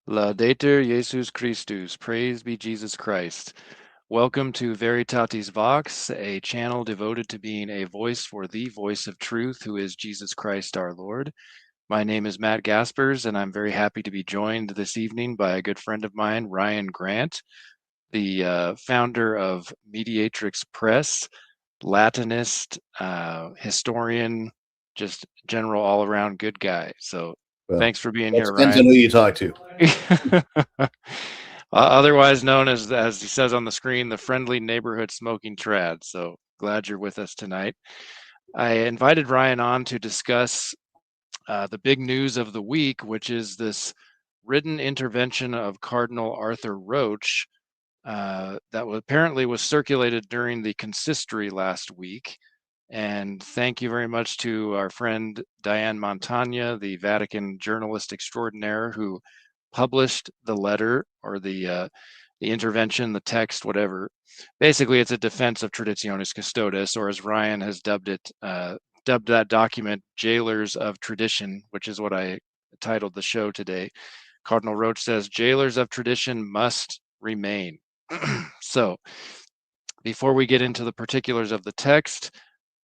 Laudetur Jesus Christus, praise be Jesus Christ. Welcome to Veritatis Vox, a channel devoted to being a voice for the voice of truth, who is Jesus Christ our Lord. My name is Matt Gaspers, and I'm very happy to be joined this evening by a good friend of mine, Ryan Grant, the founder of Mediatrix Press, Latinist, historian, just general all-around good guy. So Well, thanks for being that here, depends on Ryan. who you talk to. Otherwise known as he says on the screen, the friendly neighborhood smoking trad. So glad you're with us tonight. I invited Ryan on to discuss the big news of the week, which is this written intervention of Cardinal Arthur Roche that apparently was circulated during the consistory last week. And thank you very much to our friend Diane Montagna, the Vatican journalist extraordinaire, who published the letter or the intervention, the text, whatever. Basically, it's a defense of Traditionis Custodes, or as Ryan has dubbed it, dubbed that document "Jailers of Tradition," which is what I titled the show today. Cardinal Roche says jailers of tradition must remain. So, before we get into the particulars of the text,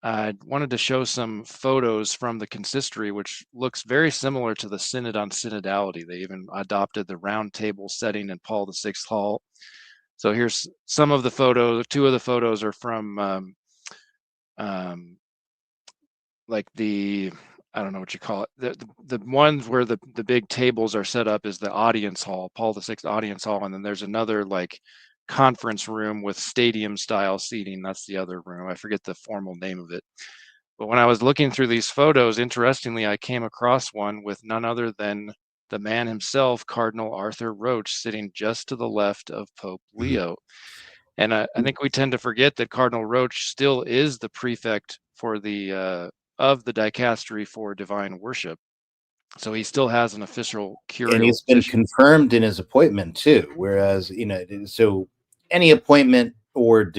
I wanted to show some photos from the consistory, which looks very similar to the Synod on Synodality. They even adopted the round table setting in Paul VI Hall. So here's some of the photos. Two of the photos are from like I don't know what you call it. The ones where the big tables are set up is the audience hall, Paul VI audience hall, and then there's another like conference room with stadium style seating. That's the other room. I forget the formal name of it. But when I was looking through these photos, interestingly, I came across one with none other than the man himself, Cardinal Arthur Roche, sitting just to the left of Pope Leo. And I think we tend to forget that Cardinal Roche still is the prefect for the of the dicastery for divine worship. So he still has an official And curial he's been position. confirmed in his appointment too. Whereas, so any appointment or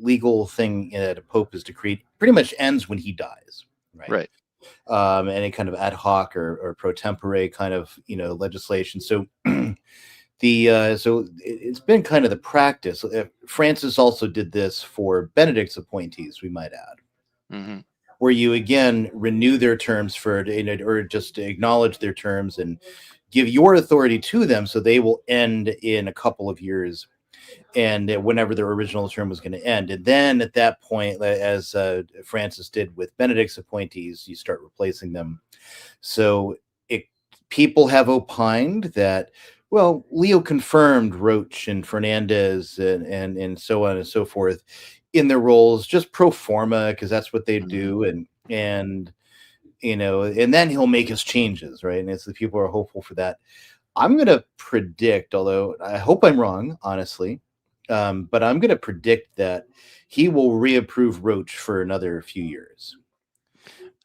legal thing that a pope is decreed pretty much ends when he dies, right? Right. Any kind of ad hoc or pro tempore kind of legislation. So it's been kind of the practice. Francis also did this for Benedict's appointees, we might add. Mm-hmm. Where you again renew their terms or just acknowledge their terms and give your authority to them, so they will end in a couple of years, and whenever their original term was going to end, and then at that point, as Francis did with Benedict's appointees, you start replacing them. So people have opined that, well, Leo confirmed Roche and Fernandez and so on and so forth in their roles just pro forma, because that's what they do, and and then he'll make his changes, right? And it's the people are hopeful for that. I'm going to predict, although I hope I'm wrong, honestly, but I'm going to predict that he will reapprove Roche for another few years.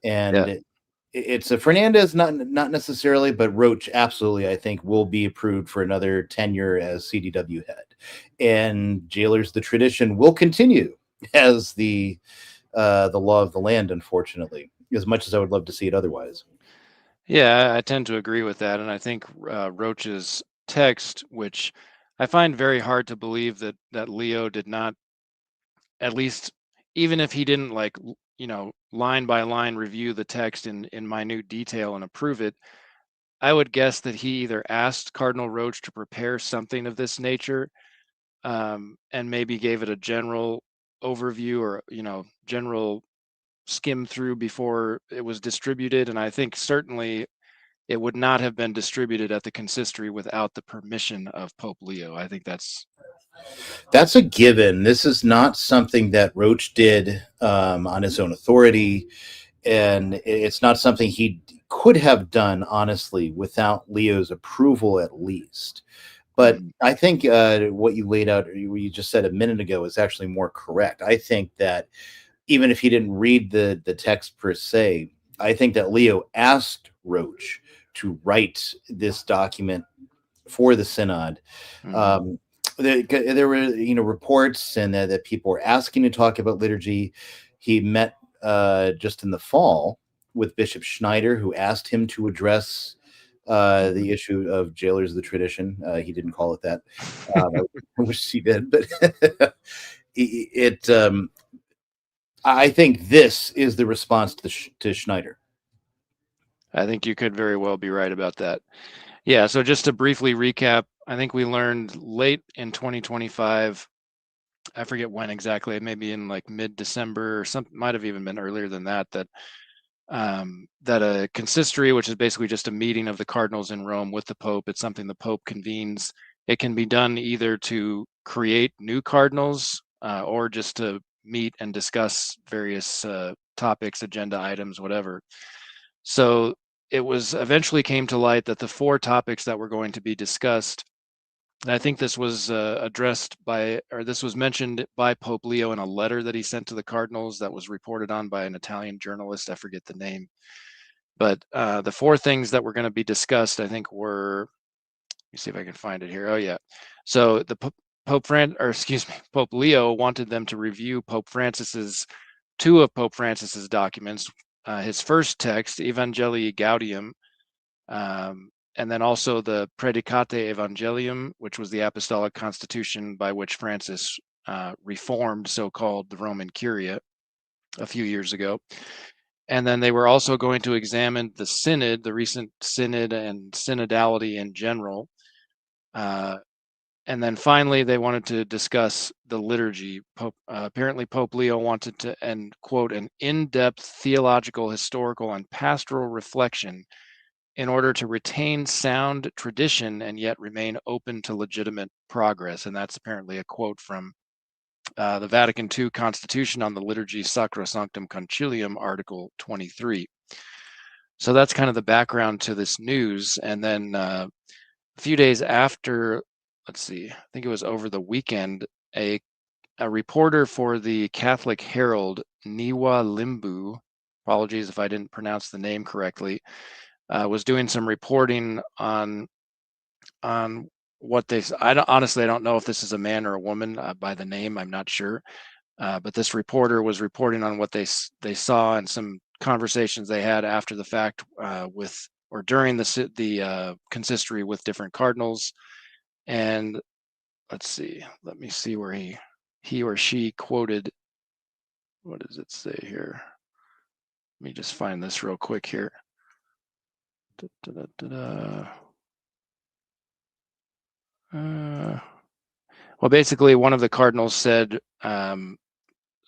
Yeah. And it's a Fernandez, not necessarily, but Roche absolutely, I think, will be approved for another tenure as CDW head. And Jailers, the tradition will continue as the law of the land, unfortunately, as much as I would love to see it otherwise. Yeah, I tend to agree with that. And I think Roche's text, which I find very hard to believe that Leo did not, at least even if he didn't like, line by line review the text in minute detail and approve it, I would guess that he either asked Cardinal Roche to prepare something of this nature, and maybe gave it a general overview or, general skim through before it was distributed. And I think certainly it would not have been distributed at the consistory without the permission of Pope Leo. I think that's a given. This is not something that Roche did on his own authority, and it's not something he could have done, honestly, without Leo's approval, at least. But I think what you laid out, what you just said a minute ago, is actually more correct. I think that even if he didn't read the text per se, I think that Leo asked Roche to write this document for the synod. There were reports and that people were asking to talk about liturgy. He met just in the fall with Bishop Schneider, who asked him to address The issue of jailers of the tradition. He didn't call it that. I wish he did, but I think this is the response to Schneider. I think you could very well be right about that. Yeah, so just to briefly recap, I think we learned late in 2025, I forget when exactly, maybe in like mid-December or something, might have even been earlier than that, that a consistory, which is basically just a meeting of the cardinals in Rome with the Pope, it's something the Pope convenes. It can be done either to create new cardinals or just to meet and discuss various topics, agenda items, whatever. So it was eventually came to light that the 4 topics that were going to be discussed, and I think this was this was mentioned by Pope Leo in a letter that he sent to the cardinals that was reported on by an Italian journalist. I forget the name. But the 4 things that were going to be discussed, I think, were, let me see if I can find it here. Oh, yeah. So the Pope Leo wanted them to review two of Pope Francis's documents, his first text, Evangelii Gaudium, and then also the Predicate Evangelium, which was the apostolic constitution by which Francis reformed so-called the Roman Curia a few years ago. And then they were also going to examine the synod, the recent synod and synodality in general. And then finally, they wanted to discuss the liturgy. Apparently, Pope Leo wanted to, and quote, an in-depth theological, historical, and pastoral reflection in order to retain sound tradition and yet remain open to legitimate progress. And that's apparently a quote from the Vatican II Constitution on the Liturgy Sacrosanctum Concilium, Article 23. So that's kind of the background to this news. And then a few days after, let's see, I think it was over the weekend, a reporter for the Catholic Herald, Niwa Limbu, apologies if I didn't pronounce the name correctly, was doing some reporting on what they. Honestly, I don't know if this is a man or a woman by the name. I'm not sure. But this reporter was reporting on what they saw and some conversations they had after the fact with or during the consistory with different cardinals. And let me see where he or she quoted. What does it say here? Let me just find this real quick here. Well, basically, one of the cardinals said,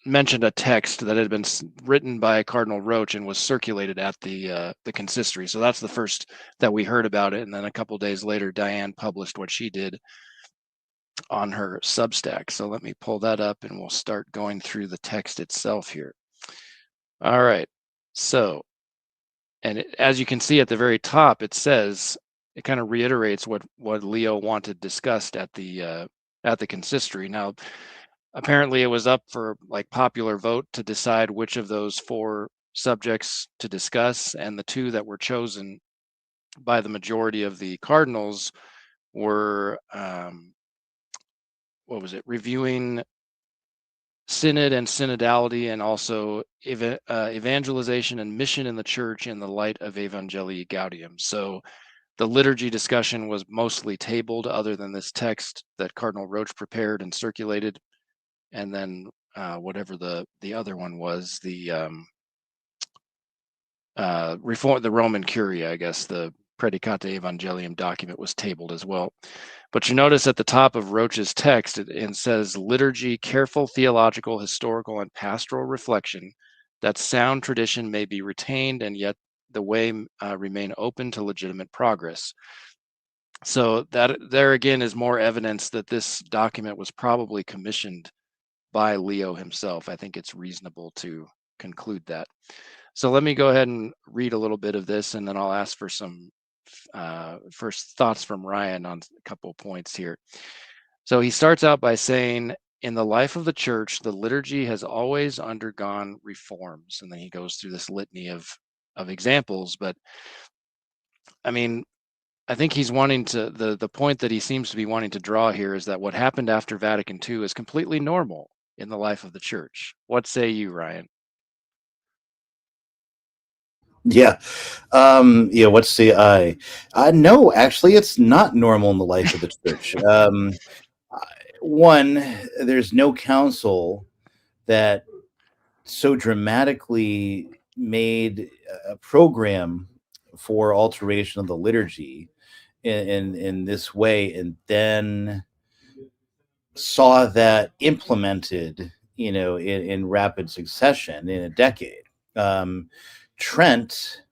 mentioned a text that had been written by Cardinal Roche and was circulated at the consistory. So that's the first that we heard about it. And then a couple days later, Diane published what she did on her Substack. So let me pull that up and we'll start going through the text itself here. All right. So, and as you can see at the very top, it says, it kind of reiterates what Leo wanted discussed at the consistory. Now, apparently it was up for like popular vote to decide which of those 4 subjects to discuss, and the 2 that were chosen by the majority of the cardinals were reviewing synod and synodality, and also evangelization and mission in the church in the light of Evangelii Gaudium. So the liturgy discussion was mostly tabled, other than this text that Cardinal Roche prepared and circulated, and then whatever the other one was, the reform, the Roman Curia, I guess, the Predicate Evangelium document was tabled as well. But you notice at the top of Roche's text, it says liturgy, careful theological, historical, and pastoral reflection, that sound tradition may be retained and yet the way remain open to legitimate progress. So that there again is more evidence that this document was probably commissioned by Leo himself. I think it's reasonable to conclude that. So let me go ahead and read a little bit of this, and then I'll ask for some first thoughts from Ryan on a couple of points here. So he starts out by saying, in the life of the church, the liturgy has always undergone reforms. And then he goes through this litany of examples. But I mean, I think he's wanting to, the point that he seems to be wanting to draw here is that what happened after Vatican II is completely normal in the life of the church. What say you, Ryan? Yeah. Yeah. What's the I? No, actually, it's not normal in the life of the church. One, there's no council that so dramatically made a program for alteration of the liturgy in this way, and then saw that implemented, in rapid succession in a decade. Um, Trent,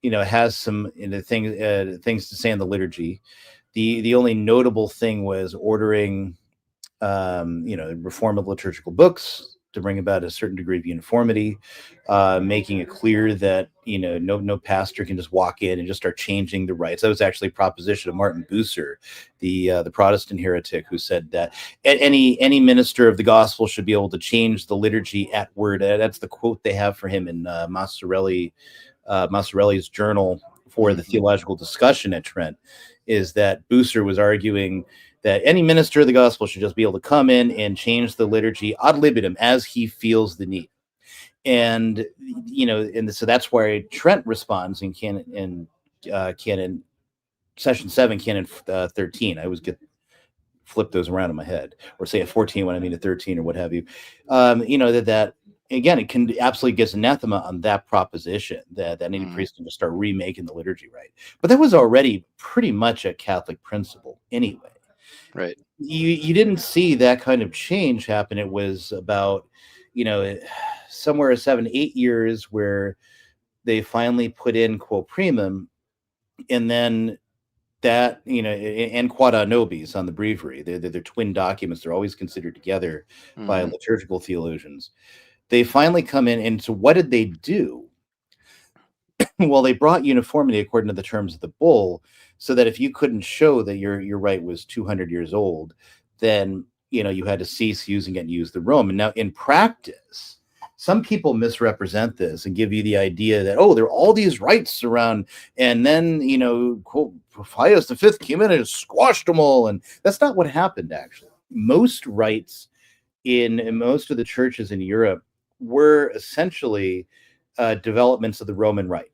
has some things to say on the liturgy. The only notable thing was ordering reform of liturgical books to bring about a certain degree of uniformity, making it clear that no pastor can just walk in and just start changing the rites. That was actually a proposition of Martin Bucer, the Protestant heretic, who said that any minister of the gospel should be able to change the liturgy at word. That's the quote they have for him in Massarelli's journal for the Mm-hmm. theological discussion at Trent, is that Bucer was arguing that any minister of the gospel should just be able to come in and change the liturgy ad libitum as he feels the need. And so that's why Trent responds in canon session 7, canon 13. I always get flip those around in my head, or say at 14 when I mean at 13 or what have you. That again, it can absolutely get anathema on that proposition that any Mm-hmm. priest can just start remaking the liturgy, right? But that was already pretty much a Catholic principle anyway. Right. You didn't see that kind of change happen. It was about somewhere 7-8 years where they finally put in quo primum, and then that and quada nobis on the breviary. They're twin documents. They're always considered together by Mm-hmm. liturgical theologians. They finally come in, and so what did they do? Well, they brought uniformity according to the terms of the bull, so that if you couldn't show that your rite was 200 years old, then you had to cease using it and use the Roman. Now, in practice, some people misrepresent this and give you the idea that, oh, there are all these rites around, and then quote, Pius the Fifth came in and squashed them all, and that's not what happened. Actually, most rites in most of the churches in Europe were essentially developments of the Roman Rite,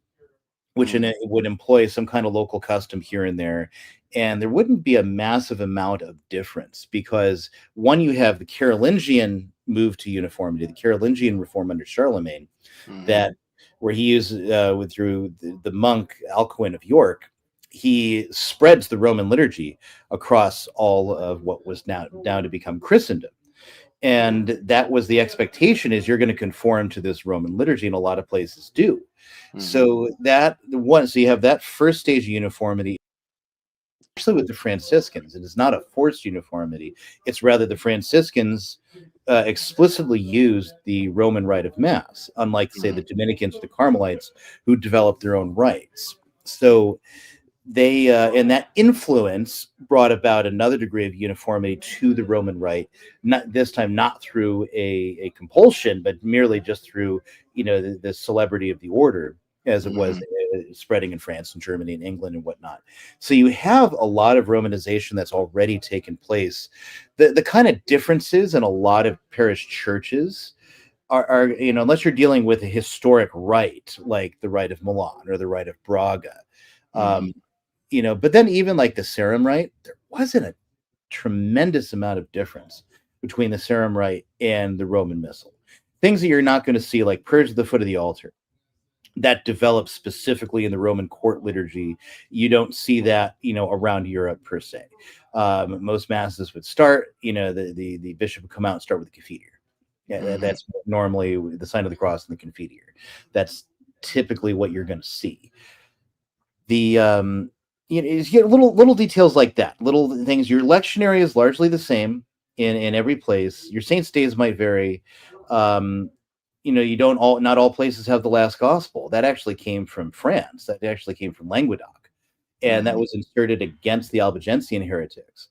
which in Mm-hmm. it would employ some kind of local custom here and there. And there wouldn't be a massive amount of difference because, one, you have the Carolingian move to uniformity, the Carolingian reform under Charlemagne, Mm-hmm. that where he used through the monk Alcuin of York, he spreads the Roman liturgy across all of what was now down to become Christendom. And that was the expectation, is you're going to conform to this Roman liturgy, and a lot of places do. Mm-hmm. So so you have that first stage of uniformity. Actually, with the Franciscans, it is not a forced uniformity. It's rather the Franciscans explicitly used the Roman rite of Mass, unlike, say, Mm-hmm. the Dominicans or the Carmelites, who developed their own rites. So they and that influence brought about another degree of uniformity to the Roman Rite, not this time not through a compulsion, but merely just through the celebrity of the order, as it was Mm-hmm. spreading in France and Germany and England and whatnot. So you have a lot of Romanization that's already taken place. The kind of differences in a lot of parish churches are unless you're dealing with a historic rite like the Rite of Milan or the Rite of Braga. Mm-hmm. Um, but then even like the Sarum Rite, there wasn't a tremendous amount of difference between the Sarum Rite and the Roman Missal. Things that you're not going to see, like prayers at the foot of the altar, that develops specifically in the Roman court liturgy. You don't see that, around Europe per se. Most masses would start, the bishop would come out and start with the Confiteor. Yeah, Mm-hmm. that's normally the sign of the cross and the Confiteor. That's typically what you're going to see. The you get little details like that, little things. Your lectionary is largely the same in every place. Your saints' days might vary. Um, you don't all not all places have the last gospel. That actually came from France. That actually came from Languedoc, and that Mm-hmm. was inserted against the Albigensian heretics,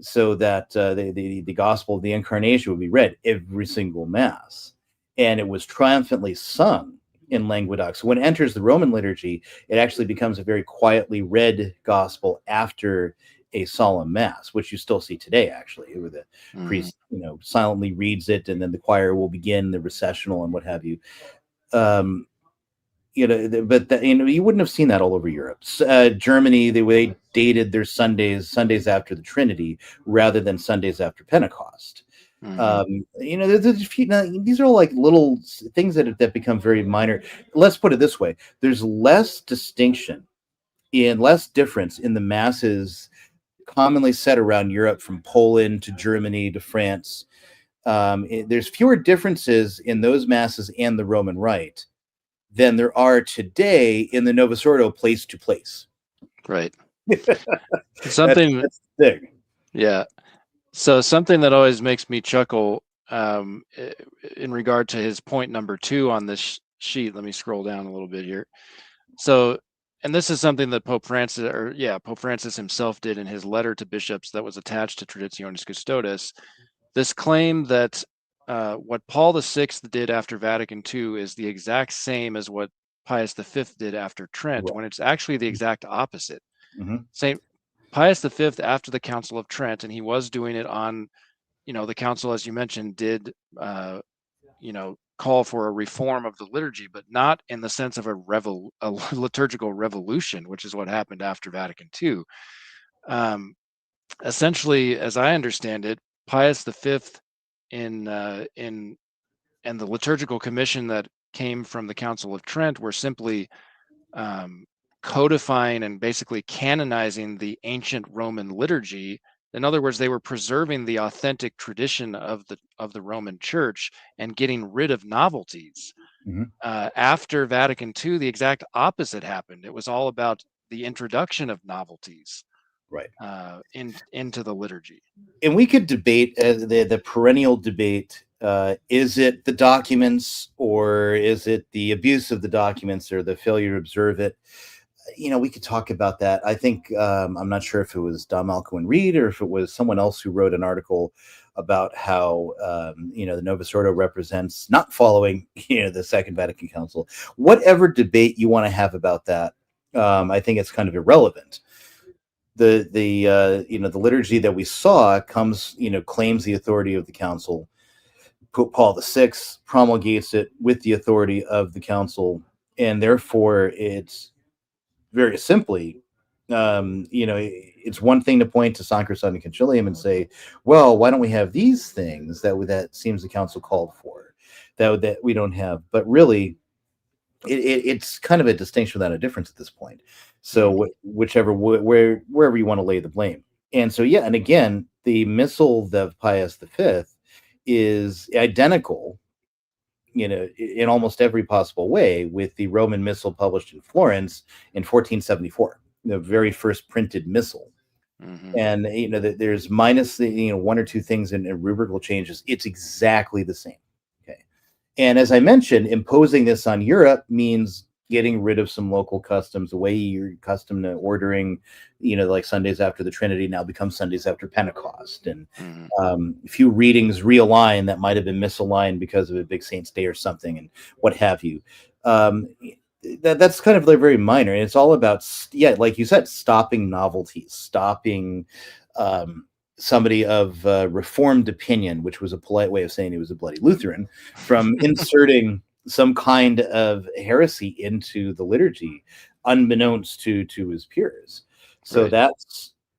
so that the gospel of the incarnation would be read every single mass, and it was triumphantly sung in Languedoc. So when it enters the Roman liturgy, it actually becomes a very quietly read gospel after a solemn mass, which you still see today, actually, where the Mm-hmm. priest, silently reads it, and then the choir will begin the recessional and what have you. Um, But you wouldn't have seen that all over Europe. Germany, they dated their Sundays after the Trinity rather than Sundays after Pentecost. There's a few, these are all like little things that become very minor. Let's put it this way: there's less distinction and less difference in the masses commonly set around Europe, from Poland to Germany to France. There's fewer differences in those masses and the Roman Rite than there are today in the Novus Ordo place to place. Right. Something that's big. Yeah. So something that always makes me chuckle in regard to his point number 2 on this sheet. Let me scroll down a little bit here. So, and this is something that Pope Francis himself did in his letter to bishops that was attached to Traditionis Custodes. This claim that what Paul VI did after Vatican II is the exact same as what Pius V did after Trent, when it's actually the exact opposite. St. Pius V, after the Council of Trent, and he was doing it on, the council, as you mentioned, did, call for a reform of the liturgy, but not in the sense of a liturgical revolution, which is what happened after Vatican II. Essentially, as I understand it, Pius V and the liturgical commission that came from the Council of Trent were simply codifying and basically canonizing the ancient Roman liturgy. In other words, they were preserving the authentic tradition of the Roman Church and getting rid of novelties. After Vatican II, the exact opposite happened. It was all about the introduction of novelties, right, into the liturgy. And we could debate the perennial debate: is it the documents, or is it the abuse of the documents, or the failure to observe it? We could talk about that. I think I'm not sure if it was Don Malcolm Reed or if it was someone else who wrote an article about how the Novus Ordo represents not following the Second Vatican Council. Whatever debate you want to have about that, I think it's kind of irrelevant. The liturgy that we saw claims the authority of the council. Pope Paul VI promulgates it with the authority of the council, and therefore it's very simply, it's one thing to point to Sancrosanctum Concilium and say, well, why don't we have these things that seems the council called for that we don't have? But really, it's kind of a distinction without a difference at this point. So wherever you want to lay the blame. And so, and again, the missal of Pius V is identical, in almost every possible way, with the Roman missal published in Florence in 1474, the very first printed missal. And there's minus the one or two things in rubrical changes. It's exactly the same. Okay, and as I mentioned, imposing this on Europe means getting rid of some local customs. The way you're accustomed to ordering, like Sundays after the Trinity now becomes Sundays after Pentecost, and a few readings realign that might have been misaligned because of a big Saint's Day or something, and what have you. That's kind of like very minor, and it's all about, like you said, stopping novelties, stopping somebody of reformed opinion, which was a polite way of saying he was a bloody Lutheran, from inserting some kind of heresy into the liturgy, unbeknownst to his peers. So right.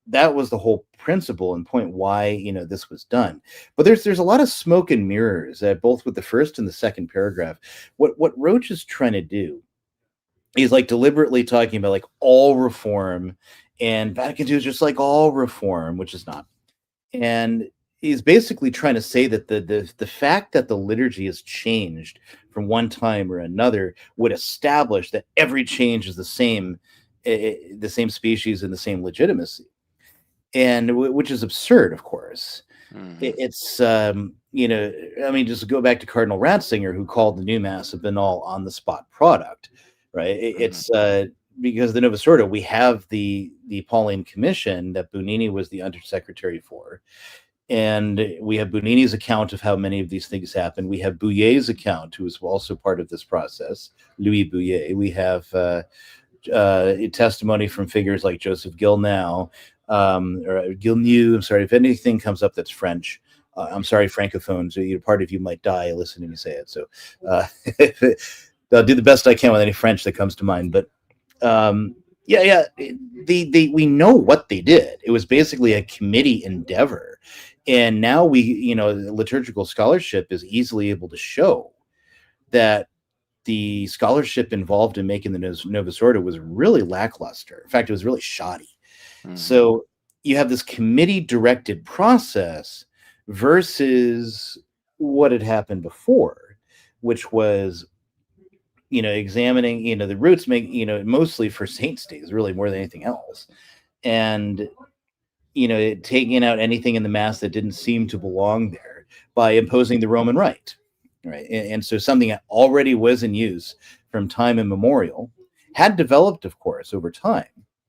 That was the whole principle and point why this was done. But there's a lot of smoke and mirrors, both with the first and the second paragraph. What Roche is trying to do is like deliberately talking about like all reform, and Vatican II is just like all reform, which is not. And he's basically trying to say that the fact that the liturgy has changed from one time or another would establish that every change is the same species and the same legitimacy, and which is absurd, of course. It's just go back to Cardinal Ratzinger, who called the new Mass a banal on the spot product, right? It's because the Novus Ordo, we have the Pauline Commission that Bugnini was the undersecretary for. And we have Bugnini's account of how many of these things happen. We have Bouillet's account, who was also part of this process, Louis Bouillet. We have testimony from figures like Joseph Gilnow, or Gilnew. I'm sorry, if anything comes up that's French, I'm sorry, Francophones, part of you might die listening to me say it. So I'll do the best I can with any French that comes to mind. But yeah, we know what they did. It was basically a committee endeavor, and now liturgical scholarship is easily able to show that the scholarship involved in making the Novus Ordo was really lackluster. In fact, it was really shoddy. Mm-hmm. So you have this committee-directed process versus what had happened before, which was, examining, the roots, mostly for saints' days, really more than anything else, and taking out anything in the mass that didn't seem to belong there by imposing the Roman rite, right? And so something that already was in use from time immemorial had developed, of course, over time.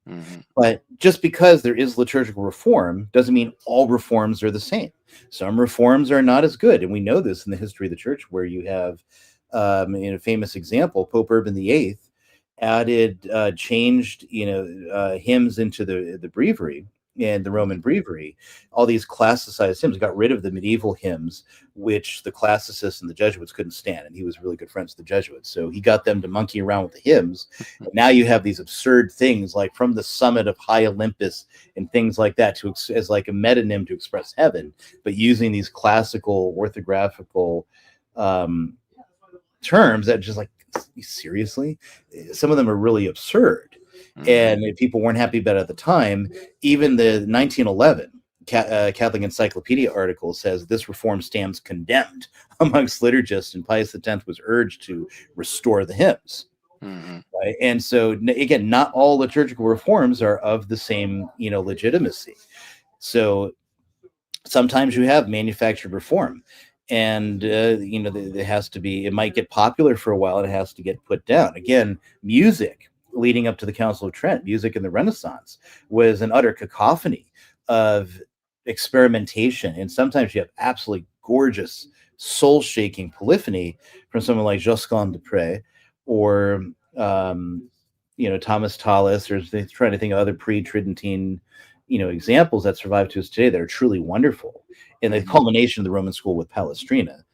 Mm-hmm. But just because there is liturgical reform doesn't mean all reforms are the same. Some reforms are not as good, and we know this in the history of the church, where you have, in a famous example, Pope Urban VIII changed, hymns into the breviary and the Roman breviary, all these classicized hymns, got rid of the medieval hymns, which the classicists and the Jesuits couldn't stand. And he was really good friends with the Jesuits. So he got them to monkey around with the hymns. And now you have these absurd things like From the Summit of High Olympus and things like that as like a metonym to express heaven, but using these classical orthographical terms that just like, seriously, some of them are really absurd. And if people weren't happy about it at the time, even the 1911 Catholic Encyclopedia article says this reform stands condemned amongst liturgists, and Pius X was urged to restore the hymns. Mm-hmm. Right? And so, again, not all liturgical reforms are of the same, legitimacy. So sometimes you have manufactured reform, and it has to be, it might get popular for a while, and it has to get put down. Again, music leading up to the Council of Trent, music in the Renaissance was an utter cacophony of experimentation, and sometimes you have absolutely gorgeous, soul-shaking polyphony from someone like Josquin des Prez or Thomas Tallis, or they're trying to think of other pre-Tridentine examples that survive to us today that are truly wonderful, and the culmination of the Roman school with Palestrina.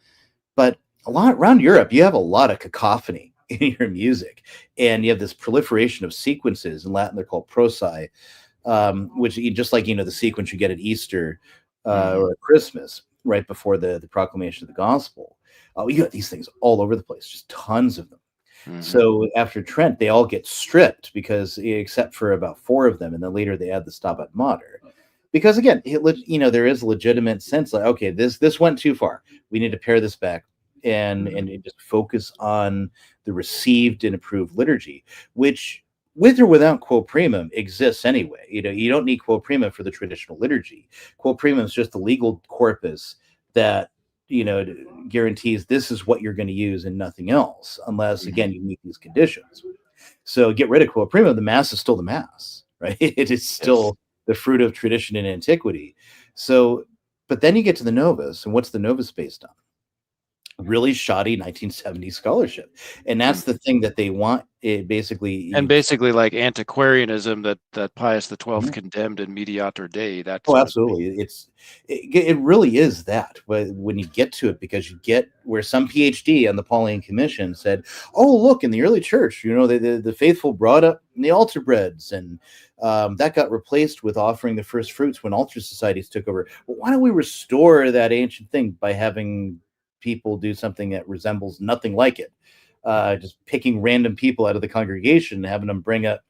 But a lot around Europe, you have a lot of cacophony in your music, and you have this proliferation of sequences. In Latin, they're called prosae, which, just like the sequence you get at Easter or at Christmas, right before the proclamation of the gospel. You got these things all over the place, just tons of them. Mm-hmm. So after Trent, they all get stripped, because except for about 4 of them, and then later they add the Stabat Mater. Because again, there is a legitimate sense like, okay, this went too far. We need to pare this back and just focus on the received and approved liturgy, which, with or without quo primum, exists anyway. You don't need quo primum for the traditional liturgy. Quo primum is just the legal corpus that guarantees this is what you're going to use and nothing else, unless again you meet these conditions. So get rid of quo primum, the mass is still the mass, right? It is still the fruit of tradition and antiquity. So, but then you get to the Novus, and what's the Novus based on? Really shoddy 1970s scholarship, and that's the thing that they want. It basically like antiquarianism that Pius XII condemned in Mediator Dei. That's absolutely, it really is that. But when you get to it, because you get where some PhD on the Pauline Commission said, "Oh, look, in the early church, the faithful brought up the altar breads, and that got replaced with offering the first fruits when altar societies took over. Well, why don't we restore that ancient thing by having people do something that resembles nothing like it, just picking random people out of the congregation and having them bring up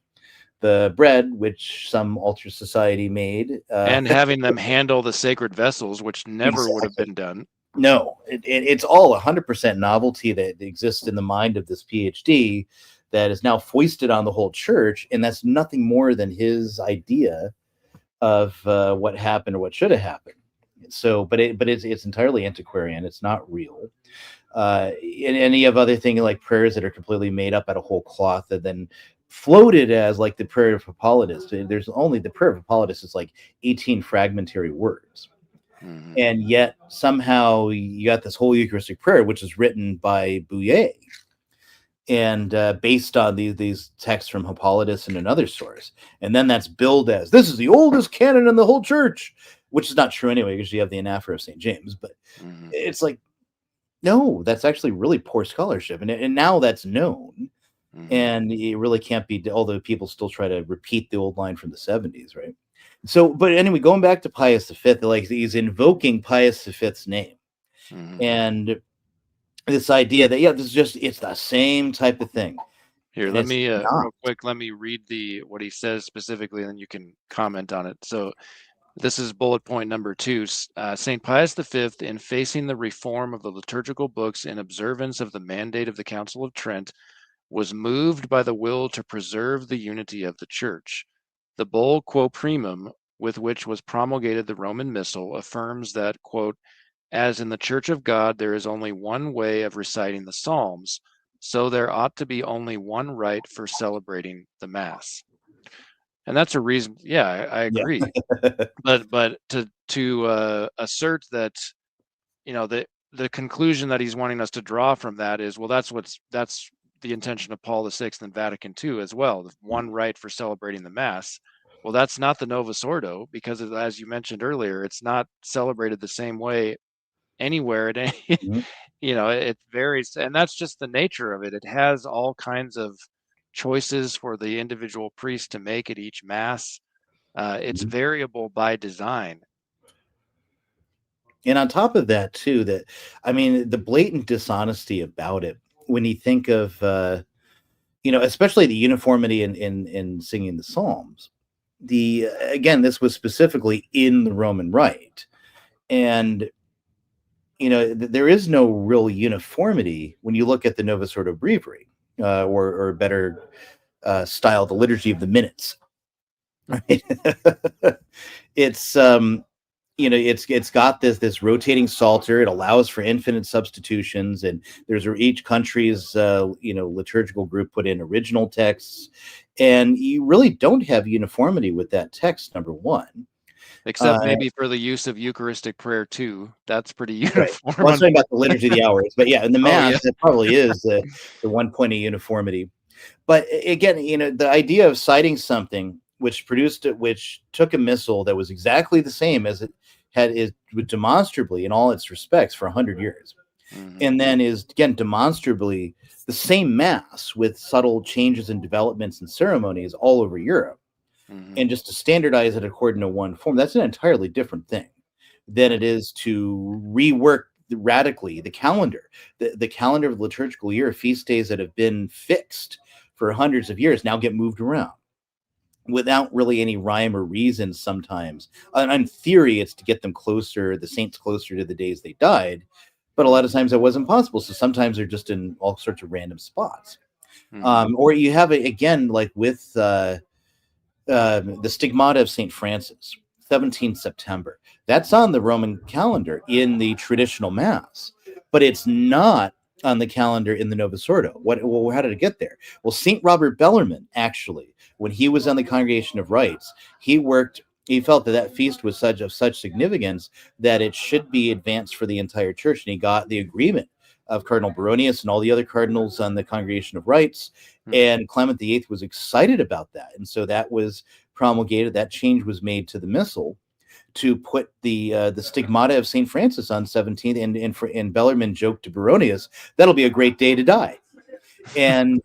the bread, which some altar society made, and having them handle the sacred vessels, which never would have been done. No, it's all 100% novelty that exists in the mind of this PhD that is now foisted on the whole church, and that's nothing more than his idea of what happened or what should have happened. So, but it's entirely antiquarian. It's not real. And you have other things like prayers that are completely made up out of whole cloth that then floated as like the prayer of Hippolytus. There's only the prayer of Hippolytus is like 18 fragmentary words. Mm-hmm. And yet somehow you got this whole Eucharistic prayer, which is written by Bouillet and based on these texts from Hippolytus and another source. And then that's billed as, this is the oldest canon in the whole church, which is not true anyway, because you have the anaphora of St. James. But it's like, No, that's actually really poor scholarship, and now that's known, Hmm. and it really can't be. Although people still try to repeat the old line from the '70s, right? So, but anyway, going back to Pius V, like he's invoking Pius V's name, Hmm. and this idea that this is just it's the same type of thing, Here, and let it's me not. real quick. Let me read the what he says specifically, and then you can comment on it. So this is bullet point number 2. St. Pius V, in facing the reform of the liturgical books in observance of the mandate of the Council of Trent, was moved by the will to preserve the unity of the Church. The bull Quo Primum, with which was promulgated the Roman Missal, affirms that, quote, as in the Church of God there is only one way of reciting the Psalms, so there ought to be only one rite for celebrating the Mass. And that's a reason. Yeah, I Yeah. agree. But to assert that, the conclusion that he's wanting us to draw from that is, well, that's the intention of Paul VI and Vatican II as well. One rite for celebrating the Mass. Well, that's not the Novus Ordo because, as you mentioned earlier, it's not celebrated the same way anywhere. Mhm. It varies, and that's just the nature of it. It has all kinds of choices for the individual priest to make at each Mass. It's Mhm. variable by design. And on top of that, too, that I mean, the blatant dishonesty about it when you think of especially the uniformity in singing the Psalms. The Again, this was specifically in the Roman Rite, and there is no real uniformity when you look at the Novus Ordo Breviary, or better style, the Liturgy of the Minutes. Right? it's it's got this rotating psalter. It allows for infinite substitutions, and there's each country's liturgical group put in original texts, and you really don't have uniformity with that text. Number one, Except uh, maybe for the use of Eucharistic prayer too. That's pretty right. uniform. Well, I was talking about the liturgy of the hours, but yeah, in the Oh mass, yeah. it probably is the one point of uniformity. But again, the idea of citing something which took a missal that was exactly the same as it had is demonstrably in all its respects for 100 years, Hmm. and then is again demonstrably the same mass with subtle changes and developments and ceremonies all over Europe, Hmm. and just to standardize it according to one form, that's an entirely different thing than it is to rework radically the calendar of the liturgical year. Feast days that have been fixed for hundreds of years now get moved around without really any rhyme or reason sometimes. And in theory, it's to get the saints closer to the days they died. But a lot of times that wasn't possible. So sometimes they're just in all sorts of random spots. Hmm. Or you have it again, like with the Stigmata of St. Francis, 17th September. That's on the Roman calendar in the traditional Mass, but it's not on the calendar in the Novus Ordo. Well, how did it get there? Well, St. Robert Bellarmine, actually, when he was on the Congregation of Rites, he felt that feast was such significance that it should be advanced for the entire church, and he got the agreement of Cardinal Baronius and all the other cardinals on the Congregation of Rites, and Clement VIII was excited about that, and so that was promulgated. That change was made to the Missal to put the Stigmata of Saint Francis on 17th, and Bellarmine joked to Baronius, "That'll be a great day to die," and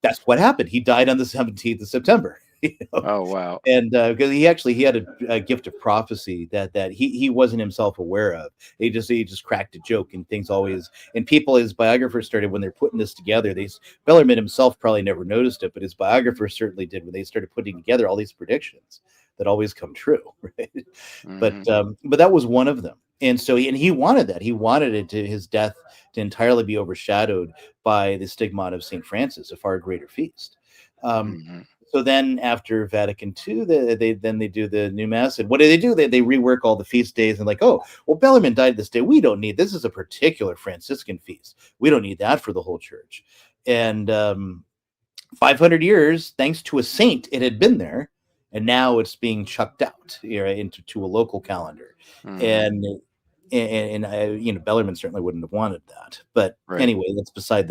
that's what happened. He died on the 17th of September. You know? Oh wow. And because he had a gift of prophecy that he wasn't himself aware of. He just cracked a joke, and things always, and people, his biographers started, when they're putting this together. Bellarmine himself probably never noticed it, but his biographers certainly did when they started putting together all these predictions that always come true. Right? Hmm. But that was one of them. And so he wanted that. He wanted it to his death to entirely be overshadowed by the Stigmata of Saint Francis, a far greater feast. Um, Hmm. so then, after Vatican II, they do the new mass, and what do? They rework all the feast days, and like, oh, well, Bellarmine died this day. We don't need this is a particular Franciscan feast. We don't need that for the whole church. And 500 years, thanks to a saint, it had been there, and now it's being chucked out, into a local calendar. Hmm. And Bellarmine certainly wouldn't have wanted that. But Right. anyway, that's beside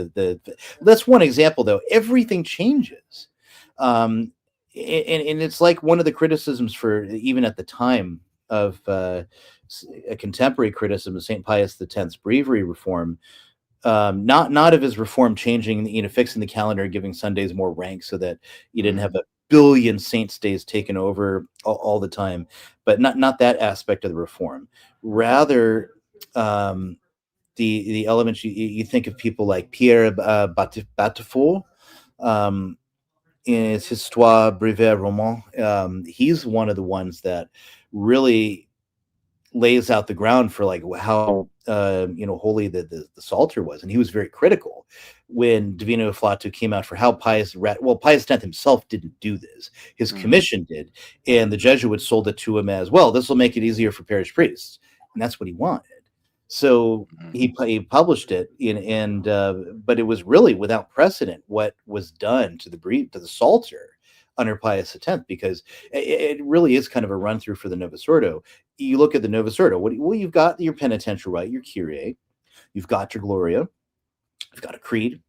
that's one example, though. Everything changes. And it's like one of the criticisms for even at the time. of a contemporary criticism of St. Pius X's breviary reform, not of his reform changing, fixing the calendar, giving Sundays more rank so that you didn't have a billion saints days taken over all the time, but not that aspect of the reform. Rather, the elements you think of people like Pierre Battefour, in his Histoire breve roman. He's one of the ones that really lays out the ground for like how holy the Psalter was, and he was very critical when Divino Afflato came out for how Pius X himself didn't do this. His commission did, and the Jesuits sold it to him as well. This will make it easier for parish priests, and that's what he wanted. So he published it but it was really without precedent what was done to the Psalter under Pius X, because it really is kind of a run through for the Novus Ordo. You look at the Novus Ordo. Well, you've got your penitential rite, your Kyrie, you've got your Gloria, you've got a creed.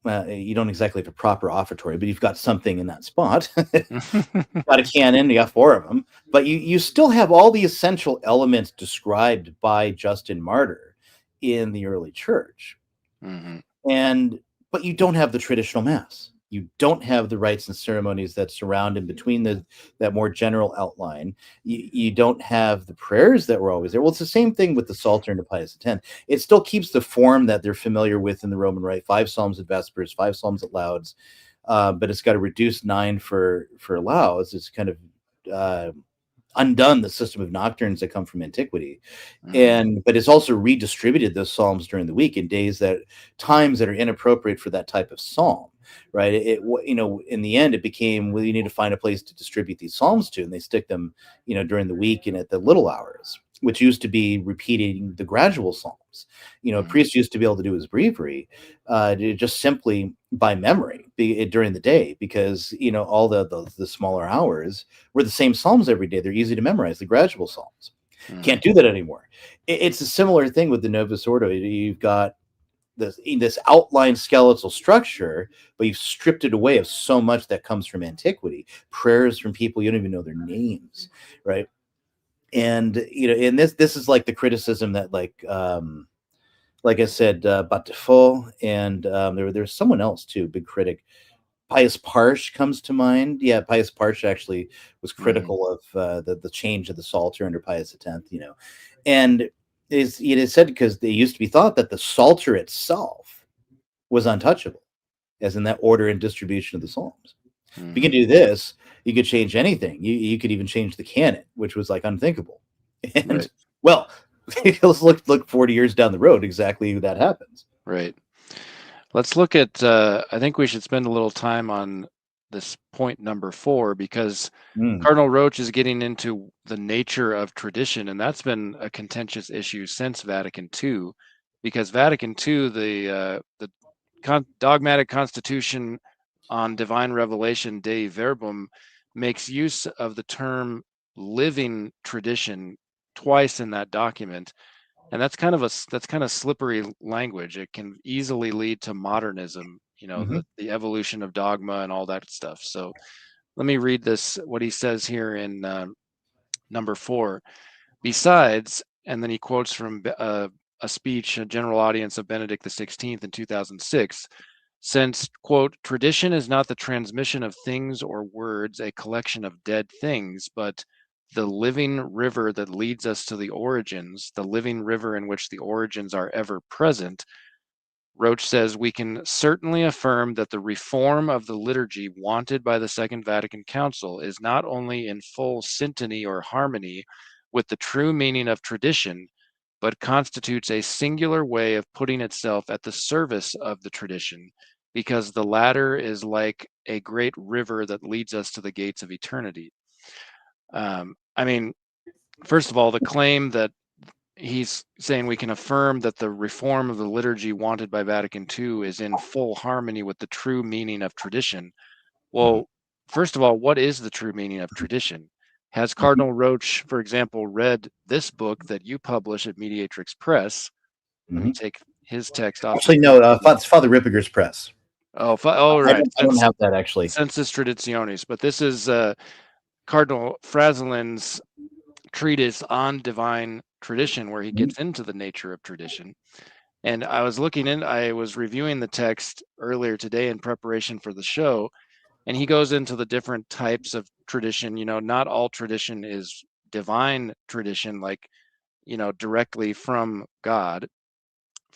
You don't exactly have a proper offertory, but you've got something in that spot. You've got a canon, you got 4 of them, but you still have all the essential elements described by Justin Martyr in the early church. But you don't have the traditional mass. You don't have the rites and ceremonies that surround in between that more general outline. You don't have the prayers that were always there. Well, it's the same thing with the Psalter and the Pius X. It still keeps the form that they're familiar with in the Roman Rite: 5 psalms at Vespers, 5 psalms at Lauds, but it's got a reduced 9 for Lauds. It's kind of undone the system of nocturnes that come from antiquity, but it's also redistributed those psalms during the week in times that are inappropriate for that type of psalm. Right. In the end, it became, well, you need to find a place to distribute these psalms to, and they stick them, during the week and at the little hours, which used to be repeating the gradual psalms. A priest used to be able to do his breviary just simply by memory during the day, because all the smaller hours were the same psalms every day. They're easy to memorize, the gradual psalms. Can't do that anymore. It's a similar thing with the Novus Ordo. You've got this outline skeletal structure, but you've stripped it away of so much that comes from antiquity, prayers from people you don't even know their names, right? And and this is like the criticism that like I said, Battefour, and there's someone else too, big critic. Pius Parche comes to mind. Yeah, Pius Parche actually was critical of the change of the Psalter under Pius X. And it is said because they used to be thought that the Psalter itself was untouchable, as in that order and distribution of the Psalms. If you can do this, you could change anything. You could even change the canon, which was like unthinkable. And well, let's look 40 years down the road, exactly that happens. Right. Let's look at, I think we should spend a little time on this point number 4, because Cardinal Roche is getting into the nature of tradition, and that's been a contentious issue since Vatican II, because Vatican II, the dogmatic constitution on divine revelation Dei Verbum, makes use of the term living tradition twice in that document. And that's kind of slippery language. It can easily lead to modernism, the evolution of dogma and all that stuff. So let me read what he says here in number 4. Besides, and then he quotes from a speech, a general audience of Benedict XVI in 2006, since, quote, tradition is not the transmission of things or words, a collection of dead things, but the living river that leads us to the origins, the living river in which the origins are ever present. Roche says we can certainly affirm that the reform of the liturgy wanted by the Second Vatican Council is not only in full syntony or harmony with the true meaning of tradition, but constitutes a singular way of putting itself at the service of the tradition, because the latter is like a great river that leads us to the gates of eternity. First of all, the claim that he's saying we can affirm that the reform of the liturgy wanted by Vatican II is in full harmony with the true meaning of tradition. Well, first of all, what is the true meaning of tradition? Has Cardinal Roche, for example, read this book that you publish at Mediatrix Press? Let me take his text off. Actually, no, it's Father Ripperger's Press. Right. I don't have that, actually. Sensus Traditionis, but this is Cardinal Frazelin's treatise on divine tradition where he gets into the nature of tradition. And I was reviewing the text earlier today in preparation for the show, and he goes into the different types of tradition. Not all tradition is divine tradition, like, directly from God.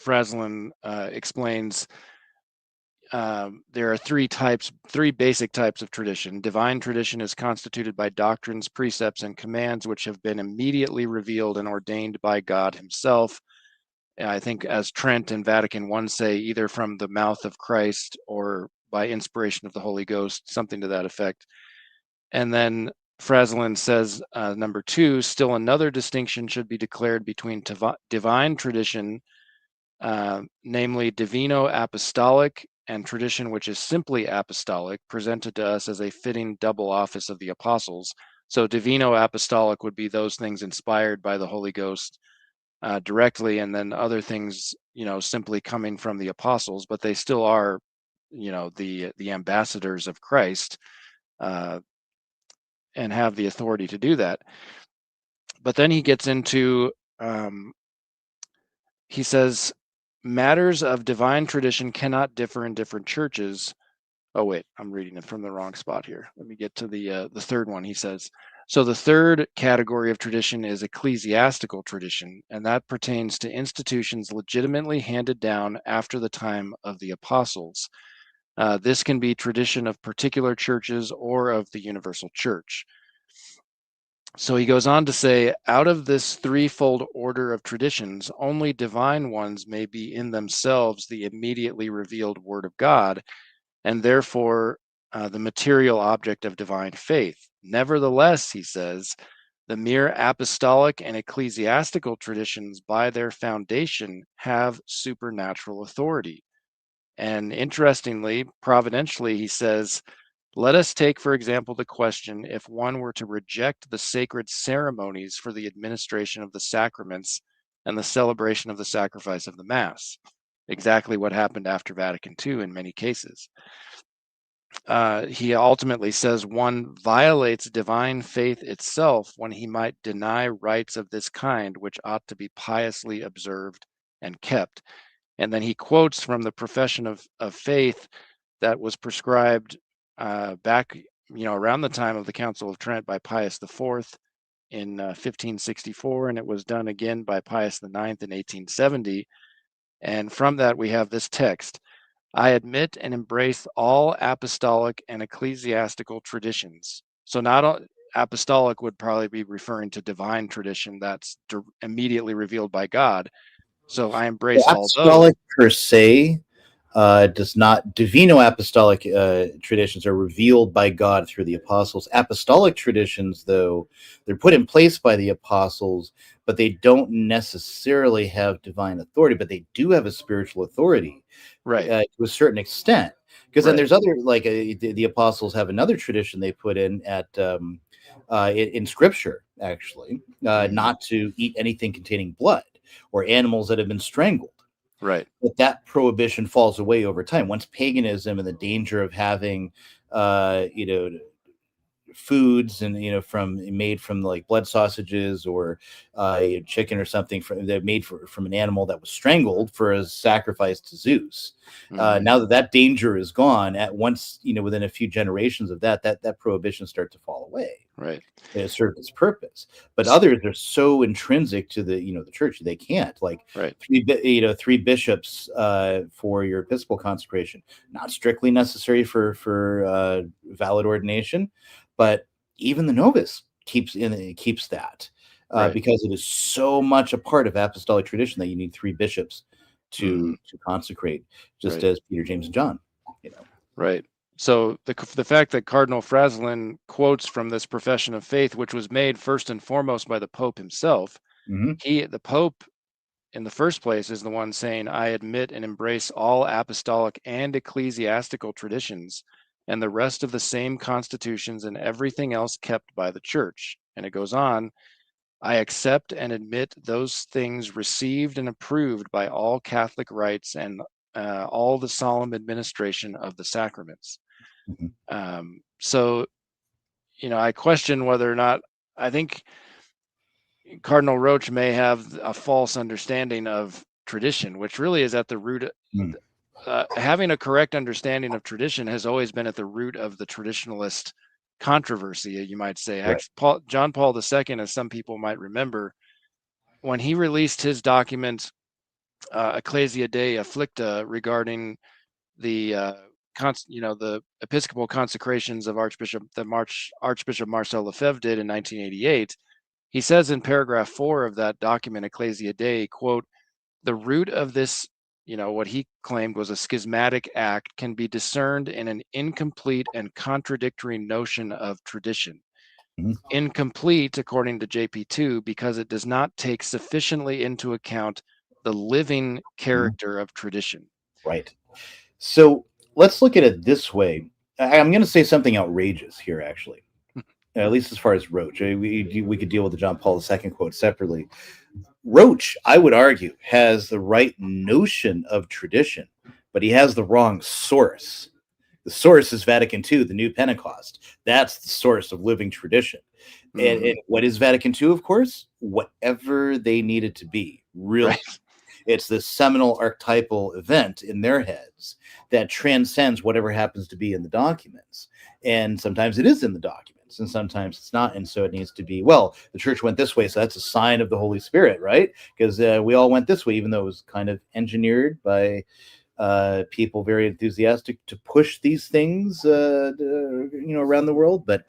Fraslin explains there are three basic types of tradition. Divine tradition is constituted by doctrines, precepts, and commands which have been immediately revealed and ordained by God himself. I think, as Trent and Vatican I say, either from the mouth of Christ or by inspiration of the Holy Ghost, something to that effect. And then Fraslin says, number two, still another distinction should be declared between divine tradition, namely divino-apostolic, and tradition which is simply apostolic, presented to us as a fitting double office of the apostles. So divino-apostolic would be those things inspired by the Holy Ghost directly, and then other things, simply coming from the apostles, but they still are, the ambassadors of Christ, and have the authority to do that. But then he gets into, he says, matters of divine tradition cannot differ in different churches. Oh, wait, I'm reading it from the wrong spot here. Let me get to the third one. He says, so the third category of tradition is ecclesiastical tradition, and that pertains to institutions legitimately handed down after the time of the apostles. This can be tradition of particular churches or of the universal church. So he goes on to say, out of this threefold order of traditions, only divine ones may be in themselves the immediately revealed word of God, and therefore the material object of divine faith. Nevertheless, he says, the mere apostolic and ecclesiastical traditions by their foundation have supernatural authority. And interestingly, providentially, he says, let us take, for example, the question if one were to reject the sacred ceremonies for the administration of the sacraments and the celebration of the sacrifice of the Mass. Exactly what happened after Vatican II in many cases. He ultimately says one violates divine faith itself when he might deny rites of this kind, which ought to be piously observed and kept. And then he quotes from the profession of faith that was prescribed back, around the time of the Council of Trent by Pius IV in 1564, and it was done again by Pius IX in 1870. And from that, we have this text: I admit and embrace all apostolic and ecclesiastical traditions. So not all, apostolic would probably be referring to divine tradition that's immediately revealed by God. So I embrace all those. Apostolic per se does not. Divino apostolic traditions are revealed by God through the apostles. Apostolic traditions, though, they're put in place by the apostles, but they don't necessarily have divine authority, but they do have a spiritual authority, Right. To a certain extent. Because then Right. there's other, like the apostles have another tradition they put in in Scripture, actually, not to eat anything containing blood or animals that have been strangled. Right. But that prohibition falls away over time. Once paganism and the danger of having, foods and from made from like blood sausages or chicken or something that made from an animal that was strangled for a sacrifice to Zeus. Now that danger is gone, at once within a few generations of that prohibition start to fall away. Right. It served its purpose, but others are so intrinsic to the church they can't, like right. three bishops for your episcopal consecration, not strictly necessary for valid ordination, but even the novice keeps that Right. because it is so much a part of apostolic tradition that you need three bishops to consecrate, just as Peter, James, and John. Right. So the fact that Cardinal Fraslin quotes from this profession of faith, which was made first and foremost by the Pope himself, the Pope, in the first place, is the one saying, I admit and embrace all apostolic and ecclesiastical traditions and the rest of the same constitutions and everything else kept by the Church. And it goes on, I accept and admit those things received and approved by all Catholic rites and all the solemn administration of the sacraments. So, I question whether or not, I think Cardinal Roche may have a false understanding of tradition, which really is at the root. Mm, Having a correct understanding of tradition has always been at the root of the traditionalist controversy, you might say. right. John Paul II, as some people might remember, when he released his document, Ecclesia Dei Afflicta, regarding the the Episcopal consecrations of Archbishop Marcel Lefebvre did in 1988, he says in paragraph 4 of that document, Ecclesia Dei, quote, "The root of this, what he claimed was a schismatic act, can be discerned in an incomplete and contradictory notion of tradition. Mhm, Incomplete, according to JP2, because it does not take sufficiently into account the living mhm, character of tradition." right. So let's look at it this way. I'm going to say something outrageous here, actually, at least as far as Roach. We could deal with the John Paul II quote separately. Roach, I would argue, has the right notion of tradition, but he has the wrong source. The source is Vatican II, the new Pentecost. That's the source of living tradition. And Mhm. what is Vatican II, of course? Whatever they needed to be, really. Right. It's this seminal archetypal event in their heads that transcends whatever happens to be in the documents. And sometimes it is in the documents, and sometimes it's not. And so it needs to be, well, the church went this way, so that's a sign of the Holy Spirit, right? Because we all went this way, even though it was kind of engineered by people very enthusiastic to push these things, around the world. But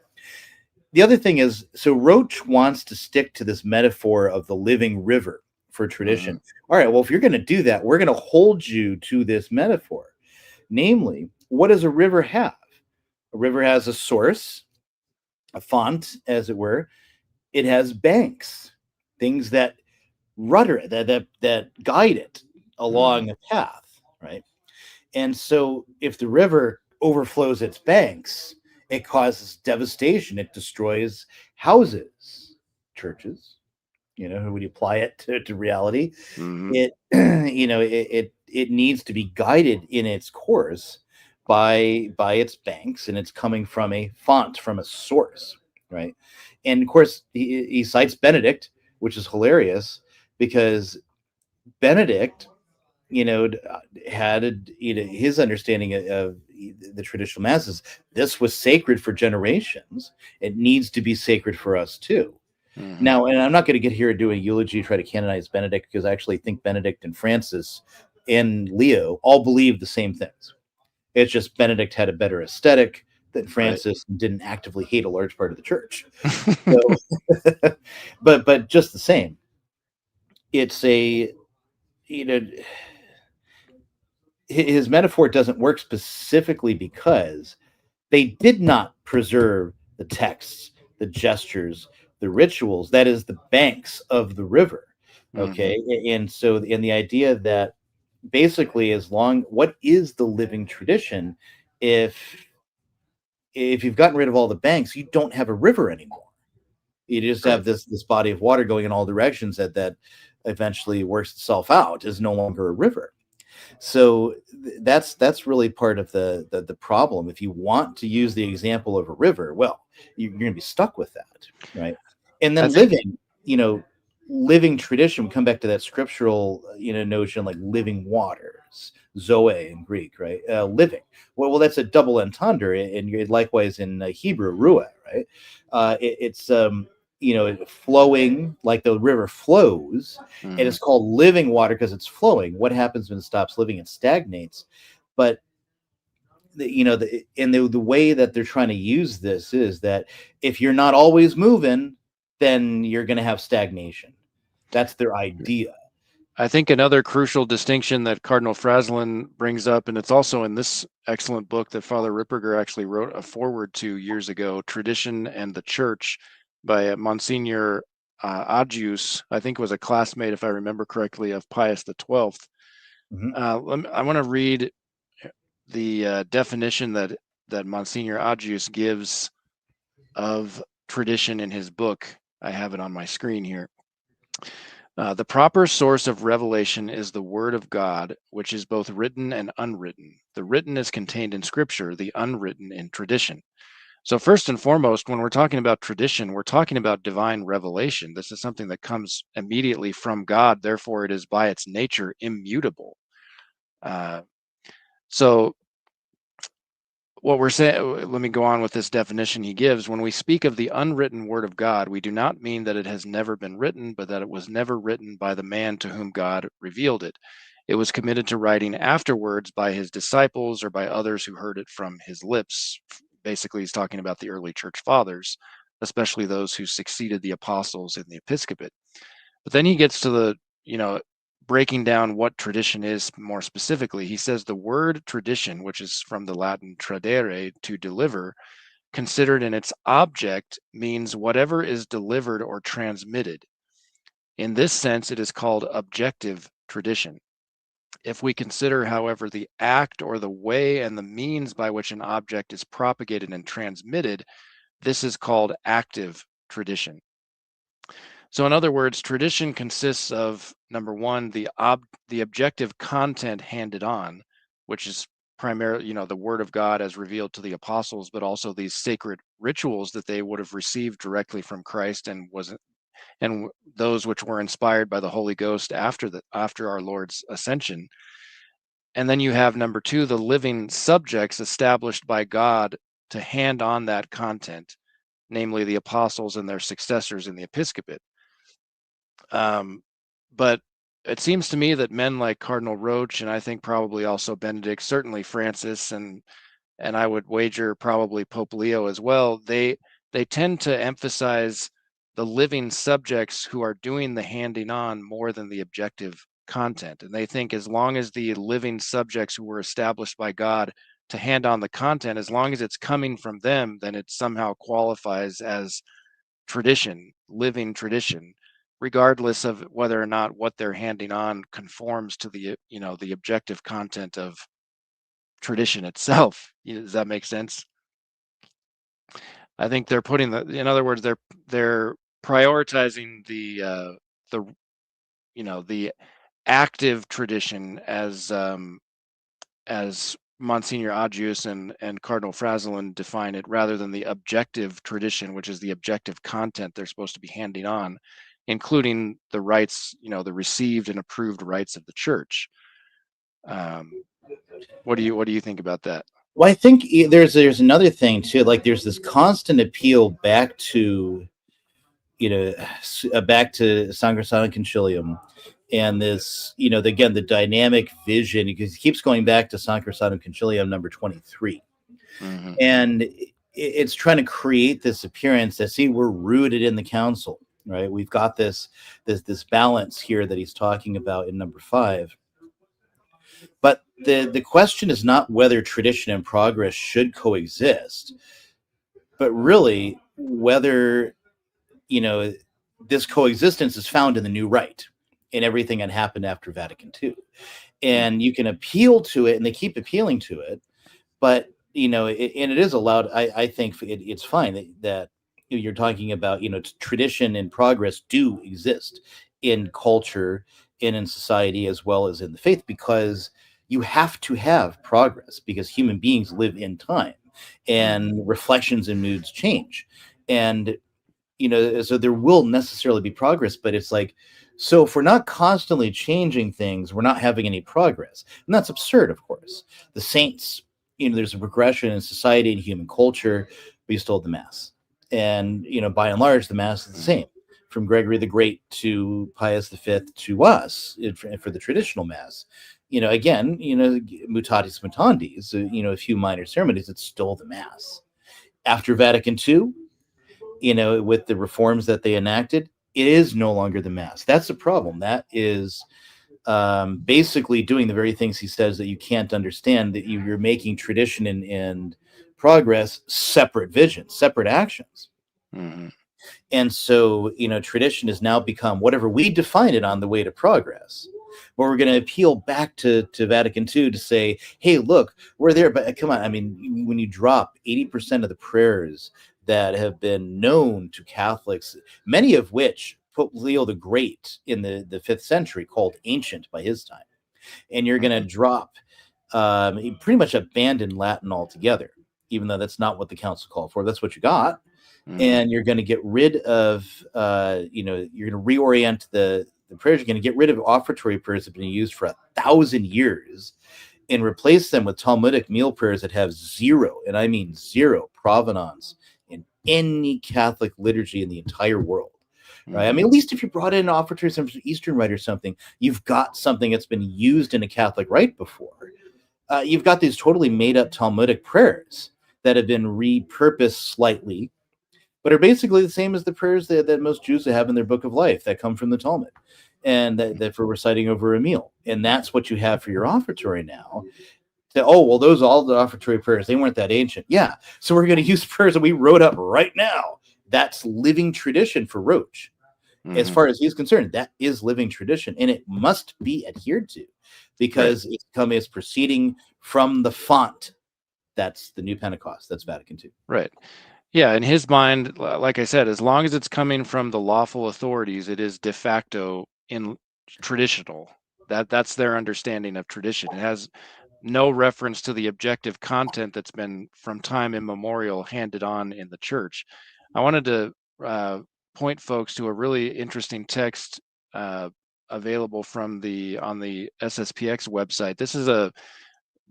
the other thing is, so Roach wants to stick to this metaphor of the living river for tradition. Mhm. All right, well, if you're going to do that, we're going to hold you to this metaphor. Namely, what does a river have? A river has a source, a font, as it were. It has banks, things that rudder it, that guide it Mhm. along a path, right? And so if the river overflows its banks, it causes devastation. It destroys houses, churches, when you apply it to reality. Mhm. It, it needs to be guided in its course by its banks, and it's coming from a font, from a source, right? And of course, he cites Benedict, which is hilarious because Benedict had his understanding of the traditional masses. This was sacred for generations. It needs to be sacred for us too. Mhm. Now, and I'm not going to get here and do a eulogy, try to canonize Benedict, because I actually think Benedict and Francis and Leo all believe the same things. It's just Benedict had a better aesthetic than Right. Francis and didn't actively hate a large part of the church. So, but just the same, it's a you know his metaphor doesn't work specifically because they did not preserve the texts, the gestures, the rituals, that is the banks of the river. Mhm. Okay. And so, in the idea that basically, as long, what is the living tradition if you've gotten rid of all the banks, you don't have a river anymore. You just Right. have this body of water going in all directions that eventually works itself out, is no longer a river. So that's really part of the problem. If you want to use the example of a river, well, you're going to be stuck with that, right? And I then think you know, living tradition. We come back to that scriptural, notion like living waters, zoe in Greek, right? Living. Well, that's a double entendre, and likewise in Hebrew, ruah, right? It's flowing like the river flows, and mhm. it's called living water because it's flowing. What happens when it stops living? It stagnates. But the way that they're trying to use this is that if you're not always moving, then you're going to have stagnation. That's their idea. I think another crucial distinction that Cardinal Fraslin brings up, and it's also in this excellent book that Father Ripperger actually wrote a foreword to years ago, Tradition and the Church, by Monsignor Agius, I think was a classmate, if I remember correctly, of Pius XII. Mhm. I want to read the definition that Monsignor Agius gives of tradition in his book. I have it on my screen here. The proper source of revelation is the Word of God, which is both written and unwritten. The written is contained in Scripture, the unwritten in tradition. So first and foremost, when we're talking about tradition, we're talking about divine revelation. This is something that comes immediately from God. Therefore, it is by its nature immutable. Uh, so what we're saying, let me go on with this definition he gives. When we speak of the unwritten word of God, we do not mean that it has never been written, but that it was never written by the man to whom God revealed it. It was committed to writing afterwards by his disciples or by others who heard it from his lips. Basically, he's talking about the early church fathers, especially those who succeeded the apostles in the episcopate. But then he gets to the, breaking down what tradition is more specifically. He says the word tradition, which is from the Latin tradere, to deliver, considered in its object, means whatever is delivered or transmitted. In this sense, it is called objective tradition. If we consider, however, the act or the way and the means by which an object is propagated and transmitted, this is called active tradition. So in other words, tradition consists of, number one, the objective content handed on, which is primarily, the word of God as revealed to the apostles, but also these sacred rituals that they would have received directly from Christ and those which were inspired by the Holy Ghost after our Lord's ascension. And then you have, number two, the living subjects established by God to hand on that content, namely the apostles and their successors in the episcopate. But it seems to me that men like Cardinal Roche, and I think probably also Benedict, certainly Francis, and I would wager probably Pope Leo as well, they tend to emphasize the living subjects who are doing the handing on more than the objective content. And they think as long as the living subjects who were established by God to hand on the content, as long as it's coming from them, then it somehow qualifies as tradition, living tradition, regardless of whether or not what they're handing on conforms to the objective content of tradition itself. Does that make sense? I think they're putting in other words, they're prioritizing the active tradition as Monsignor Agius and Cardinal Frazelin define it, rather than the objective tradition, which is the objective content they're supposed to be handing on, including the rights, the received and approved rights of the church. What do you think about that? Well, I think there's another thing too. Like there's this constant appeal back to, back to Sancrosanctum Concilium, and this, again, the dynamic vision, because he keeps going back to Sancrosanctum Concilium number 23, Mm-hmm. and it's trying to create this appearance that, see, we're rooted in the council, right? We've got this balance here that he's talking about in number 5. But the question is not whether tradition and progress should coexist, but really whether, this coexistence is found in the new right, in everything that happened after Vatican II. And you can appeal to it, and they keep appealing to it, but and it is allowed. I think it's fine that you're talking about, tradition and progress do exist in culture and in society as well as in the faith, because you have to have progress, because human beings live in time and reflections and moods change. And so there will necessarily be progress, but it's like, so if we're not constantly changing things, we're not having any progress. And that's absurd, of course. The saints, there's a progression in society and human culture. We still have the Mass. And, by and large, the Mass is the same, from Gregory the Great to Pius V to us for the traditional Mass. Again, mutatis mutandis, a few minor ceremonies, it's still the Mass. After Vatican II, with the reforms that they enacted, it is no longer the Mass. That's the problem. That is basically doing the very things he says that you can't understand, that you're making tradition and progress separate visions, separate actions. Mm-hmm. And so, tradition has now become whatever we define it on the way to progress. But we're going to appeal back to Vatican II to say, hey, look, we're there. But come on. I mean, when you drop 80% of the prayers that have been known to Catholics, many of which Pope Leo the Great in the 5th century called ancient by his time, and you're going to drop, pretty much abandon Latin altogether. even though that's not what the council called for. That's what you got. Mhm. And you're going to get rid of, you're going to reorient the prayers. You're going to get rid of offertory prayers that have been used for 1,000 years and replace them with Talmudic meal prayers that have zero, and I mean zero, provenance in any Catholic liturgy in the entire world. Right? I mean, at least if you brought in an offertory from Eastern Rite or something, you've got something that's been used in a Catholic rite before. You've got these totally made up Talmudic prayers that have been repurposed slightly, but are basically the same as the prayers that most Jews have in their Book of Life that come from the Talmud, and that for reciting over a meal. And that's what you have for your offertory now. Those are all the offertory prayers. They weren't that ancient. Yeah. So we're going to use prayers that we wrote up right now. That's living tradition for Roche. As far as he's concerned, that is living tradition, and it must be adhered to because it's proceeding from the font. That's the new Pentecost. That's Vatican II. Right. Yeah, in his mind, like I said, as long as it's coming from the lawful authorities, it is de facto in traditional. That's their understanding of tradition. It has no reference to the objective content that's been from time immemorial handed on in the church. I wanted to point folks to a really interesting text available on the SSPX website. This is the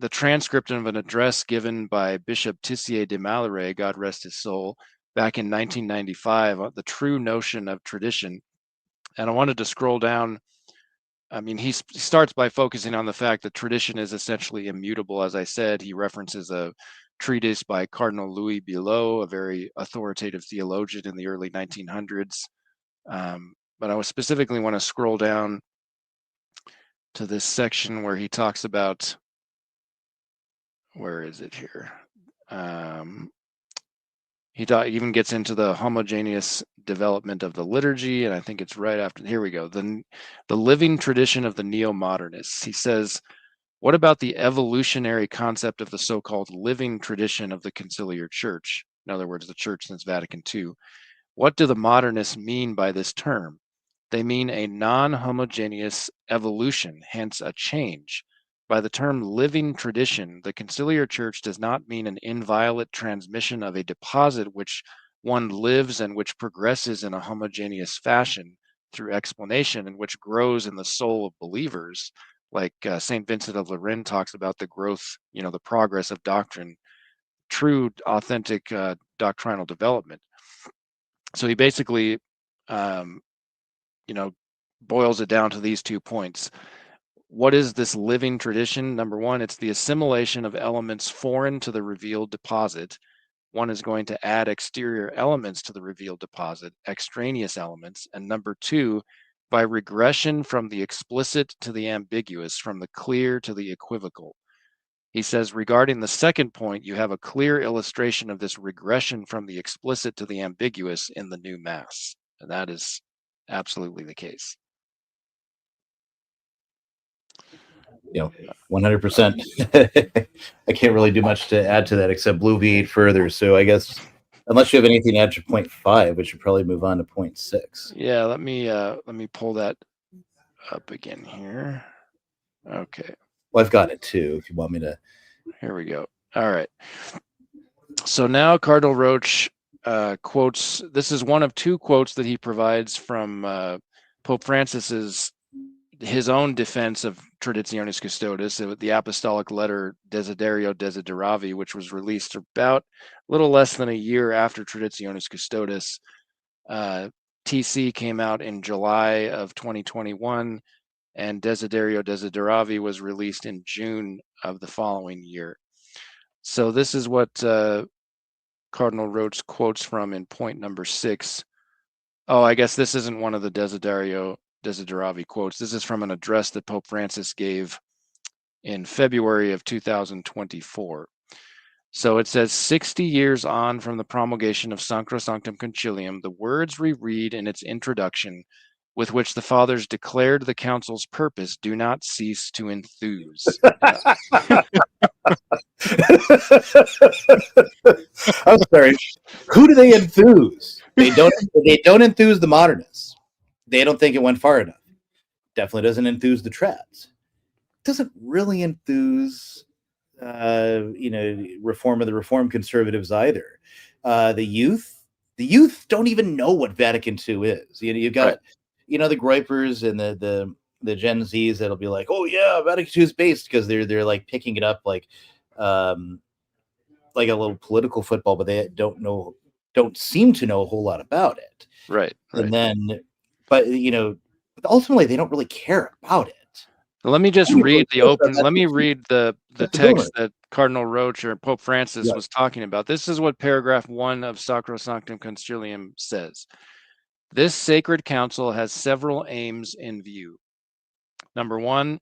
transcript of an address given by Bishop Tissier de Mallaré, God rest his soul, back in 1995, the true notion of tradition. And I wanted to scroll down. I mean, he starts by focusing on the fact that tradition is essentially immutable. As I said, he references a treatise by Cardinal Louis Bilot, a very authoritative theologian in the early 1900s. But I specifically want to scroll down to this section where he talks about, where is it here? He even gets into the homogeneous development of the liturgy, and I think it's right after, here we go, the living tradition of the neo-modernists. He says, what about the evolutionary concept of the so-called living tradition of the conciliar church? In other words, the church since Vatican II. What do the modernists mean by this term? They mean a non-homogeneous evolution, hence a change. By the term living tradition, the conciliar church does not mean an inviolate transmission of a deposit which one lives and which progresses in a homogeneous fashion through explanation and which grows in the soul of believers, like St. Vincent of Lerins talks about the growth, the progress of doctrine, true, authentic doctrinal development. So he basically, boils it down to these 2 points. What is this living tradition? Number one, it's the assimilation of elements foreign to the revealed deposit. One is going to add exterior elements to the revealed deposit, extraneous elements. And number two, by regression from the explicit to the ambiguous, from the clear to the equivocal. He says, regarding the second point, you have a clear illustration of this regression from the explicit to the ambiguous in the new Mass. And that is absolutely the case. 100%. I can't really do much to add to that except bloviate further. So I guess unless you have anything to add to 0.5, we should probably move on to 0.6. Yeah, let me pull that up again here. Okay. Well, I've got it too, if you want me to. Here we go. All right. So now Cardinal Roche quotes, this is one of 2 quotes that he provides from Pope Francis's his own defense of Traditionis Custodes, the apostolic letter Desiderio Desideravi, which was released about a little less than a year after Traditionis Custodes. TC came out in July of 2021, and Desiderio Desideravi was released in June of the following year. So this is what Cardinal Roche quotes from in point number 6. Oh, I guess this isn't one of the Desiderio Desideravi quotes. This is from an address that Pope Francis gave in February of 2024. So it says, 60 years on from the promulgation of Sacrosanctum Concilium, the words we read in its introduction, with which the fathers declared the council's purpose, do not cease to enthuse. I'm sorry. Who do they enthuse? They don't enthuse the modernists. They don't think it went far enough. Definitely doesn't enthuse the trads. Doesn't really enthuse reform of the reform conservatives either. The youth don't even know what Vatican II is. You've Right. got, the gripers and the Gen Zs that'll be like, oh yeah, Vatican II is based, because they're like picking it up um, like a little political football, but they don't seem to know a whole lot about it. Right. And Right. then, but ultimately they don't really care about it. Let me just Nobody read really the cares about open. Let me Vatican II. read the That's the boomer. text that Cardinal Roche or Pope Francis Yeah. was talking about. This is what paragraph 1 of Sacrosanctum Concilium says. This sacred council has several aims in view. Number 1,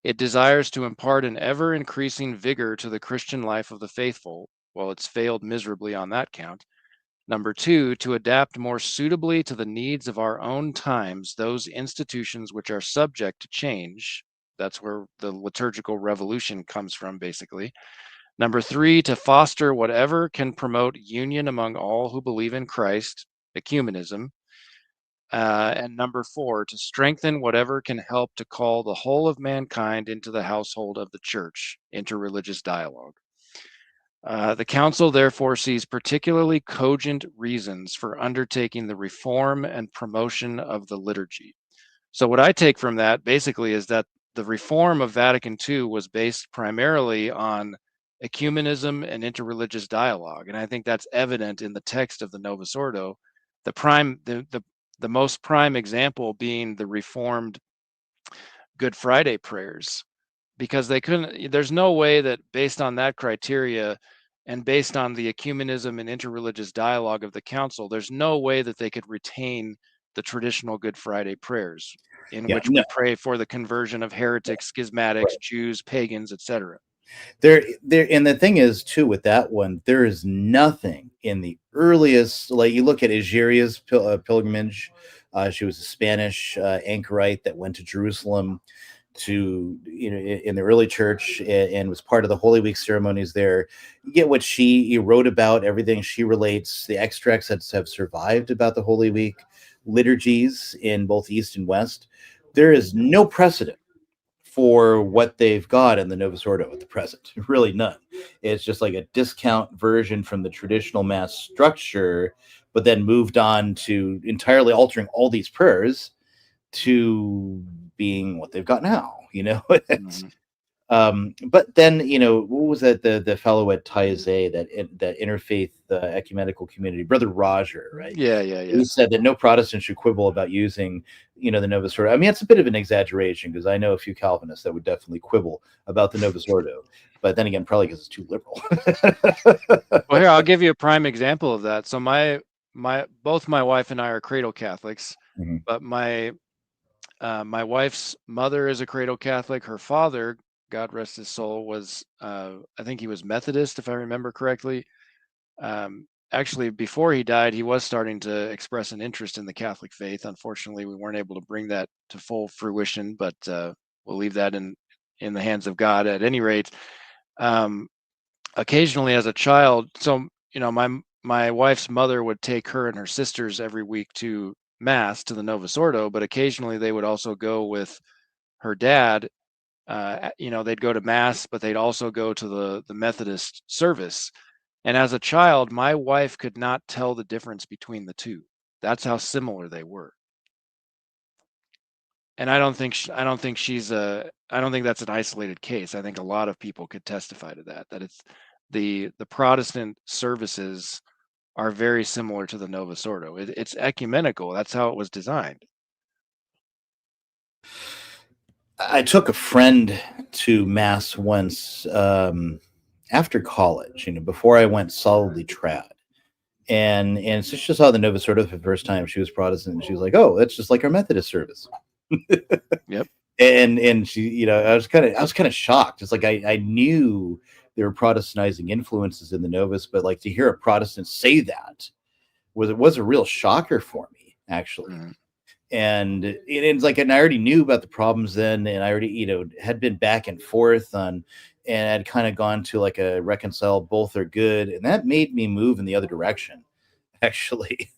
it desires to impart an ever increasing vigor to the Christian life of the faithful, while it's failed miserably on that count. Number 2, to adapt more suitably to the needs of our own times those institutions which are subject to change. That's where the liturgical revolution comes from, basically. Number 3, to foster whatever can promote union among all who believe in Christ, ecumenism. And number 4, to strengthen whatever can help to call the whole of mankind into the household of the church, interreligious dialogue. The Council therefore sees particularly cogent reasons for undertaking the reform and promotion of the liturgy. So, what I take from that basically is that the reform of Vatican II was based primarily on ecumenism and interreligious dialogue. And I think that's evident in the text of the Novus Ordo. The most prime example being the Reformed Good Friday prayers, because there's no way that based on that criteria and based on the ecumenism and interreligious dialogue of the council, there's no way that they could retain the traditional Good Friday prayers in Yeah, which no, we pray for the conversion of heretics, schismatics, right. Jews, pagans, etc. There, and the thing is too with that one, there is nothing in the earliest. Like, you look at Egeria's pilgrimage. She was a Spanish anchorite that went to Jerusalem to in the early church, and was part of the Holy Week ceremonies there. You get what she wrote about, everything she relates. The extracts that have survived about the Holy Week liturgies in both East and West. There is no precedent for what they've got in the Novus Ordo at the present. Really none. It's just like a discount version from the traditional mass structure, but then moved on to entirely altering all these prayers to being what they've got now. It's, Mhm. but then, what was that? The fellow at Taizé, that interfaith ecumenical community, Brother Roger, right? Yeah, yeah, yeah. He said that no Protestant should quibble about using, the Novus Ordo. I mean, it's a bit of an exaggeration, because I know a few Calvinists that would definitely quibble about the Novus Ordo, but then again, probably because it's too liberal. Well, here I'll give you a prime example of that. So both my wife and I are cradle Catholics, Mhm. but my wife's mother is a cradle Catholic. Her father, God rest his soul, was I think he was Methodist, if I remember correctly. Actually, before he died, he was starting to express an interest in the Catholic faith. Unfortunately, we weren't able to bring that to full fruition, but we'll leave that in the hands of God. At any rate, um, occasionally as a child, so my wife's mother would take her and her sisters every week to mass, to the Novus Ordo, but occasionally they would also go with her dad. They'd go to mass, but they'd also go to the Methodist service. And as a child, my wife could not tell the difference between the two. That's how similar they were. And I don't think that's an isolated case. I think a lot of people could testify to that. That it's the Protestant services are very similar to the Novus Ordo. It's ecumenical. That's how it was designed. I took a friend to mass once, after college, before I went solidly trad. And so she saw the Novus Ordo for the first time. She was Protestant, and she was like, "Oh, that's just like our Methodist service." Yep. And she, I was kind of shocked. It's like I knew there were Protestantizing influences in the Novus, but like to hear a Protestant say that was a real shocker for me, actually. Mhm. And it's like, and I already knew about the problems then, and I already, had been back and forth on, and I'd kind of gone to like a reconcile, both are good, and that made me move in the other direction, actually.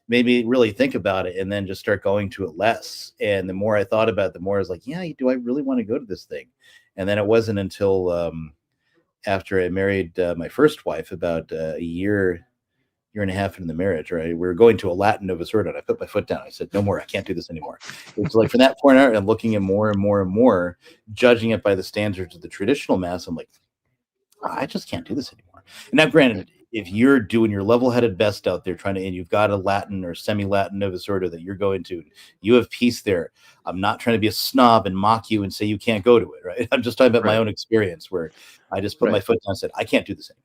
Made me really think about it, and then just start going to it less. And the more I thought about it, the more I was like, yeah, do I really want to go to this thing? And then it wasn't until after I married my first wife, about a year and a half into the marriage, right? We were going to a Latin Novus Ordo, and I put my foot down. I said, "No more. I can't do this anymore." It's like from that point out, I'm looking at more and more and more, judging it by the standards of the traditional mass. I'm like, I just can't do this anymore. And now, granted, if you're doing your level-headed best out there trying to, and you've got a Latin or semi-Latin Novus Ordo that you're going to, you have peace there. I'm not trying to be a snob and mock you and say you can't go to it, right? I'm just talking about my own experience where I just put my foot down and said, I can't do this anymore.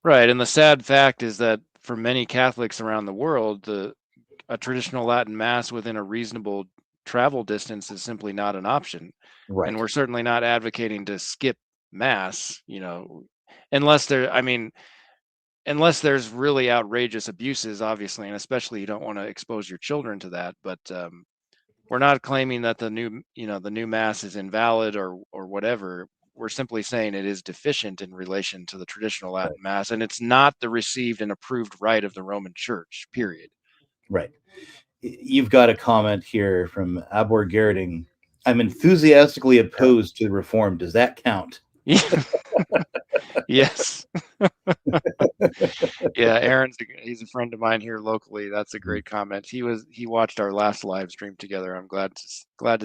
Right. And the sad fact is that for many Catholics around the world, a traditional Latin Mass within a reasonable travel distance is simply not an option. Right. And we're certainly not advocating to skip Mass, unless there's really outrageous abuses, obviously, and especially you don't want to expose your children to that. But we're not claiming that the new Mass is invalid or whatever. We're simply saying it is deficient in relation to the traditional Latin Mass, and it's not the received and approved rite of the Roman Church, period. Right. You've got a comment here from Abor Gerding. I'm enthusiastically opposed to the reform. Does that count? Yes. Yeah, he's a friend of mine here locally. That's a great comment. He watched our last live stream together. I'm glad to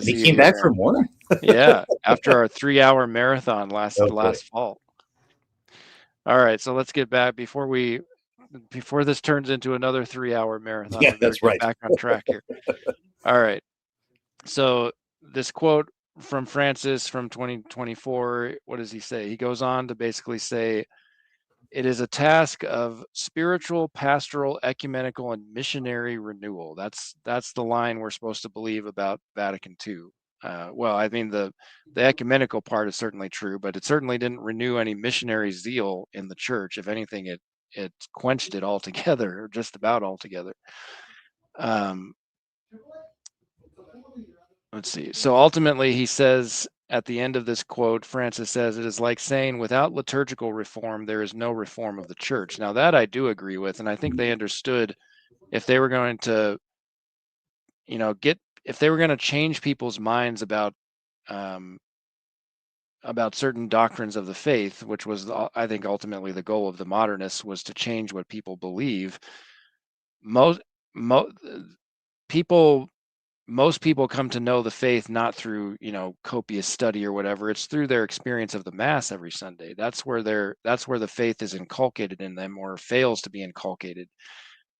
see he came back for more. Yeah, after our 3-hour marathon last fall. All right, so let's get back before this turns into another 3-hour marathon. Yeah, that's right. Back on track here. All right. So this quote from Francis from 2024, what does he say? He goes on to basically say, it is a task of spiritual, pastoral, ecumenical, and missionary renewal. That's the line we're supposed to believe about Vatican II. Well, I mean, the ecumenical part is certainly true, but it certainly didn't renew any missionary zeal in the church. If anything, it quenched it altogether, or just about altogether. Let's see. So ultimately, he says at the end of this quote, Francis says, it is like saying without liturgical reform, there is no reform of the church. Now, that I do agree with. And I think they understood if they were going to, if they were going to change people's minds about certain doctrines of the faith, which was, I think, ultimately the goal of the modernists, was to change what people believe. Most people come to know the faith not through copious study or whatever. It's through their experience of the Mass every Sunday. That's where the faith is inculcated in them, or fails to be inculcated.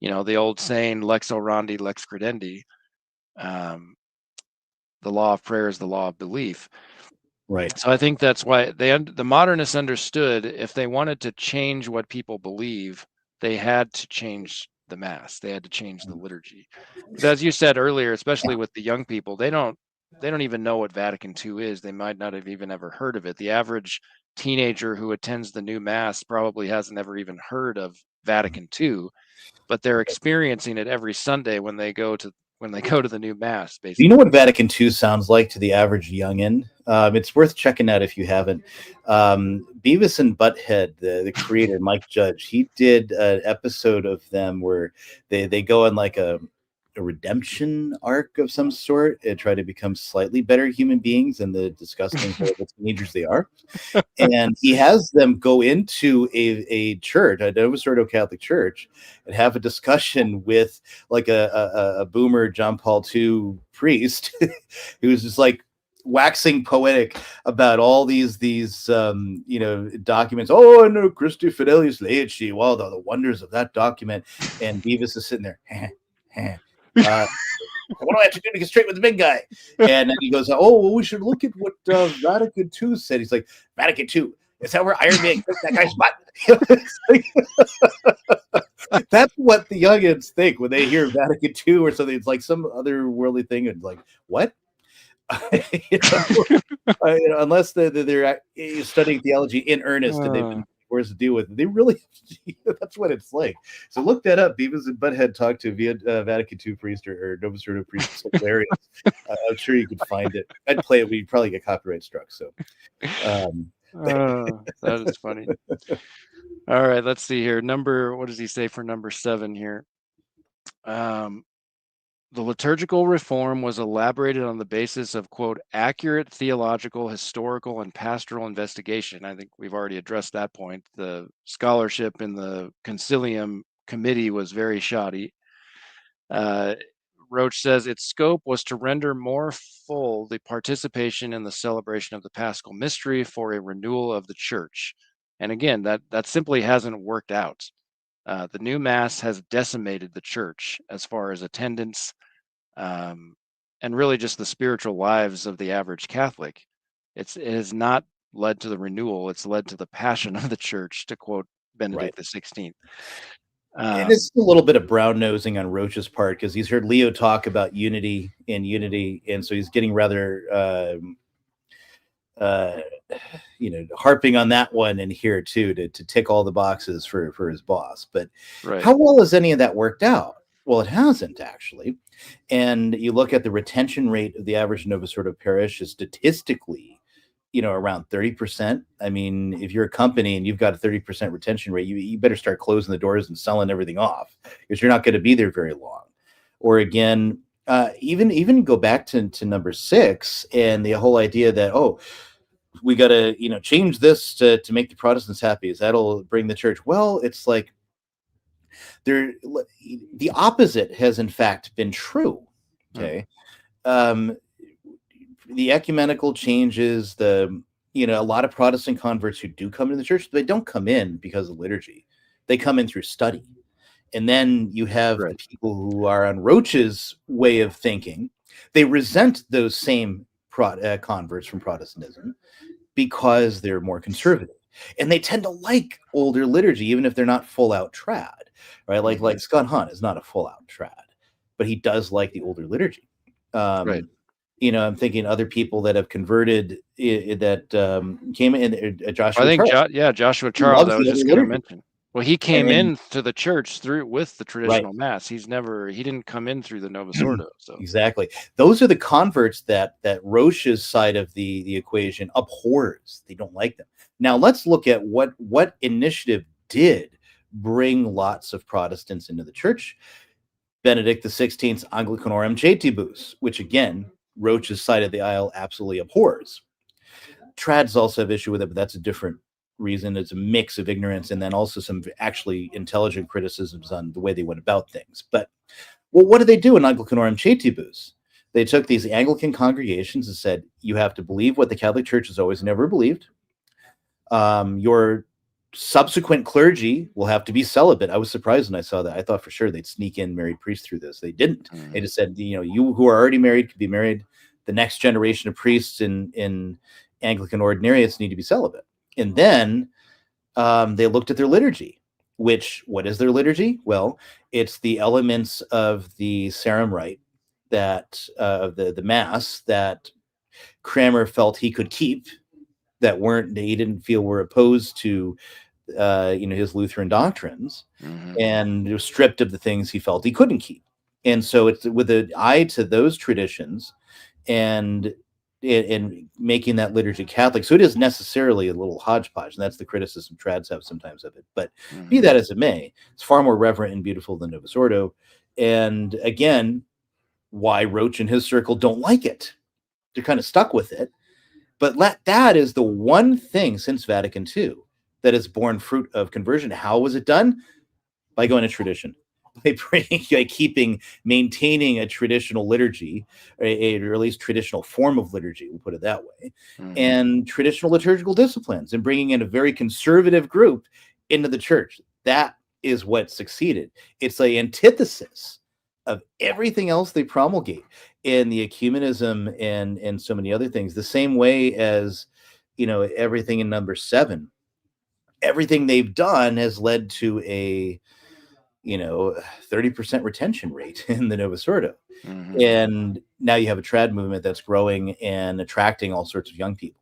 The old saying, lex orandi, lex credendi. The law of prayer is the law of belief. Right. So I think that's why the modernists understood if they wanted to change what people believe, they had to change the Mass. They had to change the liturgy. Because as you said earlier, especially with the young people, they don't even know what Vatican II is. They might not have even ever heard of it. The average teenager who attends the new Mass probably hasn't ever even heard of Vatican II, but they're experiencing it every Sunday when they go to the new Mass, basically. Do you know what Vatican II sounds like to the average youngin? It's worth checking out if you haven't. Beavis and Butthead, the creator, Mike Judge, he did an episode of them where they go on like a redemption arc of some sort and try to become slightly better human beings than the disgusting, horrible teenagers they are. And he has them go into a church, a Novus Ordo Catholic church, and have a discussion with like a boomer John Paul II priest who's just like waxing poetic about all these documents. Oh, no, Christi Fidelis Laici. Wow, the wonders of that document. And Beavis is sitting there. What do I have to do to get straight with the big guy? And then he goes, oh, well, we should look at what Vatican II said. He's like, Vatican II, is that where Iron Man kissed that guy's butt? That's what the youngins think when they hear Vatican II or something. It's like some otherworldly thing. And like, what? Unless they're studying theology in earnest and they've been forced to deal with it, they really, that's what it's like. So look that up. Beavis and Butthead talk to via Vatican II priest or Novus Ordo priest. It's hilarious. I'm sure you could find it. I'd play it, but you'd probably get copyright struck. So that is funny. All right, let's see here. What does he say for number 7 here? The The liturgical reform was elaborated on the basis of, quote, accurate theological, historical, and pastoral investigation. I think we've already addressed that point. The scholarship in the concilium committee was very shoddy. Roche says its scope was to render more full the participation in the celebration of the Paschal Mystery for a renewal of the church. And again, that simply hasn't worked out. The new Mass has decimated the church as far as attendance, and really just the spiritual lives of the average Catholic. It has not led to the renewal, it's led to the passion of the church, to quote Benedict XVI. And it's a little bit of brown nosing on Roche's part, because he's heard Leo talk about unity, and so he's getting rather harping on that one in here too, to tick all the boxes for his boss. But how well has any of that worked out? Well, it hasn't, actually. And you look at the retention rate of the average Novus Ordo parish is statistically, around 30%. I mean, if you're a company and you've got a 30% retention rate, you better start closing the doors and selling everything off, because you're not going to be there very long. Or again, even go back to number 6 and the whole idea that, we got to, change this to make the Protestants happy, as that'll bring the church. Well, it's like the opposite has in fact been true. Okay. The ecumenical changes, a lot of Protestant converts who do come to the church, they don't come in because of liturgy. They come in through study. And then you have the people who are on Roche's way of thinking. They resent those same converts from Protestantism because they're more conservative. And they tend to like older liturgy, even if they're not full out trad, right? Like Scott Hahn is not a full out trad, but he does like the older liturgy. I'm thinking other people that have converted that came in. Joshua Charles. Joshua Charles. I was just going to mention. Well, he came into the church with the traditional Mass. He didn't come in through the Novus Ordo. So exactly, those are the converts that Roche's side of the equation abhors. They don't like them. Now let's look at what initiative did bring lots of Protestants into the church. Benedict XVI's Anglicanorum Jetibus, which again, Roche's side of the aisle absolutely abhors. Trads also have issue with it, but that's a different reason. It's a mix of ignorance and then also some actually intelligent criticisms on the way they went about things. But what did they do in Anglicanorum Jetibus? They took these Anglican congregations and said, you have to believe what the Catholic Church has always never believed. Your subsequent clergy will have to be celibate. I was surprised when I saw that. I thought for sure they'd sneak in married priests through this. They didn't. They just said, you who are already married could be married. The next generation of priests in Anglican ordinariates need to be celibate. And then they looked at their liturgy, what is their liturgy? Well, it's the elements of the Sarum Rite that of the Mass that Cranmer felt he could keep, that he didn't feel were opposed to his Lutheran doctrines, and was stripped of the things he felt he couldn't keep. And so it's with an eye to those traditions and making that liturgy Catholic. So it is necessarily a little hodgepodge, and that's the criticism trads have sometimes of it. But be that as it may, it's far more reverent and beautiful than Novus Ordo. And again, why Roche and his circle don't like it. They're kind of stuck with it. But that is the one thing since Vatican II that has borne fruit of conversion. How was it done? By going to tradition, by maintaining a traditional liturgy, or at least traditional form of liturgy, we'll put it that way, and traditional liturgical disciplines, and bringing in a very conservative group into the church. That is what succeeded. It's an antithesis of everything else they promulgate in the ecumenism and so many other things. The same way as, everything in number 7, everything they've done has led to a 30% retention rate in the Novus Ordo. And now you have a trad movement that's growing and attracting all sorts of young people.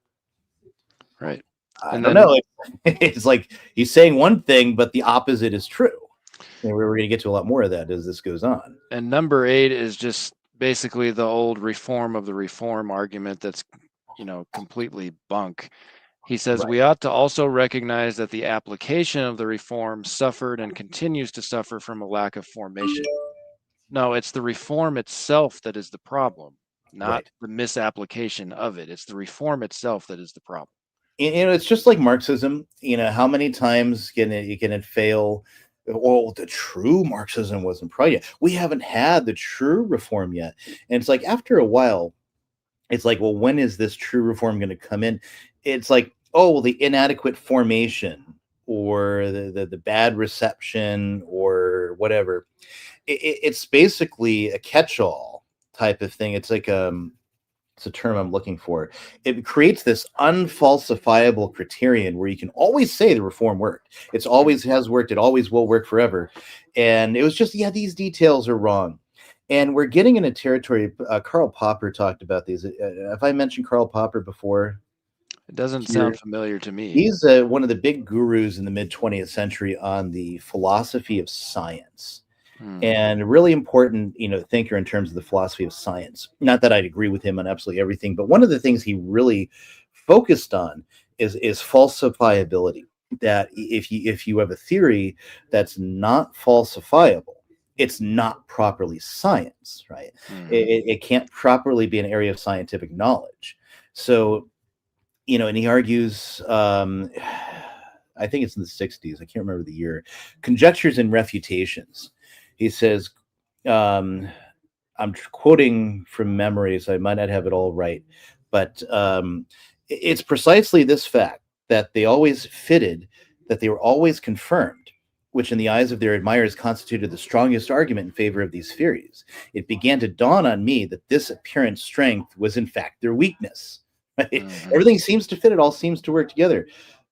Right. I don't know. It's like he's saying one thing, but the opposite is true. And we're going to get to a lot more of that as this goes on. And number 8 is just basically the old reform of the reform argument that's, completely bunk. He says we ought to also recognize that the application of the reform suffered and continues to suffer from a lack of formation. No, it's the reform itself that is the problem, not Right. the misapplication of it. It's the reform itself that is the problem. It's just like Marxism. How many times can it fail? Well, the true Marxism wasn't probably yet. We haven't had the true reform yet. And it's like after a while, it's like, well, when is this true reform going to come in? It's like, oh, well, the inadequate formation or the bad reception or whatever. It's basically a catch-all type of thing. It's like it's a term I'm looking for. It creates this unfalsifiable criterion where you can always say the reform worked. It's always has worked. It always will work forever. And it was just, yeah, these details are wrong. And we're getting into territory. Karl Popper talked about these. Have I mentioned Karl Popper before? It doesn't Here, sound familiar to me. he's one of the big gurus in the mid 20th century on the philosophy of science. And a really important, thinker in terms of the philosophy of science. Not that I'd agree with him on absolutely everything, but one of the things he really focused on is falsifiability. That if you have a theory that's not falsifiable, it's not properly science, right? It can't properly be an area of scientific knowledge. So, and he argues, I think it's in the 60s, I can't remember the year, Conjectures and Refutations. He says, I'm quoting from memory, so I might not have it all right, but it's precisely this fact that they always fitted, that they were always confirmed, which in the eyes of their admirers constituted the strongest argument in favor of these theories. It began to dawn on me that this apparent strength was in fact their weakness. Right? Everything seems to fit, it all seems to work together.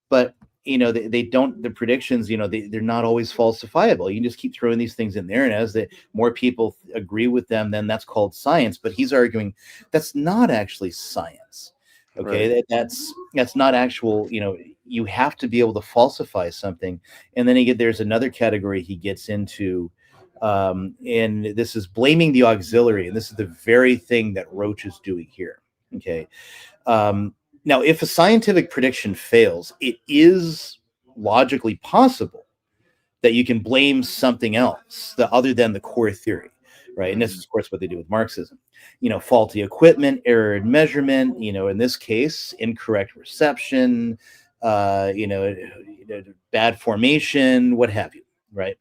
But they don't, the predictions, they're not always falsifiable. You can just keep throwing these things in there, and as more people agree with them, then that's called science. But he's arguing that's not actually science. Okay, Right. that's not actual. You have to be able to falsify something. And then there's another category he gets into, and this is blaming the auxiliary, and this is the very thing that Roche is doing here. Okay. Now, if a scientific prediction fails, it is logically possible that you can blame something else other than the core theory, right? And this is, of course, what they do with Marxism. Faulty equipment, error in measurement, in this case, incorrect reception, bad formation, what have you, right?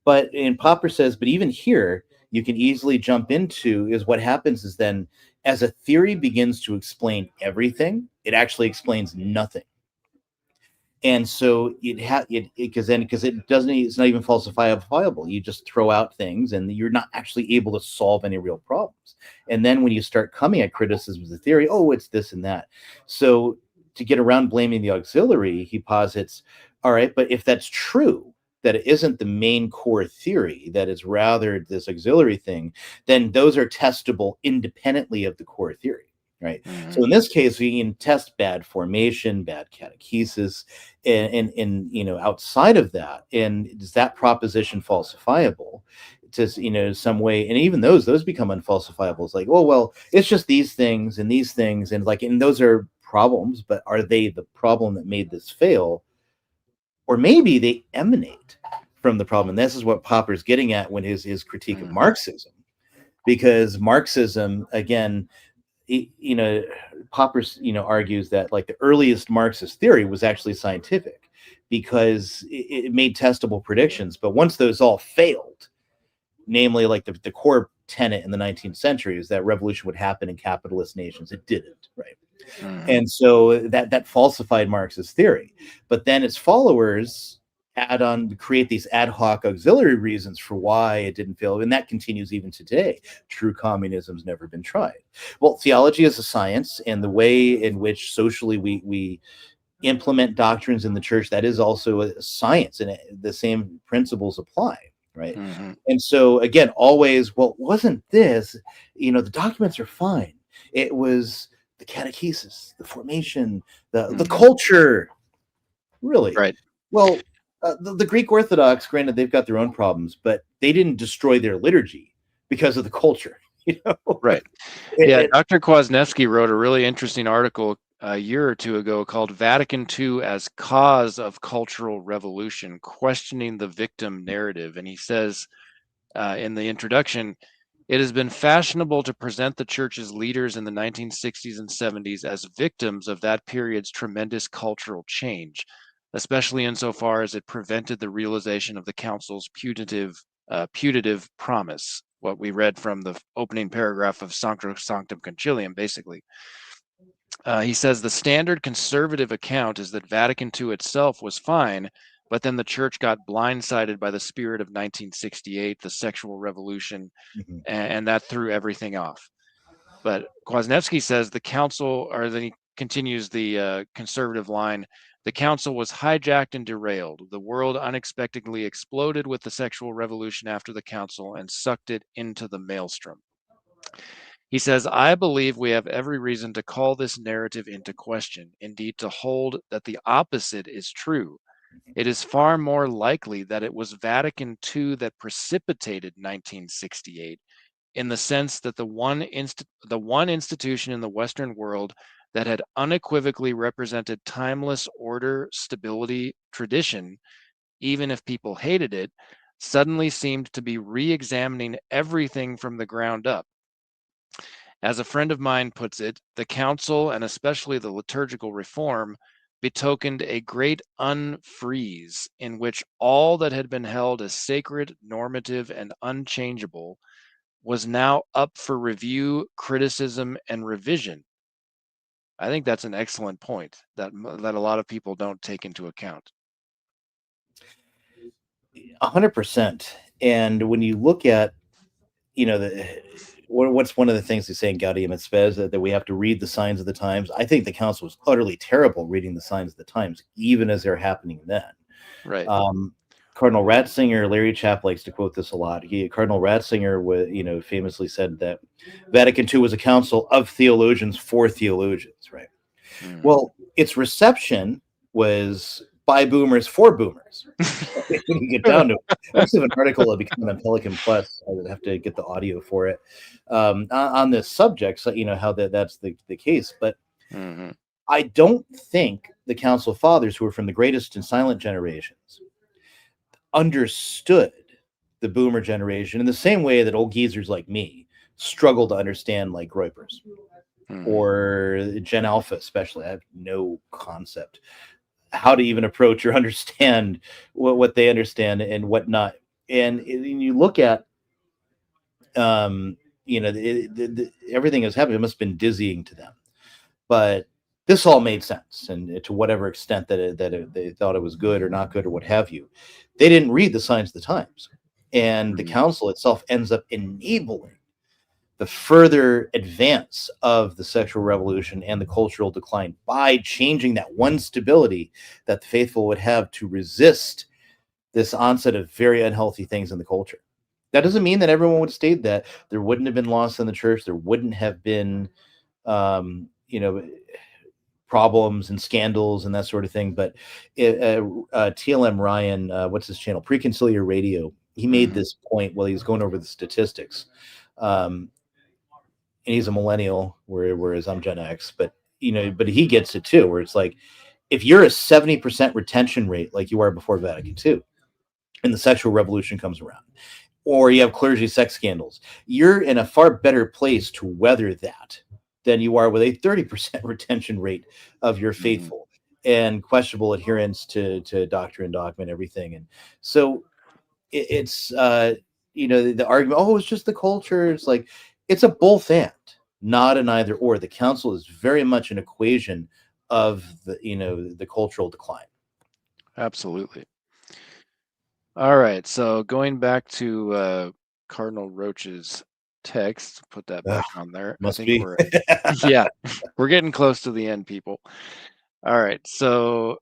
But Popper says, but even here, you can easily jump into is what happens is then as a theory begins to explain everything, it actually explains nothing. And so because it doesn't, it's not even falsifiable. You just throw out things and you're not actually able to solve any real problems. And then when you start coming at criticisms of the theory, oh, it's this and that. So to get around blaming the auxiliary, he posits, all right, but if that's true, that it isn't the main core theory, that is rather this auxiliary thing, then those are testable independently of the core theory, right? So in this case, we can test bad formation, bad catechesis, and outside of that, and is that proposition falsifiable? To some way, and even those become unfalsifiable. It's like, oh well, it's just these things, and those are problems, but are they the problem that made this fail? Or maybe they emanate from the problem. And this is what Popper's getting at when his critique of Marxism, because Marxism, again, Popper, argues that like the earliest Marxist theory was actually scientific because it made testable predictions. But once those all failed, namely like the core tenet in the 19th century is that revolution would happen in capitalist nations. It didn't, right? And so that falsified Marxist theory. But then its followers create these ad hoc auxiliary reasons for why it didn't fail. And that continues even today. True communism's never been tried. Well, theology is a science, and the way in which socially we implement doctrines in the church, that is also a science, and the same principles apply. Right. And so again, always, well, wasn't this, the documents are fine. It was the catechesis, the formation, the culture. Really? Right. Well, the Greek Orthodox, granted, they've got their own problems, but they didn't destroy their liturgy because of the culture. Right. Yeah. Dr. Kwasniewski wrote a really interesting article a year or two ago called Vatican II as Cause of Cultural Revolution, Questioning the Victim Narrative. And he says, in the introduction, it has been fashionable to present the church's leaders in the 1960s and 70s as victims of that period's tremendous cultural change, especially insofar as it prevented the realization of the council's putative promise, what we read from the opening paragraph of Sanctum Concilium, basically. He says the standard conservative account is that Vatican II itself was fine, but then the church got blindsided by the spirit of 1968, the sexual revolution, Mhm. and that threw everything off. But Kwasniewski says the council, or then he continues the conservative line, the council was hijacked and derailed. The world unexpectedly exploded with the sexual revolution after the council and sucked it into the maelstrom. He says, I believe we have every reason to call this narrative into question, indeed, to hold that the opposite is true. It is far more likely that it was Vatican II that precipitated 1968, in the sense that the one institution in the Western world that had unequivocally represented timeless order, stability, tradition, even if people hated it, suddenly seemed to be re-examining everything from the ground up. As a friend of mine puts it, the council, and especially the liturgical reform, betokened a great unfreeze in which all that had been held as sacred, normative, and unchangeable was now up for review, criticism, and revision. I think that's an excellent point that a lot of people don't take into account. 100%. And when you look at, what's one of the things they say in Gaudium et Spes, that we have to read the signs of the times. I think the council was utterly terrible reading the signs of the times, even as they're happening then. Right. Cardinal Ratzinger, Larry Chapp likes to quote this a lot. Cardinal Ratzinger famously said that Vatican II was a council of theologians for theologians, right? Mm. Well, its reception was by boomers for boomers. When you get down to it, I actually have an article that became on Pelican Plus. I would have to get the audio for it on this subject. So how that's the case, but Mm-hmm. I don't think the Council Fathers, who were from the greatest and silent generations, understood the boomer generation in the same way that old geezers like me struggle to understand like Groypers or Gen Alpha, especially. I have no concept how to even approach or understand what they understand and what not. And you look at, everything that's happened, it must have been dizzying to them. But this all made sense, and to whatever extent they thought it was good or not good or what have you, they didn't read the signs of the times, and the council itself ends up enabling the further advance of the sexual revolution and the cultural decline by changing that one stability that the faithful would have to resist this onset of very unhealthy things in the culture. That doesn't mean that everyone would have stayed that. There wouldn't have been loss in the church. There wouldn't have been, problems and scandals and that sort of thing. But TLM Ryan, what's his channel? Preconciliar Radio. He made this point while he was going over the statistics. And he's a millennial, whereas I'm Gen X. But he gets it too, where it's like, if you're a 70% retention rate like you are before Vatican II, and the sexual revolution comes around, or you have clergy sex scandals, you're in a far better place to weather that than you are with a 30% retention rate of your faithful and questionable adherence to doctrine, dogma, and everything. And so it's the argument, oh, it's just the culture. It's like, it's a both and, not an either or. The council is very much an equation of the cultural decline. Absolutely. All right. So going back to Cardinal Roche's text, put that back on there. I think Be. we're getting close to the end, people. All right. So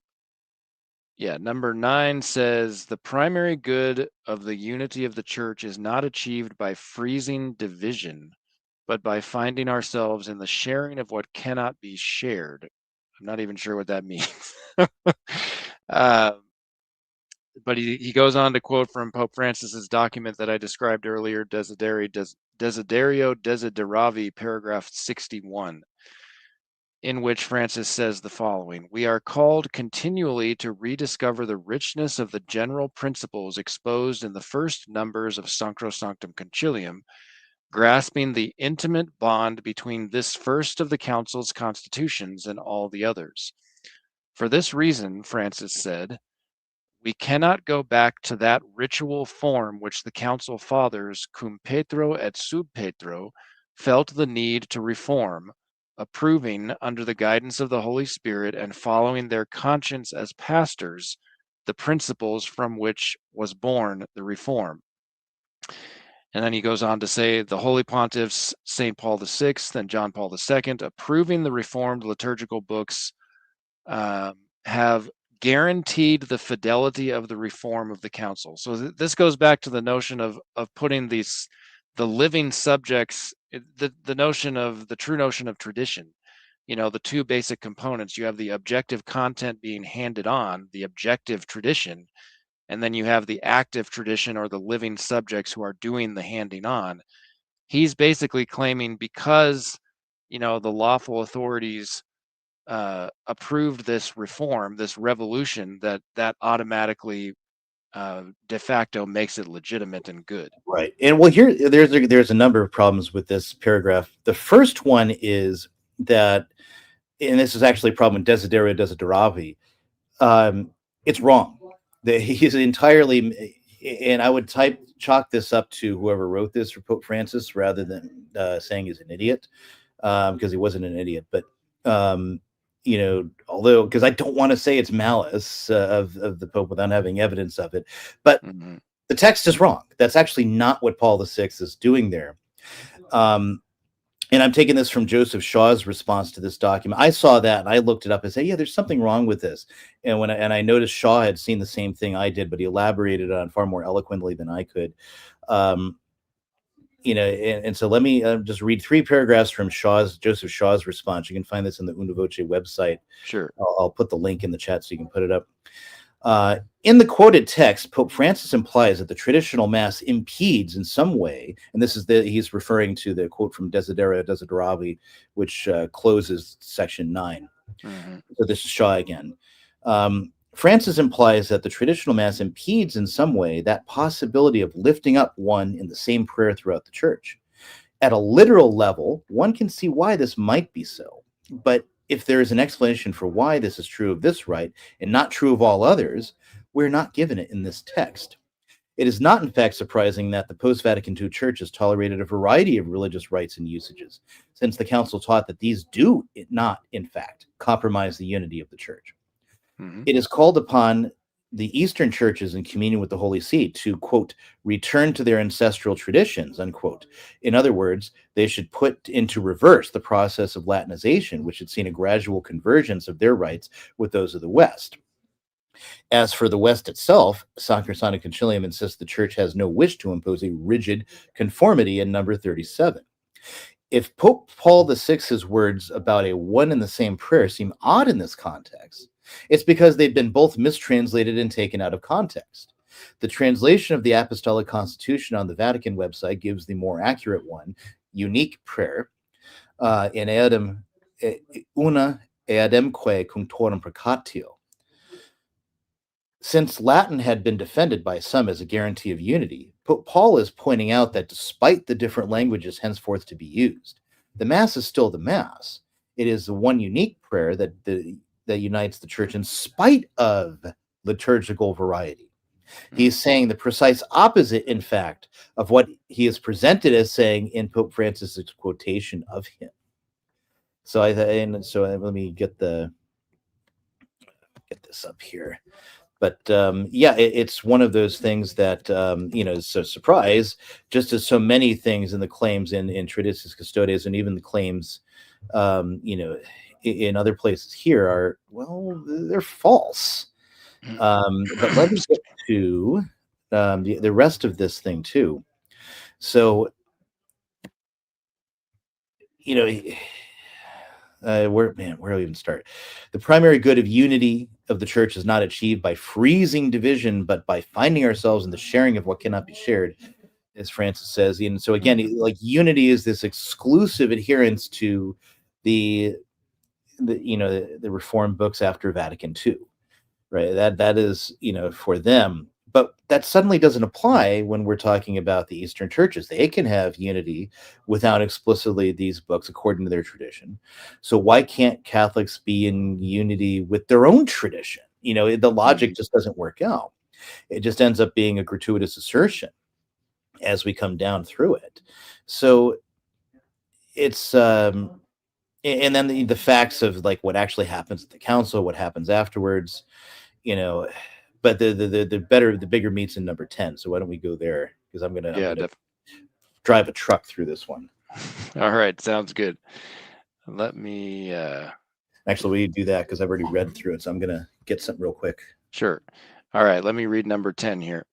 number 9 says the primary good of the unity of the church is not achieved by freezing division, but by finding ourselves in the sharing of what cannot be shared. I'm not even sure what that means. But he goes on to quote from Pope Francis's document that I described earlier, Desiderio Desideravi, paragraph 61. in which Francis says the following: "We are called continually to rediscover the richness of the general principles exposed in the first numbers of Sacrosanctum Concilium, grasping the intimate bond between this first of the Council's constitutions and all the others. For this reason," Francis said, "we cannot go back to that ritual form which the Council Fathers, cum Petro et sub Petro, felt the need to reform, approving, under the guidance of the Holy Spirit and following their conscience as pastors, the principles from which was born the reform." And then he goes on to say, "The Holy Pontiffs, St. Paul VI and John Paul II, approving the reformed liturgical books, have guaranteed the fidelity of the reform of the council." So this goes back to the notion of putting the living subjects, the notion of the true notion of tradition. The two basic components: you have the objective content being handed on, the objective tradition, and then you have the active tradition, or the living subjects who are doing the handing on. He's basically claiming, because the lawful authorities approved this reform, this revolution, that automatically de facto makes it legitimate and good. Right. And well, there's a number of problems with this paragraph. The first one is that, and this is actually a problem with Desiderio Desideravi, it's wrong. He's entirely, and I would chalk this up to whoever wrote this for Pope Francis, rather than saying he's an idiot, because he wasn't an idiot. But although, because I don't want to say it's malice of the Pope without having evidence of it, but the text is wrong. That's actually not what Paul VI is doing there. And I'm taking this from Joseph Shaw's response to this document. I saw that and I looked it up and said, yeah, there's something wrong with this. And I noticed Shaw had seen the same thing I did, but he elaborated on far more eloquently than I could. And so let me just read 3 paragraphs from Joseph Shaw's response. You can find this on the Una Voce website. Sure. I'll put the link in the chat so you can put it up. In the quoted text, Pope Francis implies that the traditional mass impedes in some way, and he's referring to the quote from Desiderio Desideravi, which closes section 9. So this is Shaw again. Francis implies that the traditional mass impedes in some way that possibility of lifting up one in the same prayer throughout the church. At a literal level, one can see why this might be so, but if there is an explanation for why this is true of this rite and not true of all others, we're not given it in this text. It is not, in fact, surprising that the post-Vatican II Church has tolerated a variety of religious rites and usages, since the Council taught that these do not, in fact, compromise the unity of the Church. It is called upon the Eastern churches in communion with the Holy See to, quote, return to their ancestral traditions, unquote. In other words, they should put into reverse the process of Latinization, which had seen a gradual convergence of their rites with those of the West. As for the West itself, Sacrosanctum Concilium insists the Church has no wish to impose a rigid conformity in number 37. If Pope Paul VI's words about a one and the same prayer seem odd in this context, it's because they've been both mistranslated and taken out of context. The translation of the Apostolic Constitution on the Vatican website gives the more accurate one, unique prayer, in eadem una eademque cunctorum precatio. Since Latin had been defended by some as a guarantee of unity, Pope Paul is pointing out that despite the different languages henceforth to be used, the Mass is still the Mass. It is the one unique prayer that unites the Church in spite of liturgical variety. He's saying the precise opposite, in fact, of what he is presented as saying in Pope Francis's quotation of him. So let me get this up here. But it's one of those things that is a surprise, just as so many things in the claims in Traditionis Custodes and even the claims in other places here are, well, they're false. But let me get to the rest of this thing too. So, where do we even start? The primary good of unity of the Church is not achieved by freezing division, but by finding ourselves in the sharing of what cannot be shared, as Francis says. And so again, like, unity is this exclusive adherence to the the Reformed books after Vatican II, right? That is, for them. But that suddenly doesn't apply when we're talking about the Eastern churches. They can have unity without explicitly these books according to their tradition. So why can't Catholics be in unity with their own tradition? The logic just doesn't work out. It just ends up being a gratuitous assertion as we come down through it. So it's and then the facts of like what actually happens at the council, what happens afterwards, but the bigger meat's in number 10. So why don't we go there? Because I'm gonna drive a truck through this one. All right, sounds good. Let me actually we do that because I've already read through it, so I'm gonna get something real quick. Sure. All right, let me read number 10 here.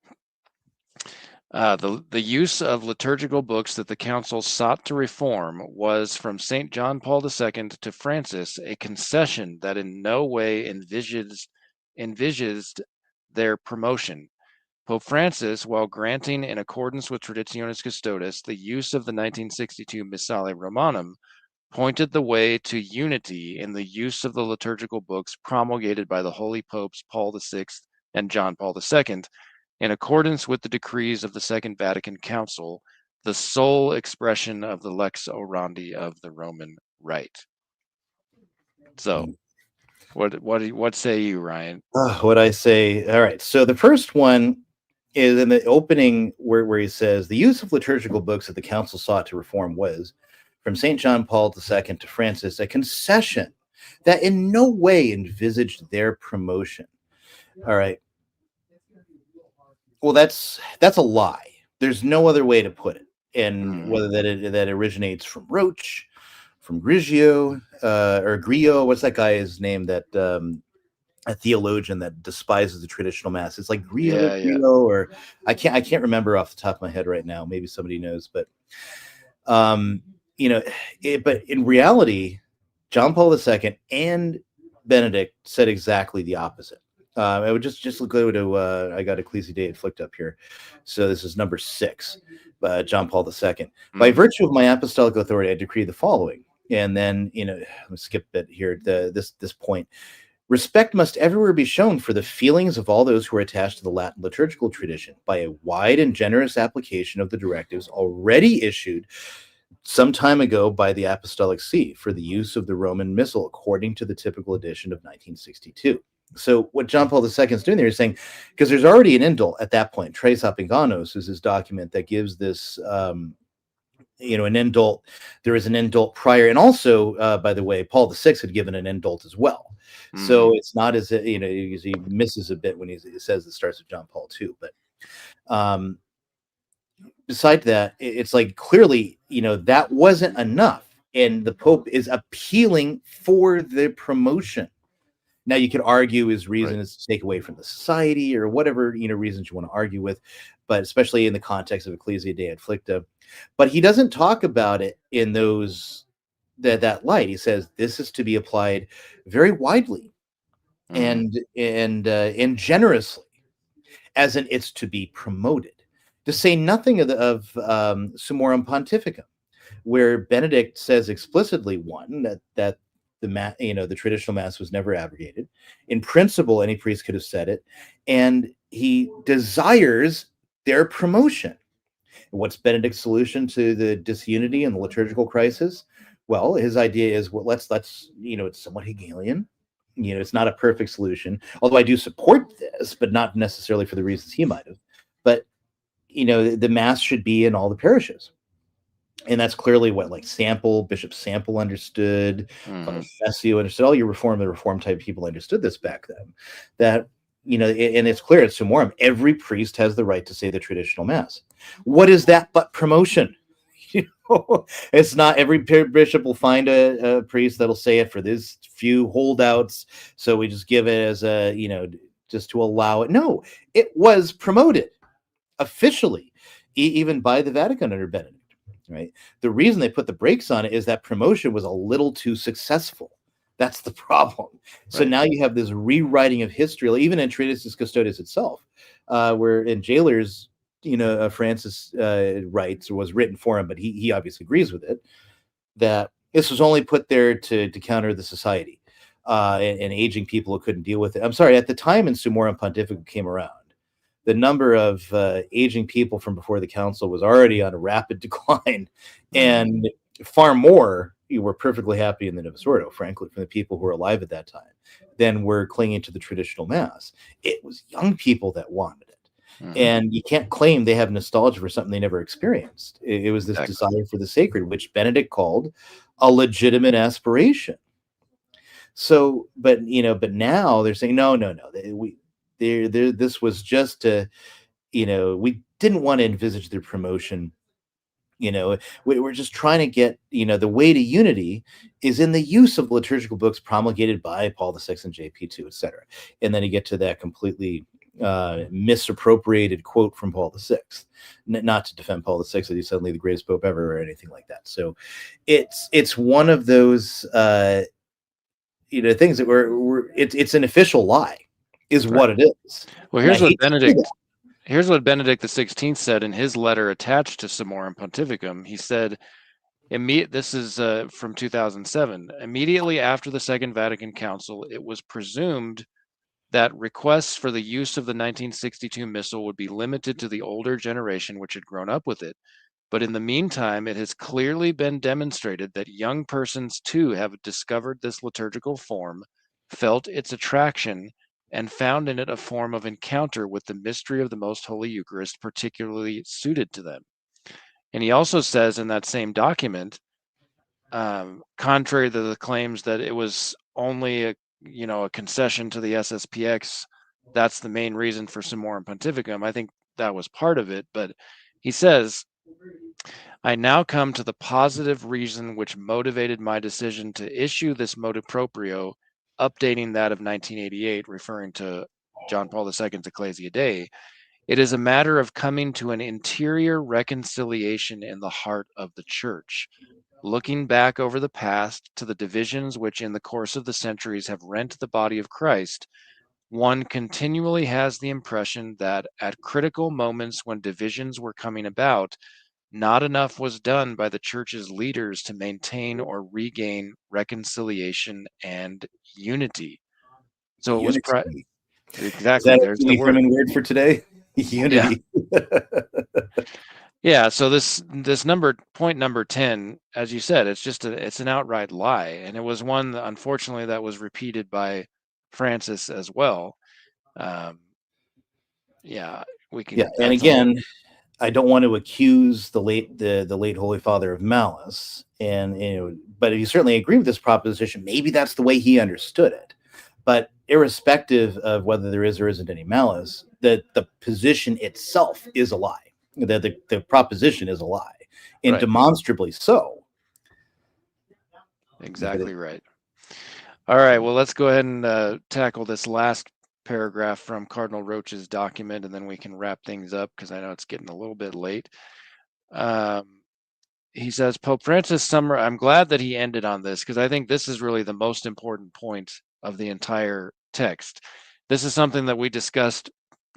The use of liturgical books that the council sought to reform was, from St. John Paul II to Francis, a concession that in no way envisaged their promotion. Pope Francis, while granting in accordance with Traditionis Custodes the use of the 1962 Missale Romanum, pointed the way to unity in the use of the liturgical books promulgated by the Holy Popes Paul VI and John Paul II, in accordance with the decrees of the Second Vatican Council, the sole expression of the lex orandi of the Roman Rite. So, what say you, Ryan? What I say? All right. So the first one is in the opening where he says the use of liturgical books that the council sought to reform was, from St. John Paul II to Francis, a concession that in no way envisaged their promotion. All right. Well, that's a lie. There's no other way to put it. And whether that originates from Roche, from Grigio, or Grillo, what's that guy's name? That a theologian that despises the traditional mass. It's like Grillo, or I can't remember off the top of my head right now. Maybe somebody knows, but but in reality, John Paul II and Benedict said exactly the opposite. I would just go to I got Ecclesiae Dei flicked up here, so this is number 6, John Paul II. By virtue of my apostolic authority, I decree the following, and then let's skip it here. This point. Respect must everywhere be shown for the feelings of all those who are attached to the Latin liturgical tradition by a wide and generous application of the directives already issued some time ago by the Apostolic See for the use of the Roman Missal according to the typical edition of 1962. So what John Paul II is doing there is saying, because there's already an indult at that point, Tres Apinganos is his document that gives this, an indult. There is an indult prior. And also, by the way, Paul VI had given an indult as well. So it's not as, he misses a bit when he says it starts with John Paul II. But besides that, it's like clearly, that wasn't enough. And the Pope is appealing for the promotion. Now, you could argue his reason is to take away from the society or whatever, reasons you want to argue with, but especially in the context of Ecclesia Dei Afflicta. But he doesn't talk about it in that light. He says this is to be applied very widely and generously, as in it's to be promoted. To say nothing of Summorum Pontificum, where Benedict says explicitly that the traditional mass was never abrogated. In principle, any priest could have said it, and he desires their promotion. What's Benedict's solution to the disunity and the liturgical crisis? Well, his idea is, let's it's somewhat Hegelian. It's not a perfect solution, although I do support this, but not necessarily for the reasons he might have. But the mass should be in all the parishes. And that's clearly what Bishop Sample understood, Fessio understood, all your reform type people understood this back then. That, and it's clear at Summorum, every priest has the right to say the traditional mass. What is that but promotion? It's not every bishop will find a priest that'll say it for these few holdouts. So we just give it as just to allow it. No, it was promoted officially, even by the Vatican under Benedict. Right. The reason they put the brakes on it is that promotion was a little too successful. That's the problem. So now you have this rewriting of history, even in Traditionis Custodes itself, where in Jailers, Francis writes, or was written for him, but he obviously agrees with it, that This was only put there to counter the society and aging people who couldn't deal with it. I'm sorry, at the time in Summorum Pontificum came around, the number of aging people from before the council was already on a rapid decline, and far more you were perfectly happy in the Novus Ordo, frankly, from the people who were alive at that time, than were clinging to the traditional mass. It was young people that wanted it. And you can't claim they have nostalgia for something they never experienced. It was this desire for the sacred, which Benedict called a legitimate aspiration. So, but now they're saying no. This was just we didn't want to envisage their promotion. We're just trying to get, the way to unity is in the use of liturgical books promulgated by Paul VI and JP2, etc. And then you get to that completely misappropriated quote from Paul VI, not to defend Paul VI that he's suddenly the greatest pope ever or anything like that. So it's one of those things that it's an official lie is what it is. Well, here's what Benedict XVI said in his letter attached to Summorum Pontificum. He said, this is from 2007, immediately after the Second Vatican Council, it was presumed that requests for the use of the 1962 Missal would be limited to the older generation which had grown up with it. But in the meantime, it has clearly been demonstrated that young persons too have discovered this liturgical form, felt its attraction, and found in it a form of encounter with the mystery of the Most Holy Eucharist particularly suited to them. And he also says in that same document, contrary to the claims that it was only a concession to the SSPX, that's the main reason for Summorum Pontificum. I think that was part of it, but he says, I now come to the positive reason which motivated my decision to issue this motu proprio, updating that of 1988, referring to John Paul II's Ecclesia Dei. It is a matter of coming to an interior reconciliation in the heart of the Church, looking back over the past to the divisions which in the course of the centuries have rent the body of Christ. One continually has the impression that at critical moments when divisions were coming about, not enough was done by the Church's leaders to maintain or regain reconciliation and unity. So it was exactly, there's the word. Word for today. Unity. Yeah. So this point number 10, as you said, it's an outright lie, and it was one that, unfortunately, that was repeated by Francis as well. We can. Yeah, and again, I don't want to accuse the late Holy Father of malice, and but if you certainly agree with this proposition, maybe that's the way he understood it. But irrespective of whether there is or isn't any malice, the position itself is a lie. The proposition is a lie, and demonstrably so. Exactly right. All right, well, let's go ahead and tackle this last paragraph from Cardinal Roche's document, and then we can wrap things up because I know it's getting a little bit late. He says, Pope Francis I'm glad that he ended on this, because I think this is really the most important point of the entire text. This is something that we discussed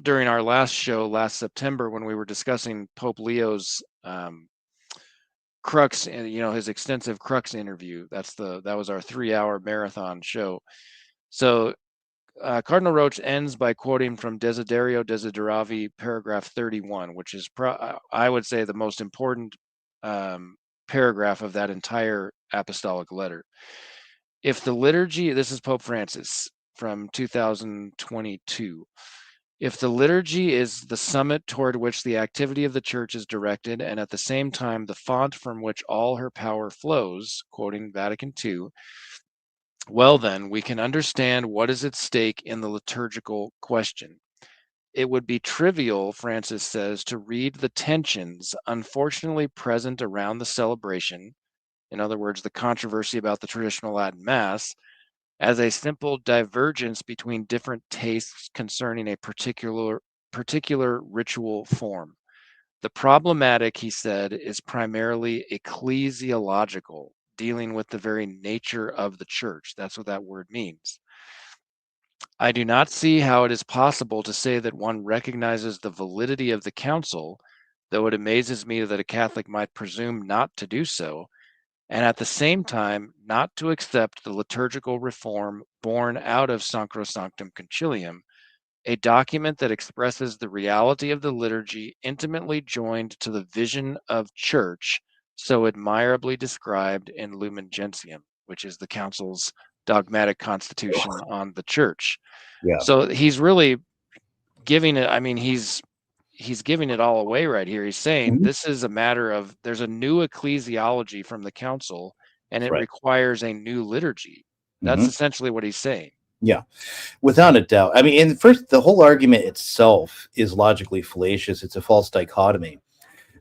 during our last show last September when we were discussing Pope Leo's Crux, his extensive Crux interview. That was our 3-hour marathon show. So Cardinal Roche ends by quoting from Desiderio Desideravi, paragraph 31, which is, I would say, the most important paragraph of that entire apostolic letter. If the liturgy, this is Pope Francis from 2022, if the liturgy is the summit toward which the activity of the Church is directed, and at the same time the font from which all her power flows, quoting Vatican II, well then, we can understand what is at stake in the liturgical question. It would be trivial, Francis says, to read the tensions unfortunately present around the celebration, in other words, the controversy about the traditional Latin Mass, as a simple divergence between different tastes concerning a particular ritual form. The problematic, he said, is primarily ecclesiological, dealing with the very nature of the Church. That's what that word means. I do not see how it is possible to say that one recognizes the validity of the council, though it amazes me that a Catholic might presume not to do so, and at the same time not to accept the liturgical reform born out of Sacrosanctum Concilium, a document that expresses the reality of the liturgy intimately joined to the vision of church so admirably described in Lumen Gentium, which is the council's dogmatic constitution on the church. Yeah. So he's really giving it, I mean, he's giving it all away right here. He's saying Mhm. this is a matter of there's a new ecclesiology from the council and it Right. requires a new liturgy. That's Hmm. essentially what he's saying. Yeah, without a doubt. I mean, and first, the whole argument itself is logically fallacious. It's a false dichotomy.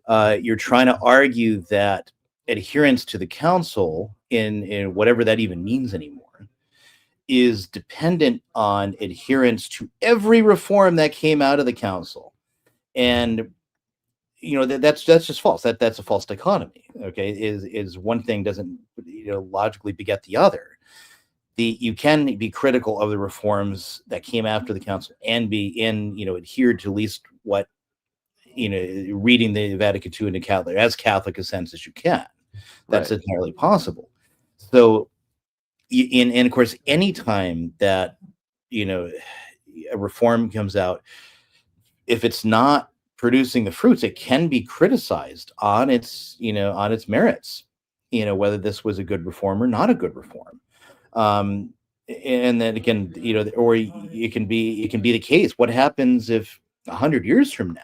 You're trying to argue that adherence to the council, in whatever that even means anymore, is dependent on adherence to every reform that came out of the council. And that's just false. That's a false dichotomy. Okay, is one thing doesn't logically beget the other. You can be critical of the reforms that came after the council and be adhered to at least what reading the Vatican II into Catholic as Catholic a sense as you can. That's Right. entirely possible. So, and of course, anytime that a reform comes out, if it's not producing the fruits, it can be criticized on its merits. Whether this was a good reform or not a good reform. Um, and then again, or it can be the case. What happens if 100 years from now,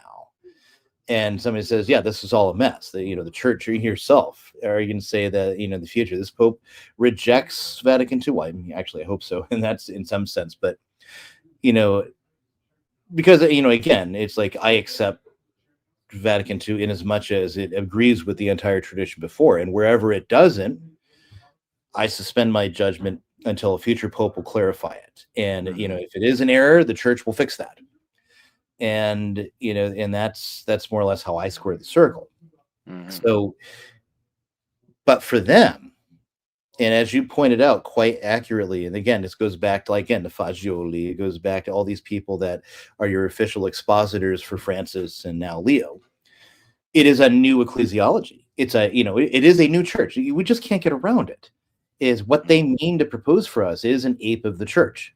and somebody says, "Yeah, this is all a mess"? The church or yourself, are you going to say that in the future this pope rejects Vatican II? Well, I mean, actually, I hope so, and that's in some sense. But you know, because again, it's like I accept Vatican II in as much as it agrees with the entire tradition before, and wherever it doesn't, I suspend my judgment until a future pope will clarify it. And Mhm. if it is an error, the church will fix that. And and that's more or less how I square the circle. Mhm. So, but for them, and as you pointed out quite accurately, and again, this goes back to, like, again, to Fagioli, it goes back to all these people that are your official expositors for Francis and now Leo. It is a new ecclesiology. It is a new church. We just can't get around it. Is what they Mhm. mean to propose for us is an ape of the church.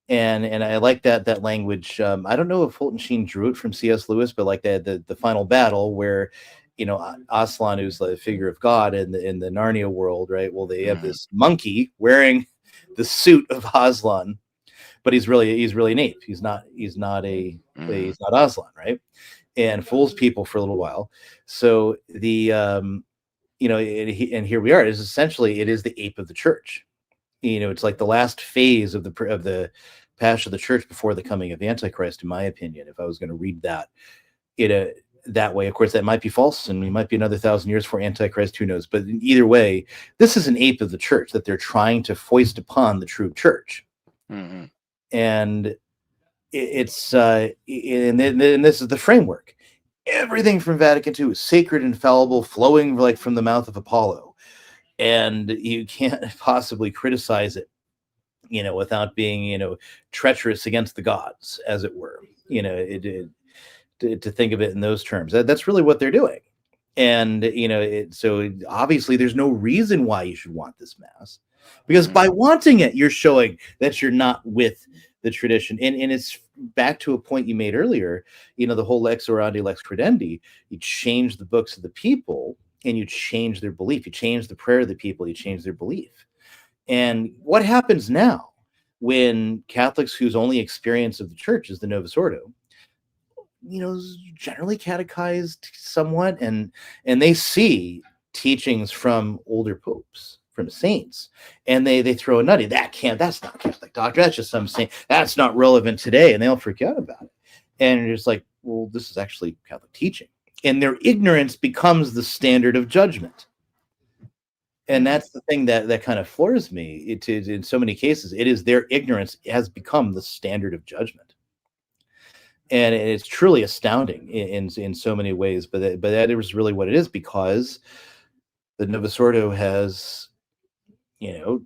And I like that language. I don't know if Fulton Sheen drew it from C.S. Lewis, but like the final battle where Aslan, who's the figure of God in the Narnia world, right? Well, they have Mhm. this monkey wearing the suit of Aslan, but he's really an ape. He's not Aslan, right? And fools people for a little while. So and here we are. It is the ape of the church. It's like the last phase of the passion of the church before the coming of Antichrist, in my opinion. If I was going to read that that way, of course, that might be false, and we might be another 1,000 years for Antichrist. Who knows? But either way, this is an ape of the church that they're trying to foist upon the true church, Mhm. and and this is the framework. Everything from Vatican II is sacred, infallible, flowing like from the mouth of Apollo, and you can't possibly criticize it without being, treacherous against the gods, as it were. To think of it in those terms, that's really what they're doing. And so obviously there's no reason why you should want this mass, because Mhm. by wanting it, you're showing that you're not with the tradition. And it's back to a point you made earlier. The whole lex orandi, lex credendi. You change the books of the people, and you change their belief. You change the prayer of the people. You change their belief. And what happens now when Catholics whose only experience of the church is the Novus Ordo, generally catechized somewhat, and they see teachings from older popes, from saints, and they throw a nutty, that's not Catholic doctrine, that's just some saint, that's not relevant today, and they'll freak out about it. And you're just like, well, this is actually Catholic teaching, and their ignorance becomes the standard of judgment. And Mhm. that's the thing that kind of floors me. It is, in so many cases, it is their ignorance has become the standard of judgment, and it's truly astounding in so many ways. But that is really what it is, because the Novus Ordo has, you know,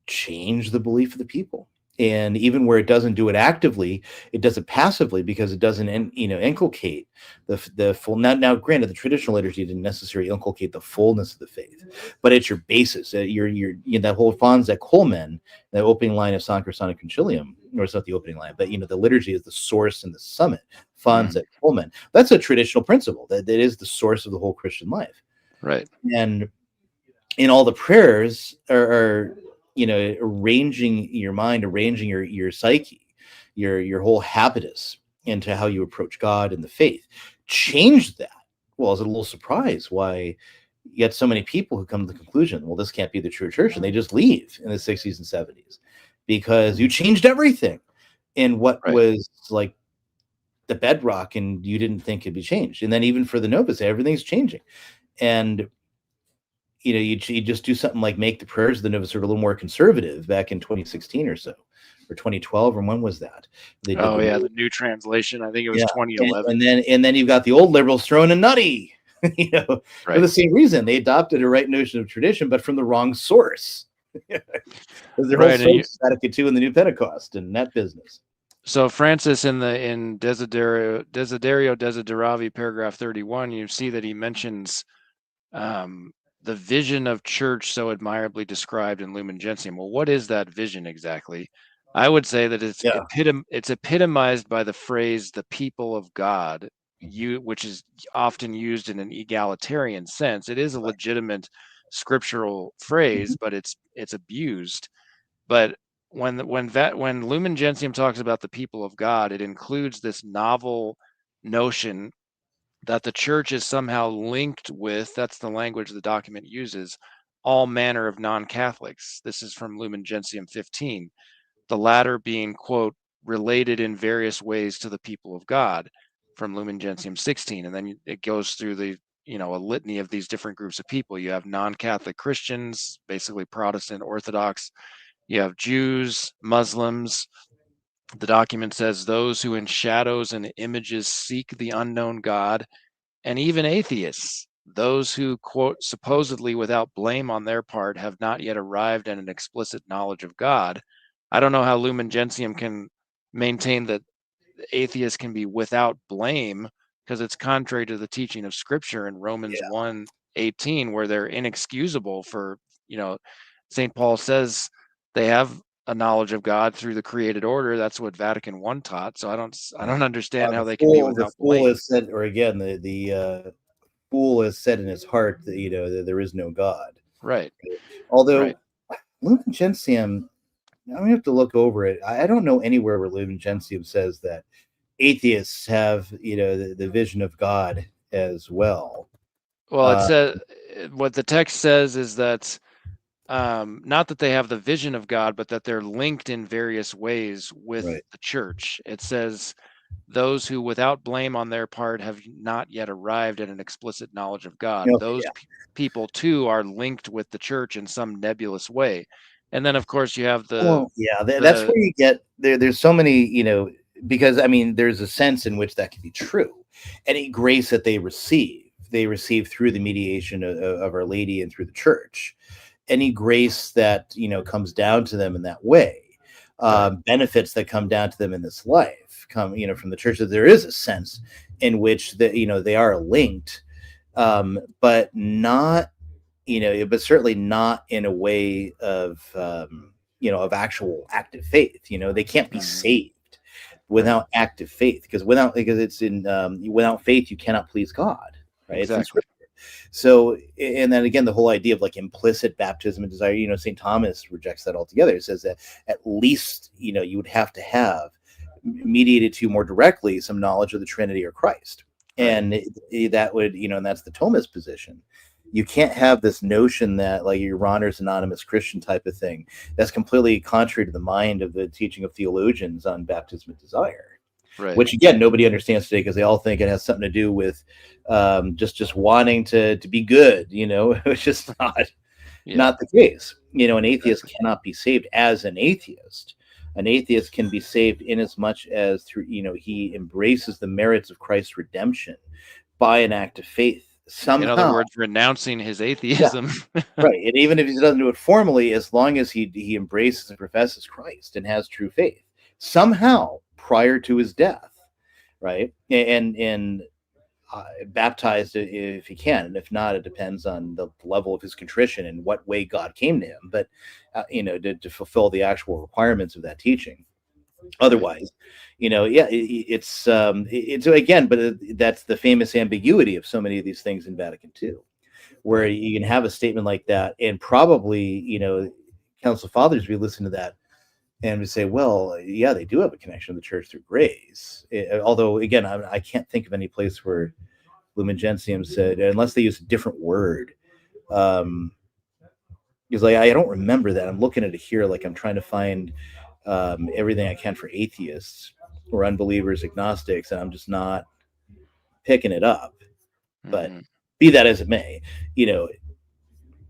changed the belief of the people. And even where it doesn't do it actively, it does it passively because it doesn't, inculcate the full. Now, granted, the traditional liturgy didn't necessarily inculcate the fullness of the faith, but it's your basis. That whole Fons et Culmen, the opening line of Sancrosanctum Concilium, or it's not the opening line, but the liturgy is the source and the summit. Fons et Culmen. That's a traditional principle that is the source of the whole Christian life. Right. And in all the prayers are arranging your mind, arranging your psyche, your whole habitus into how you approach God and the faith. Change that. Well, I was a little surprised why you get so many people who come to the conclusion, well, this can't be the true church, and they just leave in the 60s and 70s because you changed everything in what was like the bedrock, and you didn't think it'd be changed. And then even for the novice, everything's changing. And you just do something like make the prayers of the novus a little more conservative back in 2016 or so, or 2012, or when was that? The new translation. I think it was 2011. And then you've got the old liberals throwing a nutty, for the same reason. They adopted a right notion of tradition, but from the wrong source. Their whole source Vatican II and the New Pentecost and that business. So Francis in Desiderio Desideravi, paragraph 31, you see that he mentions the vision of church so admirably described in Lumen Gentium. Well, what is that vision exactly? I would say that it's epitomized by the phrase "the people of God," which is often used in an egalitarian sense. It is a legitimate scriptural phrase, but it's abused. But when Lumen Gentium talks about the people of God, it includes this novel notion that the church is somehow linked with, that's the language the document uses, all manner of non-Catholics. This is from Lumen Gentium 15. The latter being, quote, related in various ways to the people of God, from Lumen Gentium 16. And then it goes through a litany of these different groups of people. You have non-Catholic Christians, basically Protestant Orthodox. You have Jews, Muslims. The document says those who in shadows and images seek the unknown God, and even atheists, those who, quote, supposedly without blame on their part have not yet arrived at an explicit knowledge of God. I don't know how Lumen Gentium can maintain that atheists can be without blame, because it's contrary to the teaching of Scripture in Romans 1:18, where they're inexcusable for, St. Paul says they have a knowledge of God through the created order. That's what Vatican I taught. So I don't understand how they can be without blame. Fool has said, or again, the fool has said in his heart that that there is no God. Right. Although Lumen Gentium, I'm gonna have to look over it. I don't know anywhere where Lumen Gentium says that atheists have the vision of God as well. Well, it says, what the text says is that not that they have the vision of God, but that they're linked in various ways with the church. It says those who without blame on their part have not yet arrived at an explicit knowledge of God. Those people too are linked with the church in some nebulous way. And then of course you have that's where you get there's so many, because there's a sense in which that can be true. Any grace that they receive through the mediation of Our Lady and through the church. Any grace that comes down to them in that way, benefits that come down to them in this life come from the church. That there is a sense in which that they are linked, but not but certainly not in a way of of actual active faith. They can't be saved without active faith, because it's in without faith you cannot please God. Right? Exactly. So, and then again, the whole idea of like implicit baptism and desire, St. Thomas rejects that altogether. It says that at least, you would have to have mediated to you more directly some knowledge of the Trinity or Christ. And that would, and that's the Thomist position. You can't have this notion that like your Ronner's Anonymous Christian type of thing. That's completely contrary to the mind of the teaching of theologians on baptism and desire. Right. Which again nobody understands today, because they all think it has something to do with just wanting to be good, which is not the case. An atheist cannot be saved as an atheist. An atheist can be saved in as much as through he embraces the merits of Christ's redemption by an act of faith In other somehow, words, renouncing his yeah, atheism. right. And even if he doesn't do it formally, as long as he embraces and professes Christ and has true faith, somehow prior to his death, right, and baptized if he can, and if not, it depends on the level of his contrition and what way God came to him. But to fulfill the actual requirements of that teaching. Right. Otherwise, yeah, it's again, but that's the famous ambiguity of so many of these things in Vatican II, where Right. you can have a statement like that, and probably Council Fathers we listen to that and we say, well, yeah, they do have a connection to the church through grace. Although, again, I can't think of any place where Lumen Gentium said, unless they use a different word. Um, because like I don't remember that. I'm looking at it here, like I'm trying to find everything I can for atheists or unbelievers, agnostics, and I'm just not picking it up. But Mm-hmm. be that as it may, you know,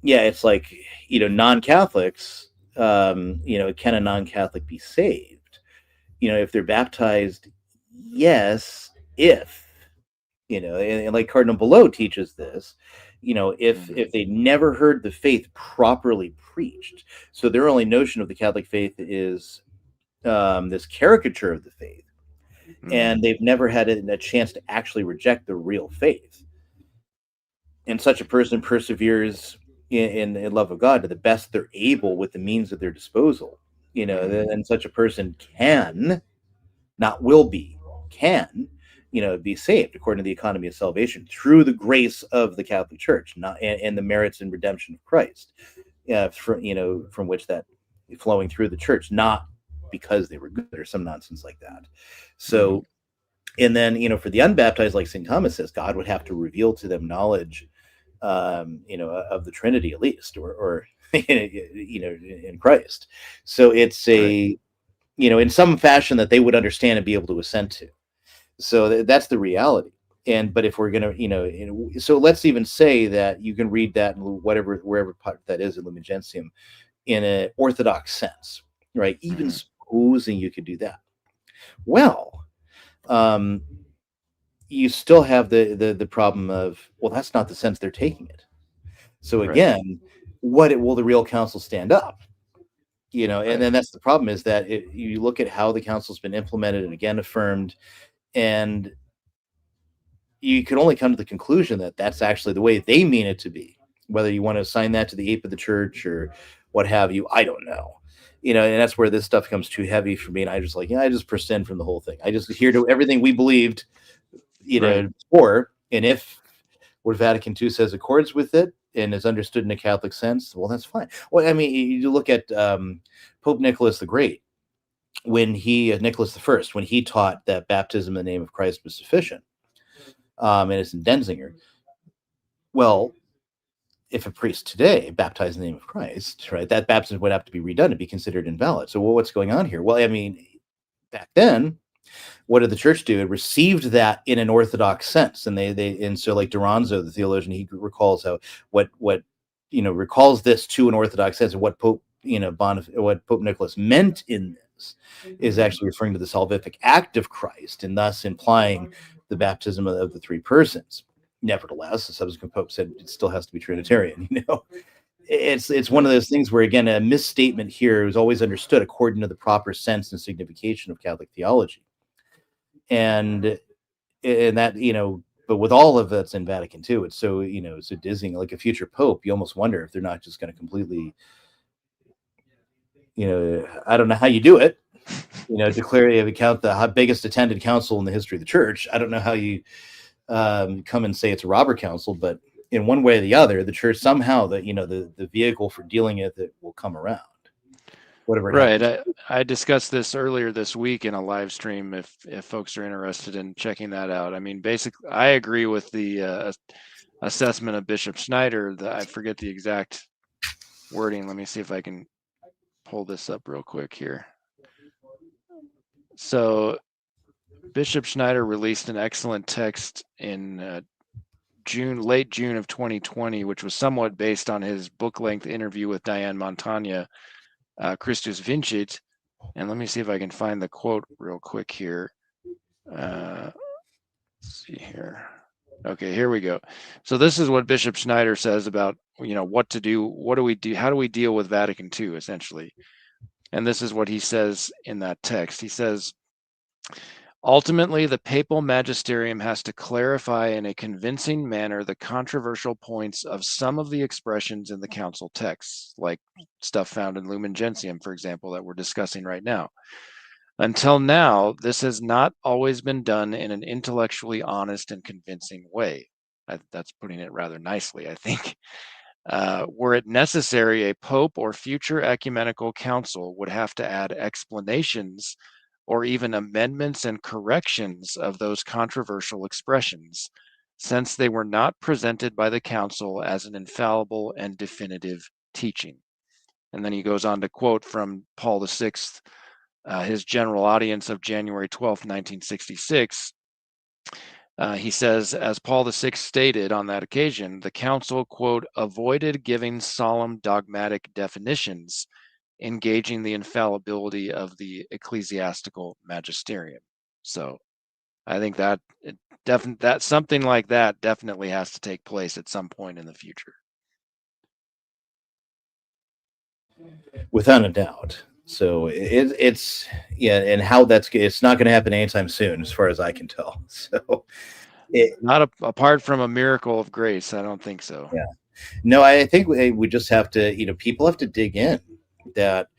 yeah, it's like non-Catholics. Can a non-Catholic be saved? If they're baptized, yes, if and like Cardinal Below teaches this, Mm-hmm. if they never heard the faith properly preached, so their only notion of the Catholic faith is this caricature of the faith, Mm-hmm. and they've never had a chance to actually reject the real faith, and such a person perseveres in love of God to the best they're able with the means at their disposal. Mm-hmm. Then such a person can, not will be, can, be saved according to the economy of salvation through the grace of the Catholic Church, not and the merits and redemption of Christ, from which that flowing through the church, not because they were good or some nonsense like that. Mm-hmm. So, and then for the unbaptized, like St. Thomas says, God would have to reveal to them knowledge, of the Trinity at least, or in Christ. So it's Right. in some fashion that they would understand and be able to assent to. So that's the reality. And but if we're gonna, so let's even say that you can read that in whatever wherever part that is in Lumen Gentium in an orthodox sense, right? Even Mm-hmm. supposing you could do that, well, um, you still have the problem of, well, that's not the sense they're taking it. So Right. again, will the real council stand up? And Right. then that's the problem, is that you look at how the council's been implemented and again affirmed, and you can only come to the conclusion that that's actually the way they mean it to be. Whether you want to assign that to the ape of the church or what have you, I don't know. And that's where this stuff becomes too heavy for me. And I just like, I just prescind from the whole thing. I just adhere to everything we believed, Right. before. And if what Vatican II says accords with it and is understood in a Catholic sense, well, that's fine. Well, I mean, you look at Pope Nicholas the Great, when Nicholas the First, when he taught that baptism in the name of Christ was sufficient, and it's in Denzinger. Well, if a priest today baptized in the name of Christ, right, that baptism would have to be redone to be considered invalid. So, well, what's going on here? Well, I mean, back then, what did the church do? It received that in an orthodox sense, and and so like Duranzo, the theologian, he recalls how what recalls this to an orthodox sense, and what what Pope Nicholas meant in this is Mm-hmm. actually referring to the salvific act of Christ, and thus implying the baptism of the three persons. Nevertheless, the subsequent pope said it still has to be Trinitarian. It's one of Right. those things where, again, a misstatement here is always understood according to the proper sense and signification of Catholic theology, and that but with all of that's in Vatican II, it's so so dizzying. Like a future pope, you almost wonder if they're not just going to completely, I don't know how you do it, declare you count the biggest attended council in the history of the church. I don't know how you come and say it's a robber council, but in one way or the other, the church somehow, the vehicle for dealing with it will come around, whatever it Right. happens. I discussed this earlier this week in a live stream. If folks are interested in checking that out, I mean, basically, I agree with the assessment of Bishop Schneider. I forget the exact wording. Let me see if I can pull this up real quick here. So Bishop Schneider released an excellent text in late June of 2020, which was somewhat based on his book-length interview with Diane Montagna, Christus Vincit. And let me see if I can find the quote real quick here. Let's see here. Okay, here we go. So this is what Bishop Schneider says about, what to do. What do we do? How do we deal with Vatican II, essentially? And this is what he says in that text. He says, ultimately, the papal magisterium has to clarify in a convincing manner the controversial points of some of the expressions in the council texts, like stuff found in Lumen Gentium, for example, that we're discussing right now. Until now, this has not always been done in an intellectually honest and convincing way. That's putting it rather nicely, I think. Were it necessary, a pope or future ecumenical council would have to add explanations or even amendments and corrections of those controversial expressions, since they were not presented by the council as an infallible and definitive teaching. And then he goes on to quote from Paul VI, his general audience of January 12, 1966. He says, as Paul VI stated on that occasion, the council, quote, avoided giving solemn dogmatic definitions, engaging the infallibility of the ecclesiastical magisterium. So I think that that something like that definitely has to take place at some point in the future. Without a doubt. So it's yeah, and how it's not going to happen anytime soon, as far as I can tell. So it, Not apart from a miracle of grace, I don't think so. yeah, no, I think we just have to, people have to dig in that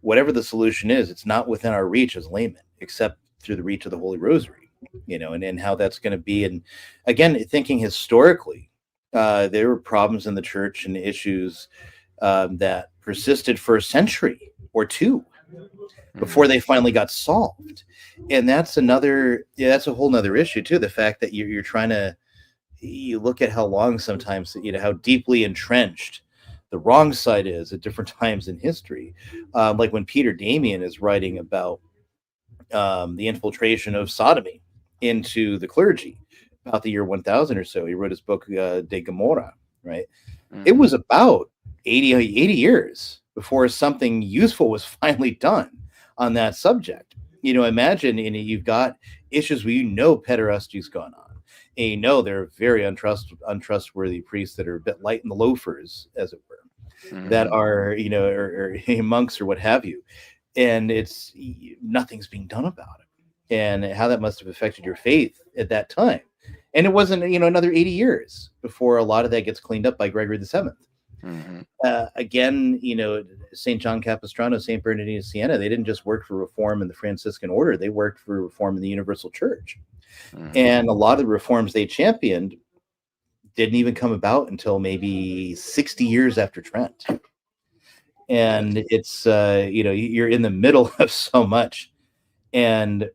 whatever the solution is, it's not within our reach as laymen, except through the reach of the Holy Rosary, and how that's going to be. And again, thinking historically, there were problems in the church and issues that persisted for a century or two before they finally got solved. And that's that's a whole nother issue too. The fact that you're trying to, you look at how long sometimes, how deeply entrenched the wrong side is at different times in history. Like when Peter Damian is writing about the infiltration of sodomy into the clergy about the year 1000 or so. He wrote his book, De Gomorrah, right? It was about 80 years before something useful was finally done on that subject. Imagine, you've got issues where pederasty's gone on. And there are very untrustworthy priests that are a bit light in the loafers, as it were, that are, or monks or what have you. And nothing's being done about it. And how that must have affected your faith at that time. And it wasn't, another 80 years before a lot of that gets cleaned up by Gregory the Seventh. Again, St. John Capistrano, St. Bernardine of Siena, they didn't just work for reform in the Franciscan order, they worked for reform in the Universal Church. And a lot of the reforms they championed didn't even come about until maybe 60 years after Trent. And it's, you're in the middle of so much. And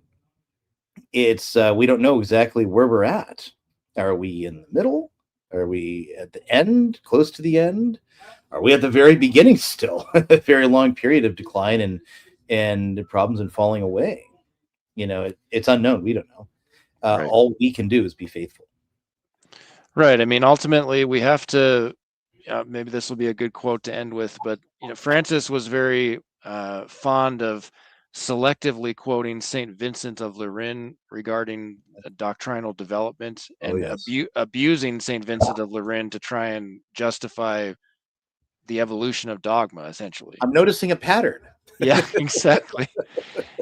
it's, we don't know exactly where we're at. Are we in the middle? Are we at the end, close to the end? Are we at the very beginning still? A very long period of decline and problems and falling away. It's unknown. We don't know. Right. All we can do is be faithful. Right. I mean, ultimately, we have to. Maybe this will be a good quote to end with, but Francis was very fond of selectively quoting Saint Vincent of Lerins regarding doctrinal development and abusing Saint Vincent of Lerins to try and justify the evolution of dogma, essentially. I'm noticing a pattern. Yeah, exactly.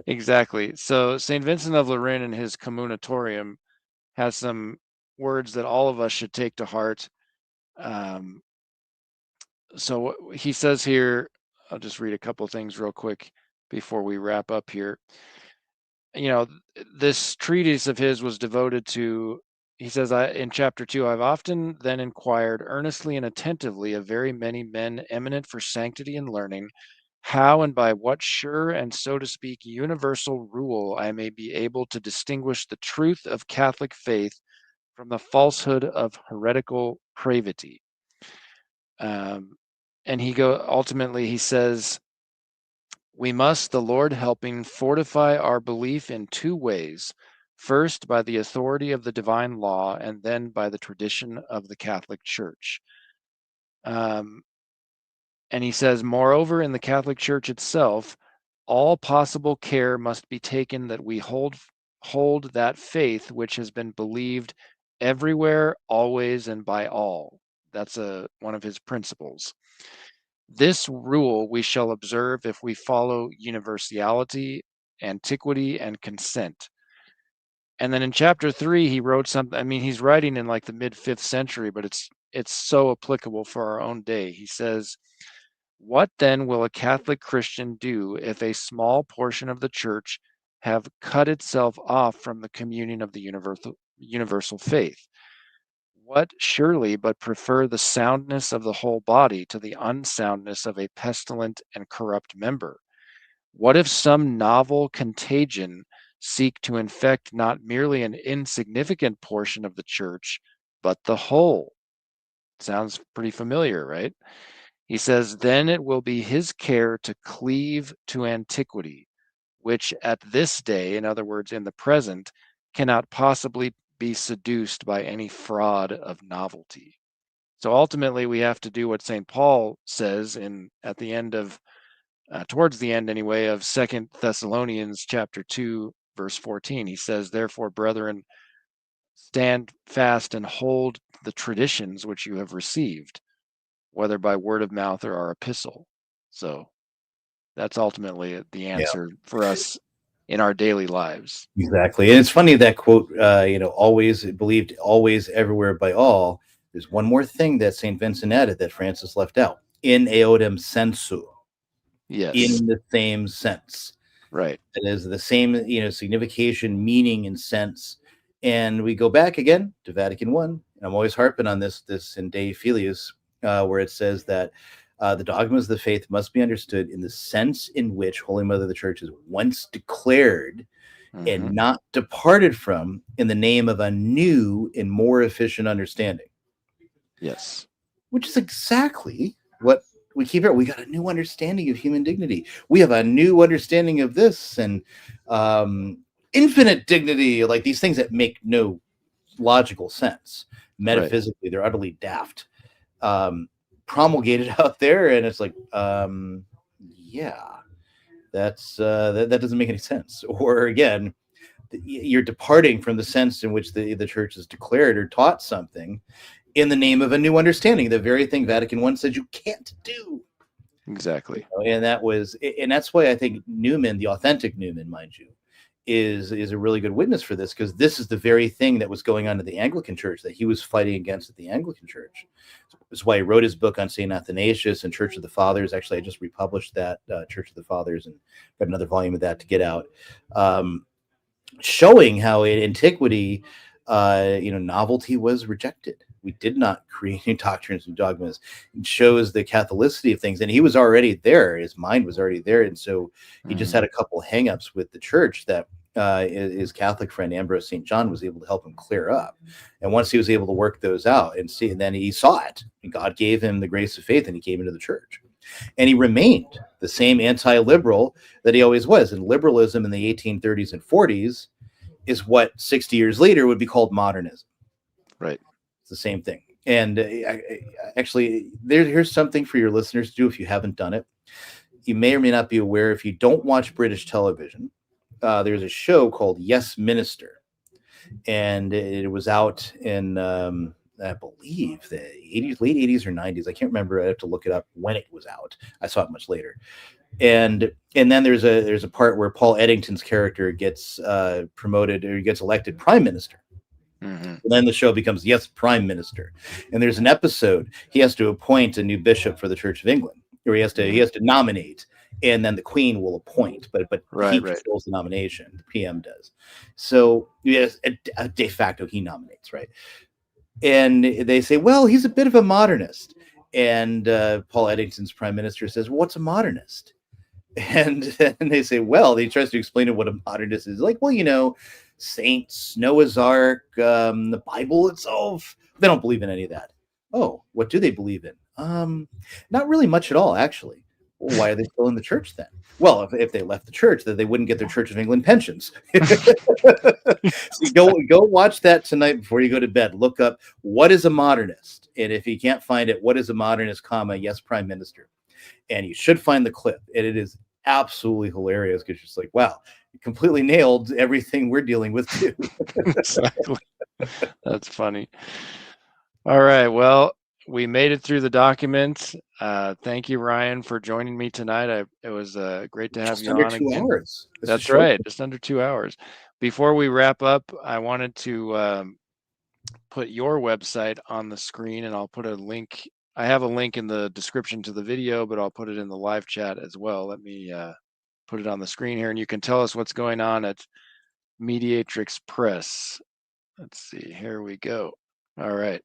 Exactly. So Saint Vincent of Lerins in his Communitorium has some words that all of us should take to heart. So he says here, I'll just read a couple things real quick before we wrap up here. This treatise of his was devoted to, he says, in chapter 2, I've often then inquired earnestly and attentively of very many men eminent for sanctity and learning, how and by what sure and, so to speak, universal rule I may be able to distinguish the truth of Catholic faith from the falsehood of heretical pravity. And ultimately he says, we must, the Lord helping, fortify our belief in two ways. First, by the authority of the divine law, and then by the tradition of the Catholic Church. And he says, moreover, in the Catholic Church itself, all possible care must be taken that we hold that faith which has been believed everywhere, always, and by all. That's one of his principles. This rule we shall observe if we follow universality, antiquity, and consent. And then in chapter 3, he wrote something. I mean, he's writing in like the mid 5th century, but it's so applicable for our own day. He says, "What then will a Catholic Christian do if a small portion of the church have cut itself off from the communion of the universal faith? What surely but prefer the soundness of the whole body to the unsoundness of a pestilent and corrupt member? What if some novel contagion seek to infect not merely an insignificant portion of the church, but the whole?" Sounds pretty familiar, right? He says, "Then it will be his care to cleave to antiquity, which at this day, in other words, in the present, cannot possibly be seduced by any fraud of novelty." So ultimately, we have to do what St. Paul says at the end of, towards the end anyway, of 2 Thessalonians chapter 2, verse 14. He says, "Therefore, brethren, stand fast and hold the traditions which you have received, whether by word of mouth or our epistle." So that's ultimately the Yeah, answer for us in our daily lives. exactly. And it's funny that quote, always believed, always, everywhere, by all. There's one more thing that St. Vincent added that Francis left out: in eodem sensu, Yes, in the same sense. right. It is the same, signification, meaning, and sense. And we go back again to Vatican I, and I'm always harping on this in Dei Filius, where it says that the dogmas of the faith must be understood in the sense in which Holy Mother of the Church is once declared and Hmm. not departed from, in the name of a new and more efficient understanding, Yes, which is exactly what we keep here. We got a new understanding of human dignity. We have a new understanding of this, and um, infinite dignity, like these things that make no logical sense. right. Metaphysically, they're utterly daft. Um, Promulgated out there, and it's like, yeah, that doesn't make any sense. Or again, you're departing from the sense in which the church has declared or taught something in the name of a new understanding, the very thing Vatican I said you can't do. Exactly. And that's why I think Newman, the authentic Newman, mind you, is a really good witness for this, because this is the very thing that was going on in the Anglican Church that he was fighting against at the Anglican Church. That's why he wrote his book on St. Athanasius and Church of the Fathers. Actually, I just republished that, Church of the Fathers, and got another volume of that to get out, showing how in antiquity, novelty was rejected. We did not create new doctrines and dogmas. It shows the Catholicity of things, and he was already there. His mind was already there, and so he just Hmm. had a couple of hangups with the church that his Catholic friend Ambrose St. John was able to help him clear up. And once he was able to work those out and then he saw it, and God gave him the grace of faith, and he came into the church. And he remained the same anti-liberal that he always was. And liberalism in the 1830s and 40s is what 60 years later would be called modernism. Right. It's the same thing. And actually, here's something for your listeners to do if you haven't done it. You may or may not be aware, if you don't watch British television, there's a show called Yes Minister. And it was out in, I believe, the 80s, late 80s or 90s. I can't remember. I have to look it up when it was out. I saw it much later. And then there's a part where Paul Eddington's character gets promoted, or he gets elected prime minister. Hmm. And then the show becomes Yes Prime Minister, and there's an episode he has to appoint a new bishop for the Church of England, or he has to nominate, and then the Queen will appoint, but he Right. Right. controls the nomination. The PM does. So yes, de facto he nominates, right? And they say, well, he's a bit of a modernist, and Paul Eddington's prime minister says, well, what's a modernist? And they say, well, he tries to explain what a modernist is. Like, well, saints, Noah's Ark, the Bible itself. They don't believe in any of that. Oh, what do they believe in? Not really much at all, actually. Well, why are they still in the church then? Well, if they left the church, then they wouldn't get their Church of England pensions. So go watch that tonight before you go to bed. Look up what is a modernist, and if you can't find it, what is a modernist, comma, yes, prime minister. And you should find the clip. And it is absolutely hilarious because it's like, wow, you completely nailed everything we're dealing with too. Exactly. That's funny. All right. Well, we made it through the document. Thank you, Ryan, for joining me tonight. It was great to have Just you under on 2 again. hours. This is That's short. right, just under 2 hours. Before we wrap up, I wanted to put your website on the screen, and I'll put a link. I have a link in the description to the video, but I'll put it in the live chat as well. Let me put it on the screen here, and you can tell us what's going on at Mediatrix Press. Let's see, here we go. All right.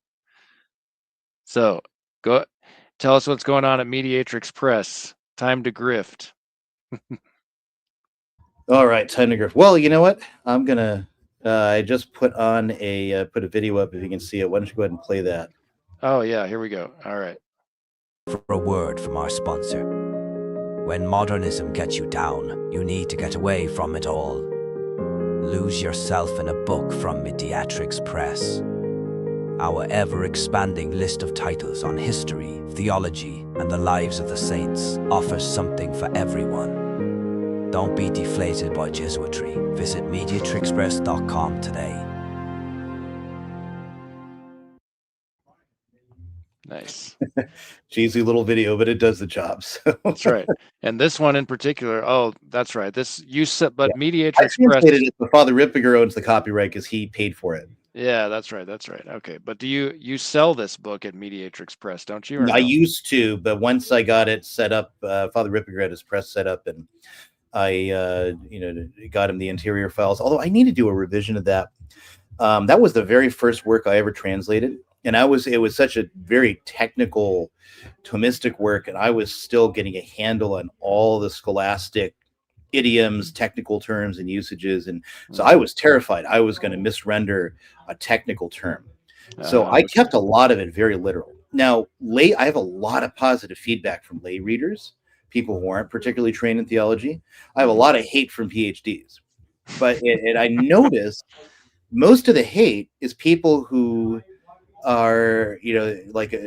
So go tell us what's going on at Mediatrix Press. Time to grift. All right, time to grift. Well, you know what? I'm gonna. I just put on a put a video up. If you can see it, why don't you go ahead and play that? Oh yeah, here we go. All right. For a word from our sponsor. When modernism gets you down, you need to get away from it all. Lose yourself in a book from Mediatrix Press. Our ever-expanding list of titles on history, theology, and the lives of the saints offers something for everyone. Don't be deflated by Jesuitry. Visit mediatrixpress.com today. Nice. Cheesy little video, but it does the job. So. That's right. And this one in particular, oh, that's right. This you said, but Yeah. Mediatrix I Press. translated it, but Father Rippiger owns the copyright because he paid for it. Yeah, that's right. That's right. Okay, but do you sell this book at Mediatrix Press, don't you? Or I no? used to, but once I got it set up, Father Rippiger had his press set up, and I, got him the interior files. Although I need to do a revision of that. That was the very first work I ever translated, and it was such a very technical, Thomistic work, and I was still getting a handle on all the scholastic idioms, technical terms, and usages, and so I was terrified I was going to misrender a technical term. So I kept a lot of it very literal. Now, I have a lot of positive feedback from lay readers, people who aren't particularly trained in theology. I have a lot of hate from PhDs, but I noticed most of the hate is people who are,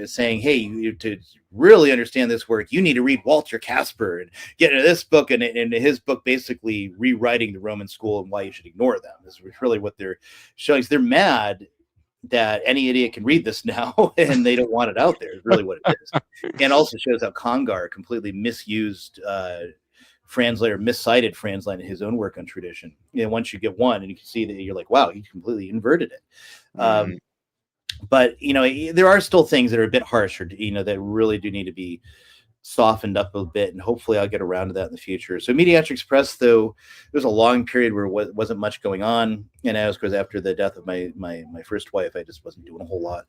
saying, hey, to really understand this work, you need to read Walter Casper and get into this book, and his book basically rewriting the Roman school and why you should ignore them is really what they're showing. So they're mad that any idiot can read this now and they don't want it out there is really what it is. And also shows how Congar completely misused miscited Franzline in his own work on tradition. And once you get one and you can see that, you're like, wow, he completely inverted it. But there are still things that are a bit harsher, that really do need to be softened up a bit, and hopefully I'll get around to that in the future. So Mediatrix Press, though, there's a long period where wasn't much going on, and as because after the death of my first wife, I just wasn't doing a whole lot.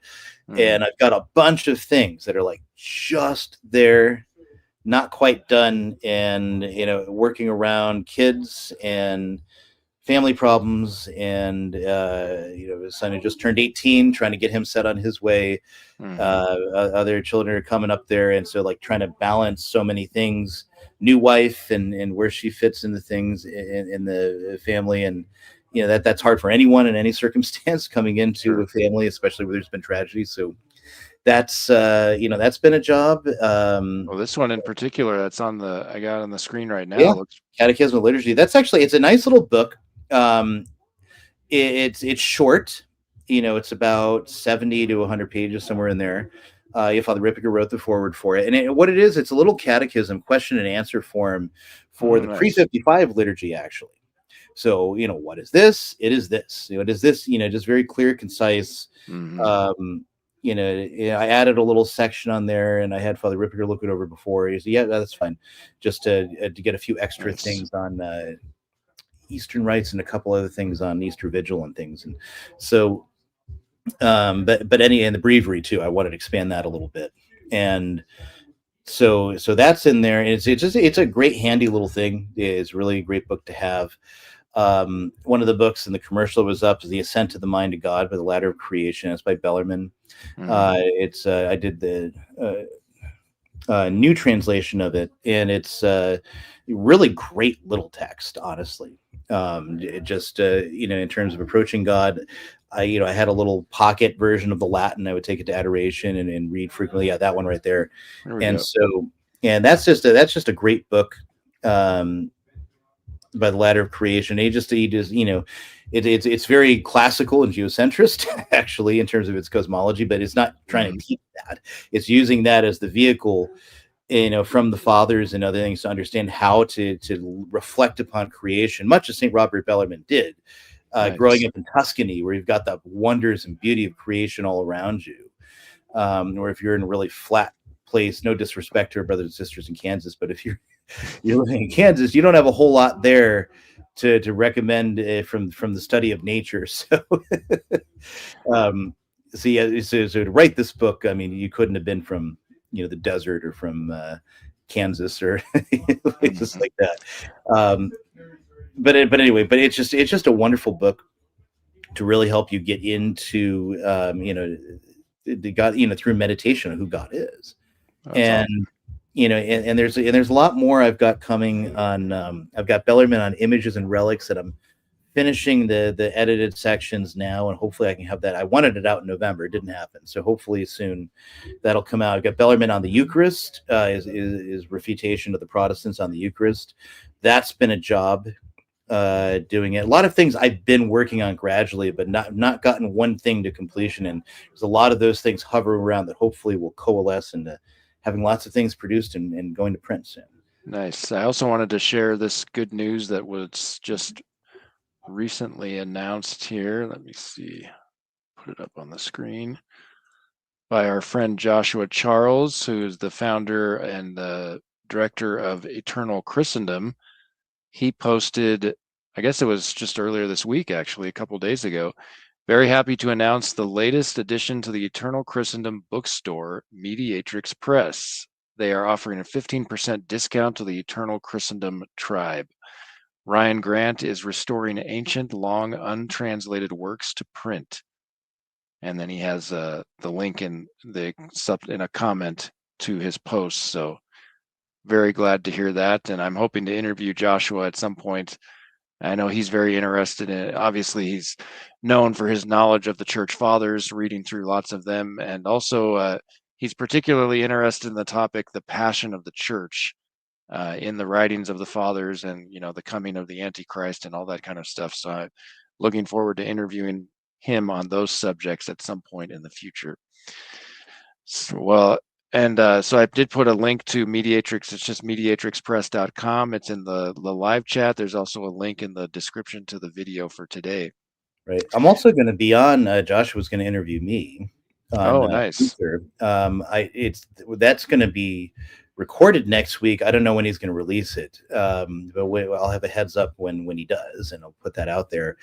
And I've got a bunch of things that are like just there, not quite done, and working around kids and family problems, and his son who just turned 18, trying to get him set on his way. Other children are coming up there, and so like trying to balance so many things, new wife and where she fits in the things in the family, and that's hard for anyone in any circumstance coming into a family, especially where there's been tragedy. So that's that's been a job. Well, this one in particular, I got on the screen right now. Yeah, Catechism of Liturgy. That's actually, it's a nice little book. It's short. It's about 70 to 100 pages, somewhere in there. Father Rippiger wrote the forward for it, and what it is, it's a little catechism, question and answer form for the pre-55 liturgy, actually. So what is this? It is this. It is this. Just very clear, concise. I added a little section on there, and I had Father Rippiger look it over before. He said, yeah, that's fine, just to get a few extra things on Eastern rites and a couple other things on Easter Vigil and things. And so, and the breviary too, I wanted to expand that a little bit. And so that's in there. It's a great handy little thing. It's really a great book to have. One of the books in the commercial was up is The Ascent to the Mind of God by the Ladder of Creation. It's by Bellarmine. I did the new translation of it, and it's really great little text, honestly. In terms of approaching God, I had a little pocket version of the Latin. I would take it to adoration and read frequently. Yeah, that one right there. And so that's just a great book. by the ladder of creation. He just it's very classical and geocentrist actually in terms of its cosmology, but it's not trying to teach that. It's using that as the vehicle, from the fathers and other things to understand how to reflect upon creation, much as St. Robert Bellarmine did, Nice. growing up in Tuscany, where you've got the wonders and beauty of creation all around you. Or if you're in a really flat place, no disrespect to our brothers and sisters in Kansas, but if you're living in Kansas, you don't have a whole lot there to recommend from the study of nature. So, so to write this book, I mean, you couldn't have been from the desert or from Kansas or places like that. But it's just a wonderful book to really help you get into the God, through meditation of who God is. That's and awesome. and there's a lot more I've got coming on. I've got Bellarmine on images and relics that I'm finishing the edited sections now, and hopefully I can have that. I wanted it out in November, it didn't happen, so hopefully soon that'll come out. I've got Bellarmine on the Eucharist, is refutation of the Protestants on the Eucharist. That's been a job doing it. A lot of things I've been working on gradually, but not gotten one thing to completion, and there's a lot of those things hovering around that hopefully will coalesce into having lots of things produced and going to print soon. Nice. I also wanted to share this good news that was just recently announced here. Let me see, put it up on the screen, by our friend Joshua Charles, who's the founder and the director of Eternal Christendom. He posted, I guess it was just earlier this week, actually, a couple days ago. Very happy to announce the latest addition to the Eternal Christendom bookstore, Mediatrix Press. They are offering a 15% discount to the Eternal Christendom tribe. Ryan Grant is restoring ancient, long untranslated works to print. And then he has the link in a comment to his post. So very glad to hear that. And I'm hoping to interview Joshua at some point. I know he's very interested in it. Obviously, he's known for his knowledge of the church fathers, reading through lots of them. And also, he's particularly interested in the topic, the passion of the church, in the writings of the fathers and, the coming of the Antichrist and all that kind of stuff. So I'm looking forward to interviewing him on those subjects at some point in the future. So I did put a link to Mediatrix. It's just mediatrixpress.com. It's in the live chat. There's also a link in the description to the video for today. Right. I'm also going to be on. Joshua's going to interview me. Nice. That's going to be recorded next week. I don't know when he's going to release it, but I'll have a heads up when he does, and I'll put that out there.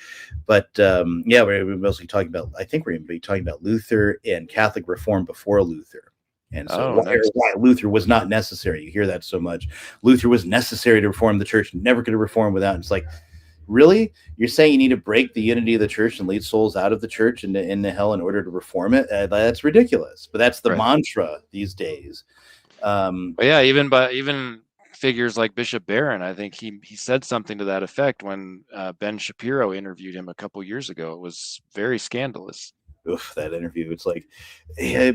But we're mostly talking about. I think we're going to be talking about Luther and Catholic reform before Luther. And so why Luther was not necessary. You hear that so much. Luther was necessary to reform the church. Never could have reformed without. It's like, really? You're saying you need to break the unity of the church and lead souls out of the church into hell in order to reform it? That's ridiculous. But that's the mantra these days. Even figures like Bishop Barron, I think he said something to that effect when Ben Shapiro interviewed him a couple years ago. It was very scandalous. Oof, that interview. It's like,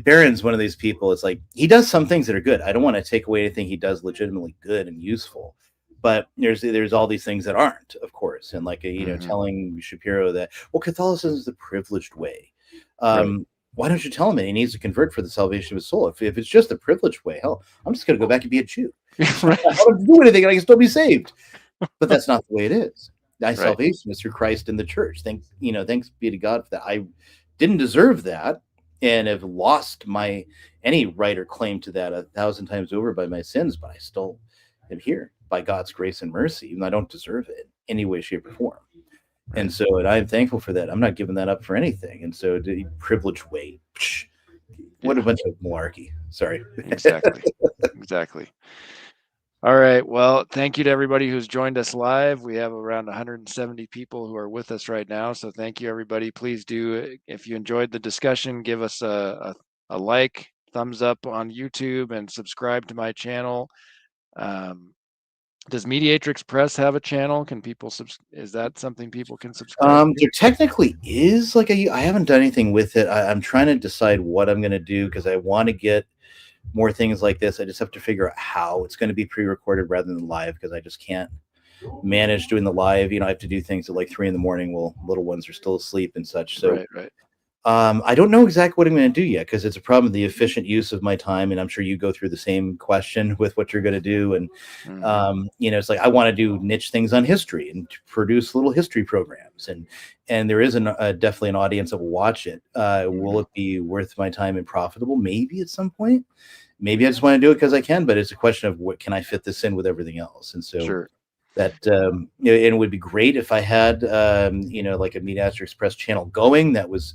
Barron's one of these people. It's like, he does some things that are good. I don't want to take away anything he does legitimately good and useful, but there's all these things that aren't, of course. And like, telling Shapiro that, well, Catholicism is the privileged way. Why don't you tell him that he needs to convert for the salvation of his soul? If it's just the privileged way, hell, I'm just going to go back and be a Jew. Right. I don't do anything and I can still be saved. But that's not the way it is. Thy salvation is through Christ and the church. Thanks be to God for that. I didn't deserve that and have lost any right or claim to that 1,000 times over by my sins, but I still am here by God's grace and mercy, even though I don't deserve it in any way, shape, or form. And so, and I'm thankful for that. I'm not giving that up for anything. And so, the privileged way, what a bunch of malarkey. Sorry. Exactly. All right. Well, thank you to everybody who's joined us live. We have around 170 people who are with us right now. So thank you, everybody. Please do, if you enjoyed the discussion, give us a like, thumbs up on YouTube, and subscribe to my channel. Does Mediatrix Press have a channel? Can people is that something people can subscribe to? There technically is I haven't done anything with it. I'm trying to decide what I'm going to do because I want to get more things like this. I just have to figure out how it's going to be pre-recorded rather than live, because I just can't manage doing the live. I have to do things at like 3 a.m. while little ones are still asleep and such. So right. I don't know exactly what I'm going to do yet, because it's a problem of the efficient use of my time. And I'm sure you go through the same question with what you're going to do. And, it's like, I want to do niche things on history and to produce little history programs. And there is definitely an audience that will watch it. Will it be worth my time and profitable? Maybe at some point. Maybe I just want to do it because I can, but it's a question of what can I fit this in with everything else? And so Sure. that, and it would be great if I had, like a Mediaster Express channel going that was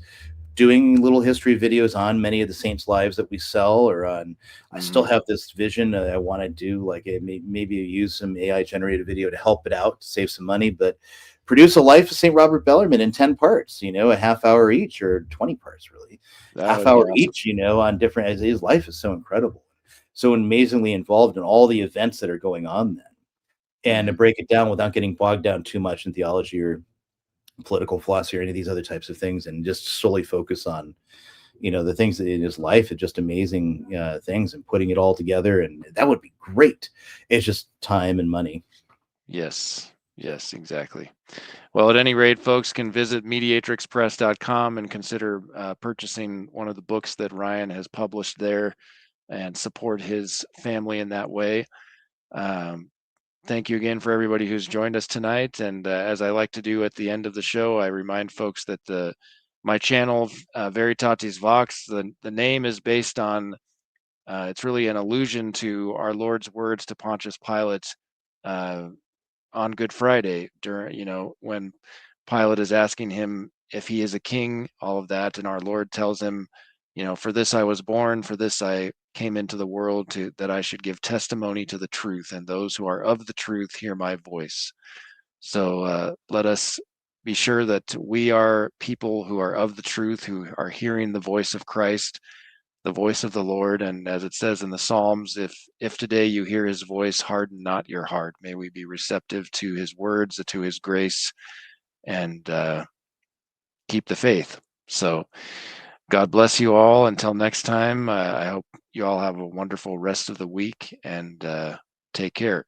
doing little history videos on many of the saints' lives that we sell, or on. I still have this vision that I want to do, like maybe use some AI generated video to help it out, to save some money, but produce a life of St. Robert Bellarmine in 10 parts, a half hour each, or 20 parts, really. Half hour each, on different, as his life is so incredible, so amazingly involved in all the events that are going on then. And to break it down without getting bogged down too much in theology or political philosophy or any of these other types of things, and just solely focus on, the things that in his life are just amazing things, and putting it all together. And that would be great. It's just time and money. Yes, exactly. Well, at any rate, folks can visit mediatrixpress.com and consider purchasing one of the books that Ryan has published there, and support his family in that way. Thank you again for everybody who's joined us tonight. And as I like to do at the end of the show, I remind folks that my channel, Veritatis Vox, the name is based on, it's really an allusion to our Lord's words to Pontius Pilate on Good Friday, during, when Pilate is asking him if he is a king, all of that. And our Lord tells him, for this I was born, for this I came into the world, that I should give testimony to the truth, and those who are of the truth hear my voice. So let us be sure that we are people who are of the truth, who are hearing the voice of Christ, the voice of the Lord. And as it says in the Psalms, if today you hear his voice, harden not your heart. May we be receptive to his words, to his grace, and keep the faith. So God bless you all. Until next time, I hope you all have a wonderful rest of the week, and take care.